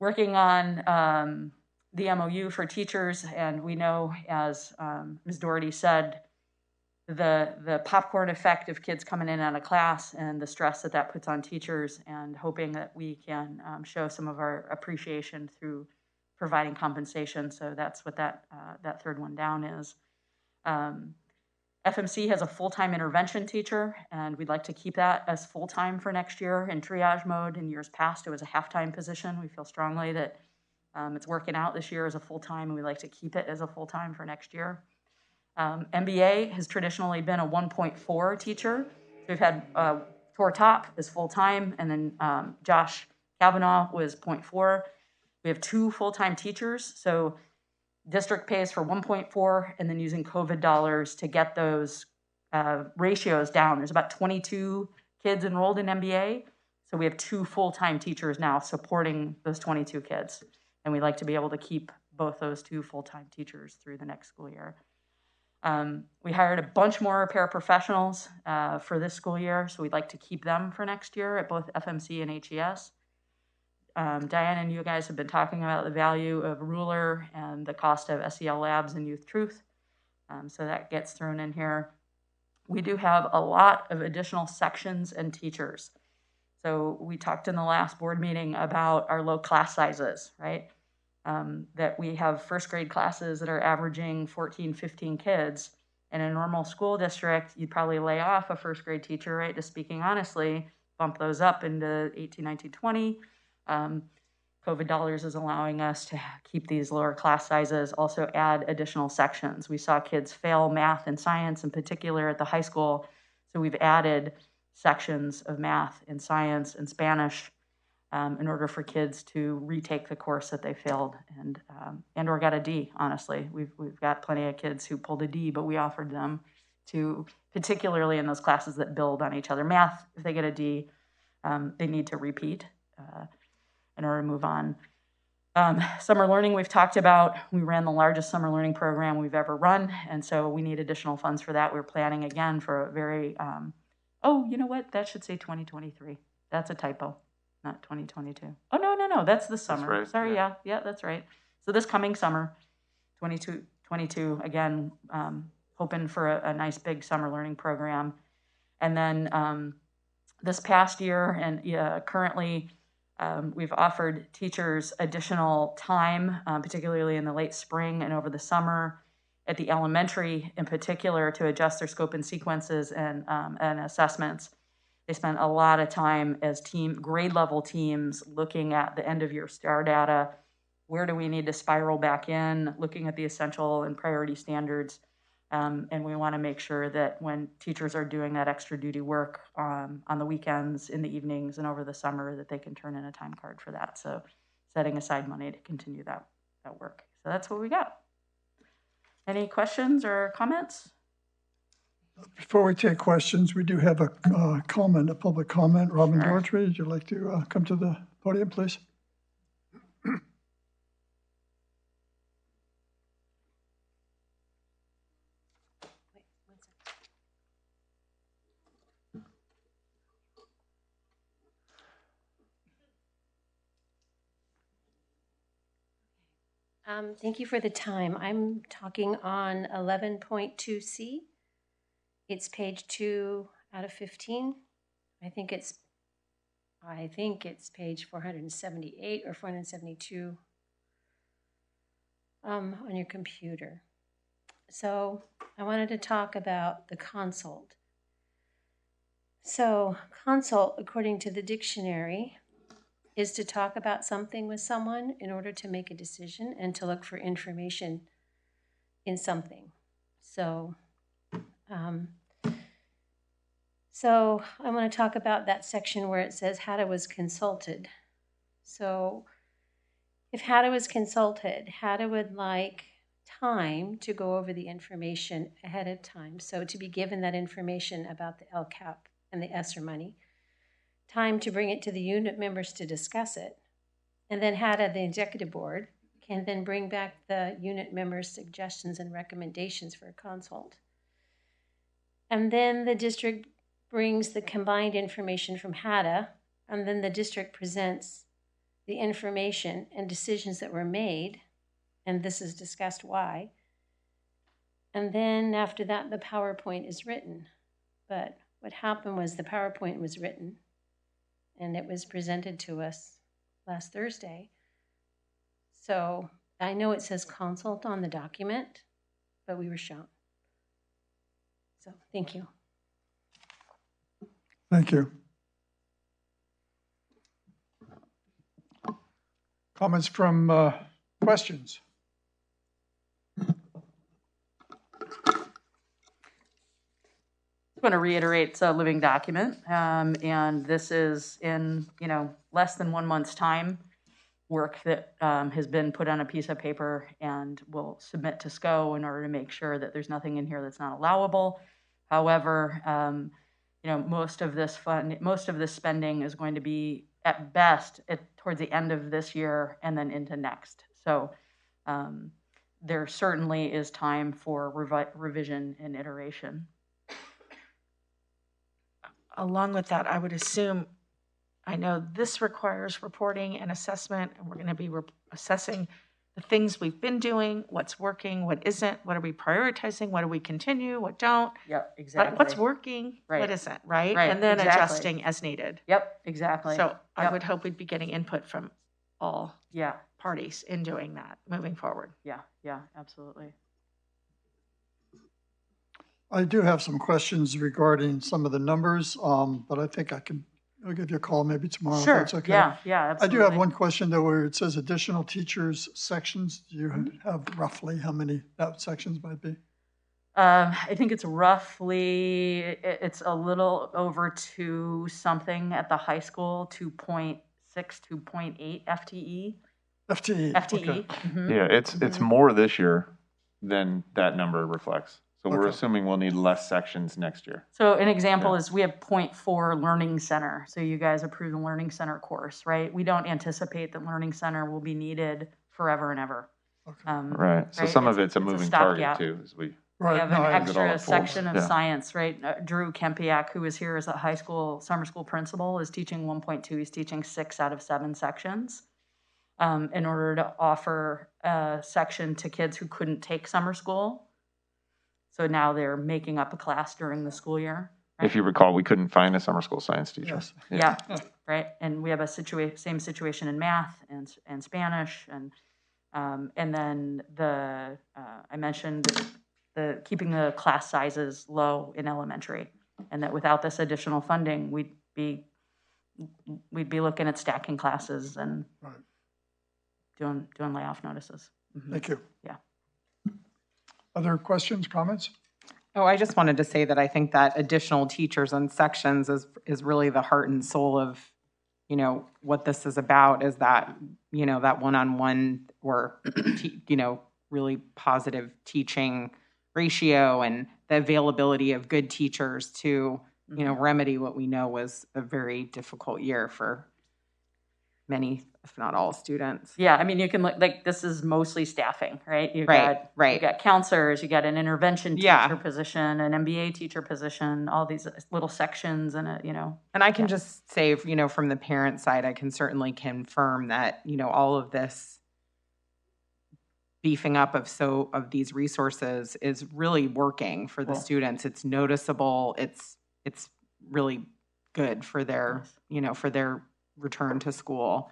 Working on the MOU for teachers, and we know, as Ms. Doherty said, the popcorn effect of kids coming in and out of class and the stress that puts on teachers, and hoping that we can show some of our appreciation through providing compensation. So that's what that third one down is. FMC has a full-time intervention teacher, and we'd like to keep that as full-time for next year in triage mode. In years past, it was a half-time position. We feel strongly that it's working out this year as a full-time, and we'd like to keep it as a full-time for next year. MBA has traditionally been a 1.4 teacher. We've had Tor Top is full-time, and then Josh Kavanaugh was 0.4. We have 2 full-time teachers, so district pays for 1.4, and then using COVID dollars to get those ratios down. There's about 22 kids enrolled in MBA, so we have 2 full-time teachers now supporting those 22 kids, and we'd like to be able to keep both those 2 full-time teachers through the next school year. We hired a bunch more paraprofessionals for this school year, so we'd like to keep them for next year at both FMC and HES. Diane and you guys have been talking about the value of Ruler and the cost of SEL Labs and Youth Truth. So that gets thrown in here. We do have a lot of additional sections and teachers. So we talked in the last board meeting about our low class sizes, right? That we have first grade classes that are averaging 14, 15 kids. In a normal school district, you'd probably lay off a first grade teacher, right? Just speaking honestly, bump those up into 18, 19, 20. COVID dollars is allowing us to keep these lower class sizes, also add additional sections. We saw kids fail math and science in particular at the high school, so we've added sections of math and science and Spanish in order for kids to retake the course that they failed and or got a D, honestly. We've got plenty of kids who pulled a D, but we offered them to, particularly in those classes that build on each other. Math, if they get a D, they need to repeat. in order to move on. Summer learning we've talked about. We ran the largest summer learning program we've ever run, and so we need additional funds for that. We're planning again for a very, oh, you know what? That should say 2023. That's a typo, not 2022. Oh, no, that's the summer. right, Sorry, yeah. yeah, that's right. So this coming summer, 22, again, hoping for a nice big summer learning program. And then this past year and currently, we've offered teachers additional time, particularly in the late spring and over the summer at the elementary in particular, to adjust their scope and sequences and assessments. They spent a lot of time as grade level teams looking at the end of year STAR data. Where do we need to spiral back in, looking at the essential and priority standards. And we want to make sure that when teachers are doing that extra duty work on the weekends, in the evenings, and over the summer, that they can turn in a time card for that. So setting aside money to continue that work. So that's what we got. Any questions or comments? Before we take questions, we do have a public comment. Robin Daughtry, would you like to come to the podium, please? Thank you for the time. I'm talking on 11.2C. It's page 2 out of 15. I think it's page 478 or 472 on your computer. So I wanted to talk about the consult. So consult, according to the dictionary, is to talk about something with someone in order to make a decision and to look for information in something. So I want to talk about that section where it says Hada was consulted. So if Hada was consulted, Hada would like time to go over the information ahead of time. So to be given that information about the LCAP and the ESSER money, time to bring it to the unit members to discuss it, and then Hada, the executive board, can then bring back the unit members' suggestions and recommendations for a consult. And then the district brings the combined information from Hada, and then the district presents the information and decisions that were made, and this is discussed why. And then after that, the PowerPoint is written. But what happened was the PowerPoint was written, and it was presented to us last Thursday. So I know it says consult on the document, but we were shown. So thank you. Thank you. Comments from questions? I want to reiterate, it's a living document, and this is in less than 1 month's time work that has been put on a piece of paper and will submit to SCO in order to make sure that there's nothing in here that's not allowable. However, most of this spending is going to be at best towards the end of this year and then into next. So there certainly is time for revision and iteration. Along with that, I would assume, I know this requires reporting and assessment, and we're going to be assessing the things we've been doing, what's working, what isn't, what are we prioritizing, what do we continue, what don't. Yep, exactly. What's working, right. What isn't, right? Right, and then exactly. Adjusting as needed. Yep, exactly. So I would hope we'd be getting input from all Yeah. parties in doing that moving forward. Yeah, absolutely. I do have some questions regarding some of the numbers, but I think I'll give you a call maybe tomorrow. Sure. If that's okay. Yeah, absolutely. I do have one question though, where it says additional teachers sections. Do you have roughly how many that sections might be? I think it's it's a little over 2 something at the high school, 2.6, 2.8 FTE. FTE. FTE. Okay. Mm-hmm. Yeah, it's more this year than that number reflects. So we're Okay. assuming we'll need less sections next year. So an example Yeah. is we have 0.4 Learning Center. So you guys approved the Learning Center course, right? We don't anticipate that Learning Center will be needed forever and ever. Okay. Right. So some of it's a it's moving target stopgap. too. As we Right. We have no, an I- it all extra unfolds. section of Yeah. science, right? Drew Kempiak, who is here as a high school, summer school principal, is teaching 1.2. He's teaching 6 out of 7 sections in order to offer a section to kids who couldn't take summer school. So now they're making up a class during the school year. Right? If you recall, we couldn't find a summer school science teacher. Yes. Yeah, right. And we have a same situation in math and Spanish, and then I mentioned the keeping the class sizes low in elementary, and that without this additional funding, we'd be looking at stacking classes and Right. doing layoff notices. Mhm. Thank you. Yeah. Other questions, comments? Oh, I just wanted to say that I think that additional teachers and sections is really the heart and soul of, what this is about, is that, that one-on-one or, really positive teaching ratio and the availability of good teachers to, remedy what we know was a very difficult year for many, if not all, students. Yeah, I mean, you can look like this is mostly staffing, right? You've Right. You got counselors, you got an intervention teacher Yeah. position, an MBA teacher position, all these little sections, and And I can just say, from the parent side, I can certainly confirm that, all of this beefing up of these resources is really working for the Cool. students. It's noticeable. It's really good for their, for their return to school.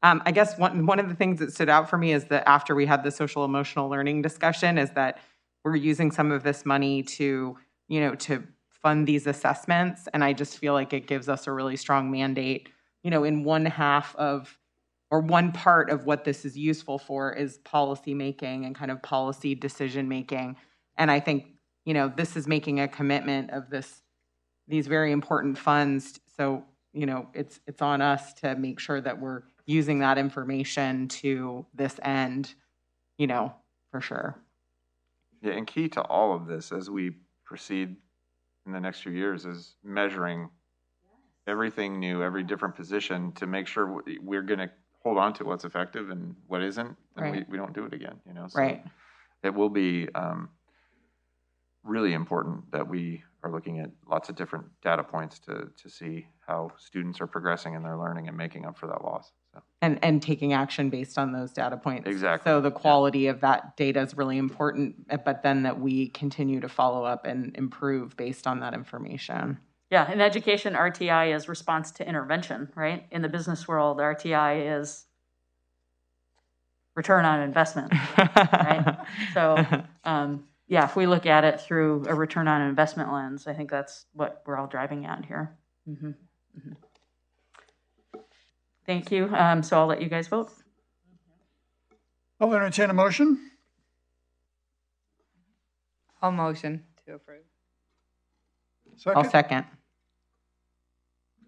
I guess one of the things that stood out for me is that after we had the social emotional learning discussion is that we're using some of this money to, to fund these assessments. And I just feel like it gives us a really strong mandate, in one part of what this is useful for is policy making and kind of policy decision making. And I think, this is making a commitment of these very important funds. So, it's on us to make sure that we're using that information to this end, for sure. Yeah, and key to all of this as we proceed in the next few years is measuring everything new, every different position to make sure we're going to hold on to what's effective and what isn't, and Right. we don't do it again, So Right. it will be really important that we are looking at lots of different data points to see how students are progressing in their learning and making up for that loss. So. And taking action based on those data points. Exactly. So the quality of that data is really important, but then that we continue to follow up and improve based on that information. Yeah, in education, RTI is response to intervention, right? In the business world, RTI is return on investment, right? So, yeah, if we look at it through a return on investment lens, I think that's what we're all driving at here. Mm-hmm. Mm-hmm. Thank you. So I'll let you guys vote. I'll entertain a motion. I'll motion to approve. I'll second.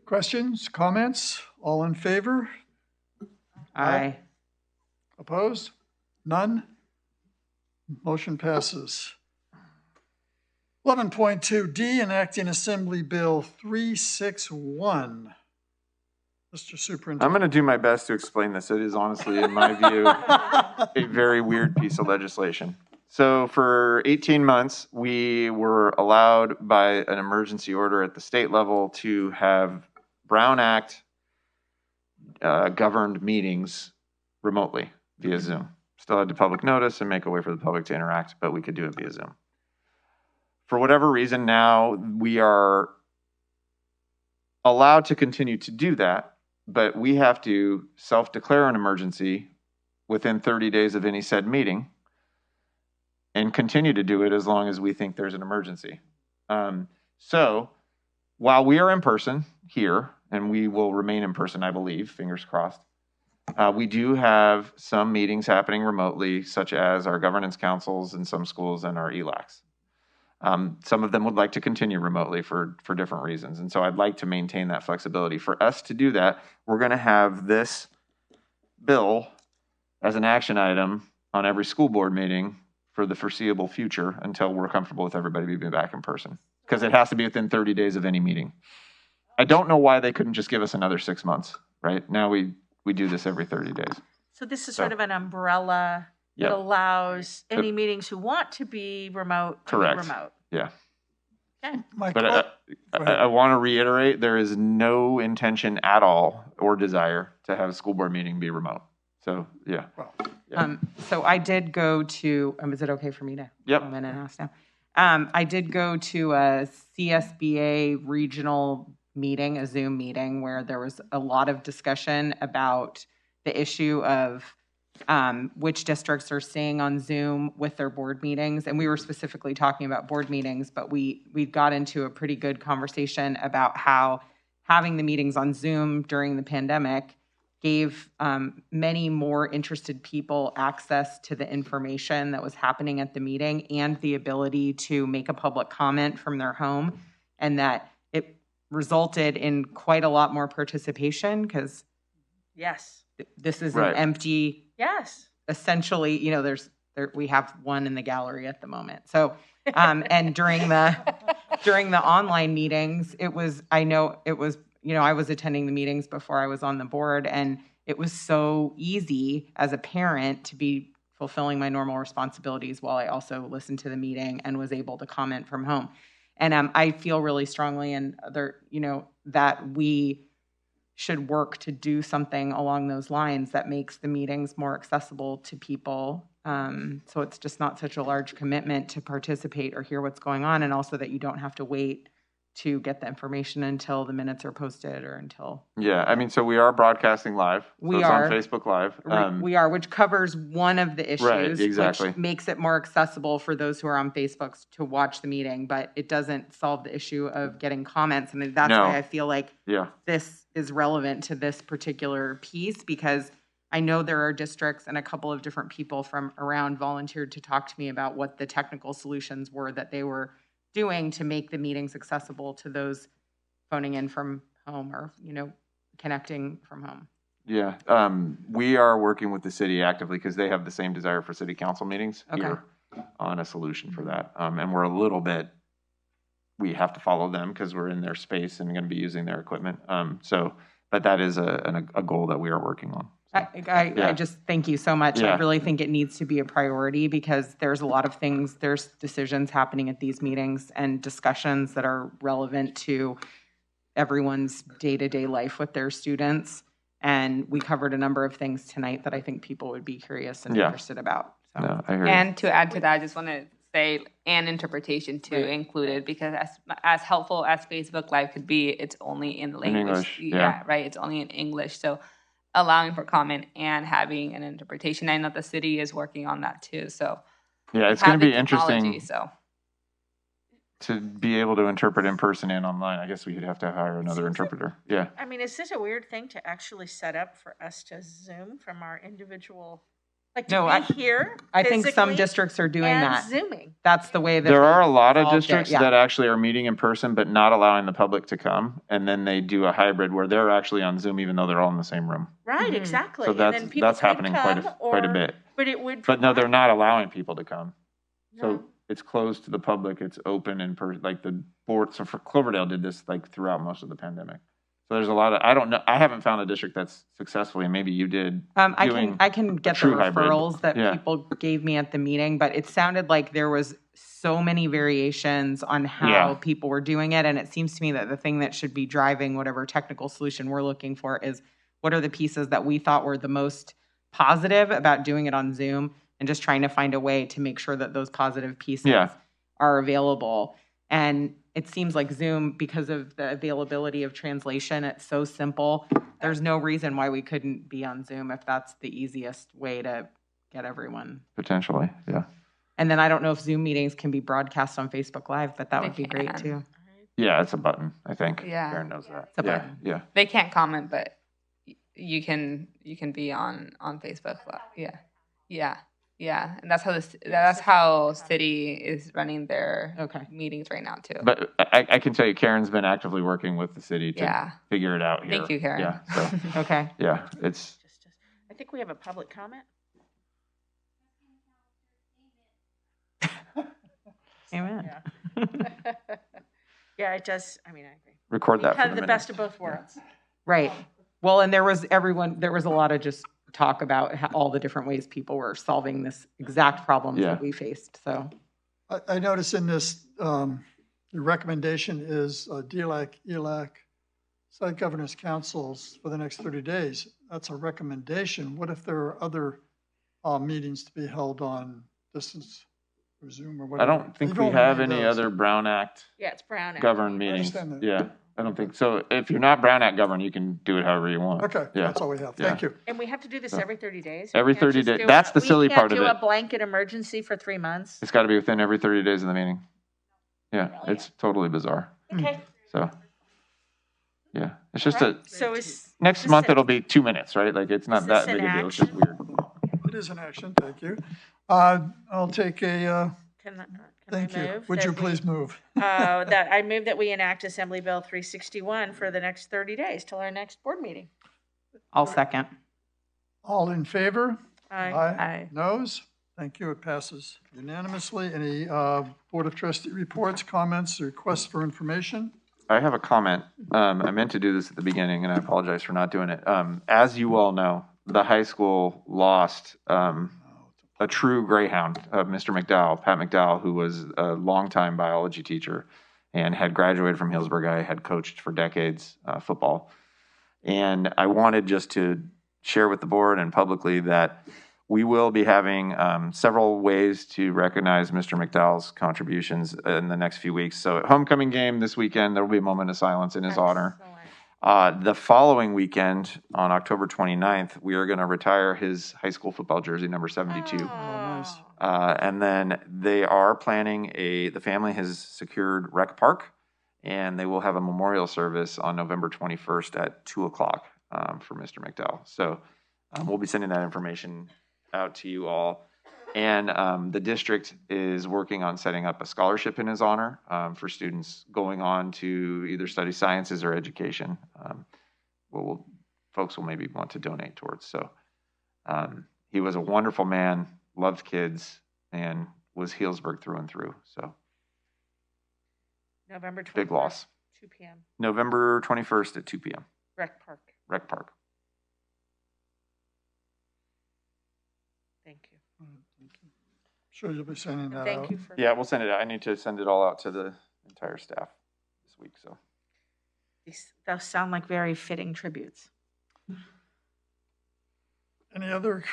Questions, comments? All in favor? Aye. Opposed? None? Motion passes. 11.2D, enacting Assembly Bill 361. Mr. Superintendent. I'm going to do my best to explain this. It is honestly, in my view, a very weird piece of legislation. So for 18 months, we were allowed by an emergency order at the state level to have Brown Act governed meetings remotely via Zoom. Still had to public notice and make a way for the public to interact, but we could do it via Zoom. For whatever reason, now we are allowed to continue to do that, but we have to self-declare an emergency within 30 days of any said meeting and continue to do it as long as we think there's an emergency. So while we are in person here, and we will remain in person, I believe, fingers crossed, we do have some meetings happening remotely, such as our governance councils in some schools and our ELACs. Some of them would like to continue remotely for different reasons. And so I'd like to maintain that flexibility. For us to do that, we're going to have this bill as an action item on every school board meeting for the foreseeable future until we're comfortable with everybody being back in person. Because it has to be within 30 days of any meeting. I don't know why they couldn't just give us another 6 months, right? Now we do this every 30 days. So this is sort of an umbrella that allows any meetings who want to be remote to be Correct. remote. Yeah. Okay. But I want to reiterate, there is no intention at all or desire to have a school board meeting be remote. So, yeah. So I did go to, is it okay for me to come in and ask now? I did go to a CSBA regional meeting, a Zoom meeting, where there was a lot of discussion about the issue of which districts are staying on Zoom with their board meetings. And we were specifically talking about board meetings, but we got into a pretty good conversation about how having the meetings on Zoom during the pandemic gave many more interested people access to the information that was happening at the meeting and the ability to make a public comment from their home, and that it resulted in quite a lot more participation because this is an empty, essentially, you know, we have one in the gallery at the moment. So, and during the online meetings, I was attending the meetings before I was on the board, and it was so easy as a parent to be fulfilling my normal responsibilities while I also listened to the meeting and was able to comment from home. And I feel really strongly that we should work to do something along those lines that makes the meetings more accessible to people. So it's just not such a large commitment to participate or hear what's going on, and also that you don't have to wait to get the information until the minutes are posted or until. Yeah, I mean, so we are broadcasting live. So it's on Facebook Live. We are, which covers one of the issues, right, exactly. Which makes it more accessible for those who are on Facebook to watch the meeting, but it doesn't solve the issue of getting comments. And that's why I feel like this is relevant to this particular piece, because I know there are districts and a couple of different people from around volunteered to talk to me about what the technical solutions were that they were doing to make the meetings accessible to those phoning in from home or, connecting from home. Yeah. We are working with the city actively because they have the same desire for city council meetings here on a solution for that. And we're a little bit, we have to follow them because we're in their space and going to be using their equipment. But that is a goal that we are working on. I just thank you so much. I really think it needs to be a priority because there's a lot of things, there's decisions happening at these meetings and discussions that are relevant to everyone's day-to-day life with their students. And we covered a number of things tonight that I think people would be curious and interested about. So. No, I hear and to add to that, I just want to say and interpretation too included, because as helpful as Facebook Live could be, it's only in language. In English, right. It's only in English. So allowing for comment and having an interpretation. I know the city is working on that too. So yeah, it's going to be interesting to be able to interpret in person and online. I guess we'd have to hire another interpreter. Yeah. I mean, is this a weird thing to actually set up for us to Zoom from our individual? Like here? I think some districts are doing that. Zooming. That's the way that there are a lot of districts that actually are meeting in person, but not allowing the public to come. And then they do a hybrid where they're actually on Zoom, even though they're all in the same room. Right, exactly. So that's happening quite a bit. But no, they're not allowing people to come. So it's closed to the public. It's open in person. Like the board. So for Cloverdale did this like throughout most of the pandemic. So there's a lot of, I don't know, I haven't found a district that's successfully, and maybe you did. I can get the referrals that people gave me at the meeting, but it sounded like there was so many variations on how people were doing it. And it seems to me that the thing that should be driving whatever technical solution we're looking for is what are the pieces that we thought were the most positive about doing it on Zoom, and just trying to find a way to make sure that those positive pieces are available. And it seems like Zoom, because of the availability of translation, it's so simple. There's no reason why we couldn't be on Zoom if that's the easiest way to get everyone. Potentially, yeah. And then I don't know if Zoom meetings can be broadcast on Facebook Live, but that would be great too. Yeah, it's a button, I think. Yeah. Karen knows that. It's a button. Yeah. They can't comment, but you can be on Facebook Live. Yeah, and that's how city is running their meetings right now too. But I can tell you, Karen's been actively working with the city to figure it out here. Thank you, Karen. Yeah. So, okay. Yeah, it's. I think we have a public comment. Amen. Yeah, it does. I mean, I agree. Record that for Kind the of the minute. best of both worlds. Right. Well, and there was a lot of just talk about all the different ways people were solving this exact problems Yeah. that we faced. So I notice in this, the recommendation is DLAC, ELAC, site governors councils for the next 30 days. That's a recommendation. What if there are other meetings to be held on distance or Zoom or I whatever? don't think You've we only have made any those. other Brown Act Yeah, it's Brown Act. governed I meetings. understand that. Yeah, I don't think so. If you're not Brown Act governed, you can do it however you want. Okay, Yeah. that's all we have. Yeah. Thank you. And we have to do this So, every 30 days. every We can't 30 just days. do That's the silly part of We it. can't do a blanket emergency for 3 months. It's got to be within every 30 days of the meeting. Yeah, it's totally bizarre. Okay. So, yeah, it's just So is next this month an- it'll be 2 minutes, right? Like it's not is that this big an a deal. It's just action? weird. It is an action. Thank you. I'll take a, Can thank I you. move Would that you we- please move? that I move that we enact Assembly Bill 361 for the next 30 days till our next board meeting. I'll second. All in favor? Aye. Noes? Thank you. It passes unanimously. Any Board of Trustee reports, comments, or requests for information? I have a comment. I meant to do this at the beginning, and I apologize for not doing it. As you all know, the high school lost a true greyhound, Mr. McDowell, Pat McDowell, who was a longtime biology teacher and had graduated from Healdsburg. I had coached for decades football. And I wanted just to share with the board and publicly that we will be having several ways to recognize Mr. McDowell's contributions in the next few weeks. So at homecoming game this weekend, there will be a moment of silence in his honor. The following weekend, on October 29th, we are going to retire his high school football jersey, number 72. Oh, nice. And then they are planning the family has secured Rec Park, and they will have a memorial service on November 21st at 2 o'clock for Mr. McDowell. So we'll be sending that information out to you all. And the district is working on setting up a scholarship in his honor for students going on to either study sciences or education. Folks will maybe want to donate towards. So he was a wonderful man, loved kids, and was Healdsburg through and through. So November 21st, big loss. 2 p.m. November 21st at 2 p.m. Rec Park. Rec Park. Thank you. Sure, you'll be sending that out. Thank you for. Yeah, we'll send it out. I need to send it all out to the entire staff this week. So Those sound like very fitting tributes. Any other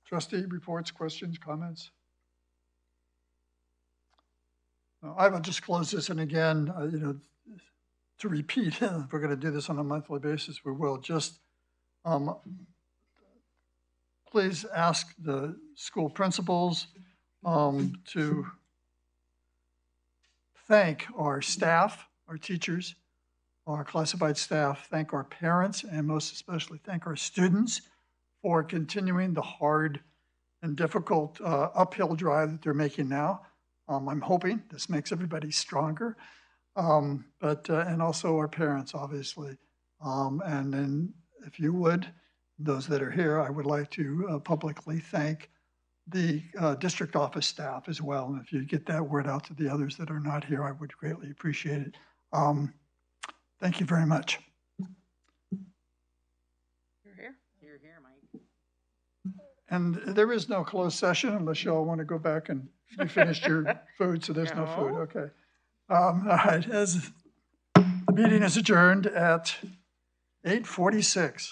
trustee reports, questions, comments? No, I will just close this, and again, to repeat, if we're going to do this on a monthly basis, we will. Just please ask the school principals to thank our staff, our teachers, our classified staff, thank our parents, and most especially thank our students for continuing the hard and difficult uphill drive that they're making now. I'm hoping this makes everybody stronger, and also our parents, obviously. And then if you would, those that are here, I would like to publicly thank the district office staff as well. And if you get that word out to the others that are not here, I would greatly appreciate it. Thank you very much. You're here? You're here, Mike. And there is no closed session unless y'all want to go back and you finished your food, so there's no food. Okay. All right. As the meeting is adjourned at 8:46.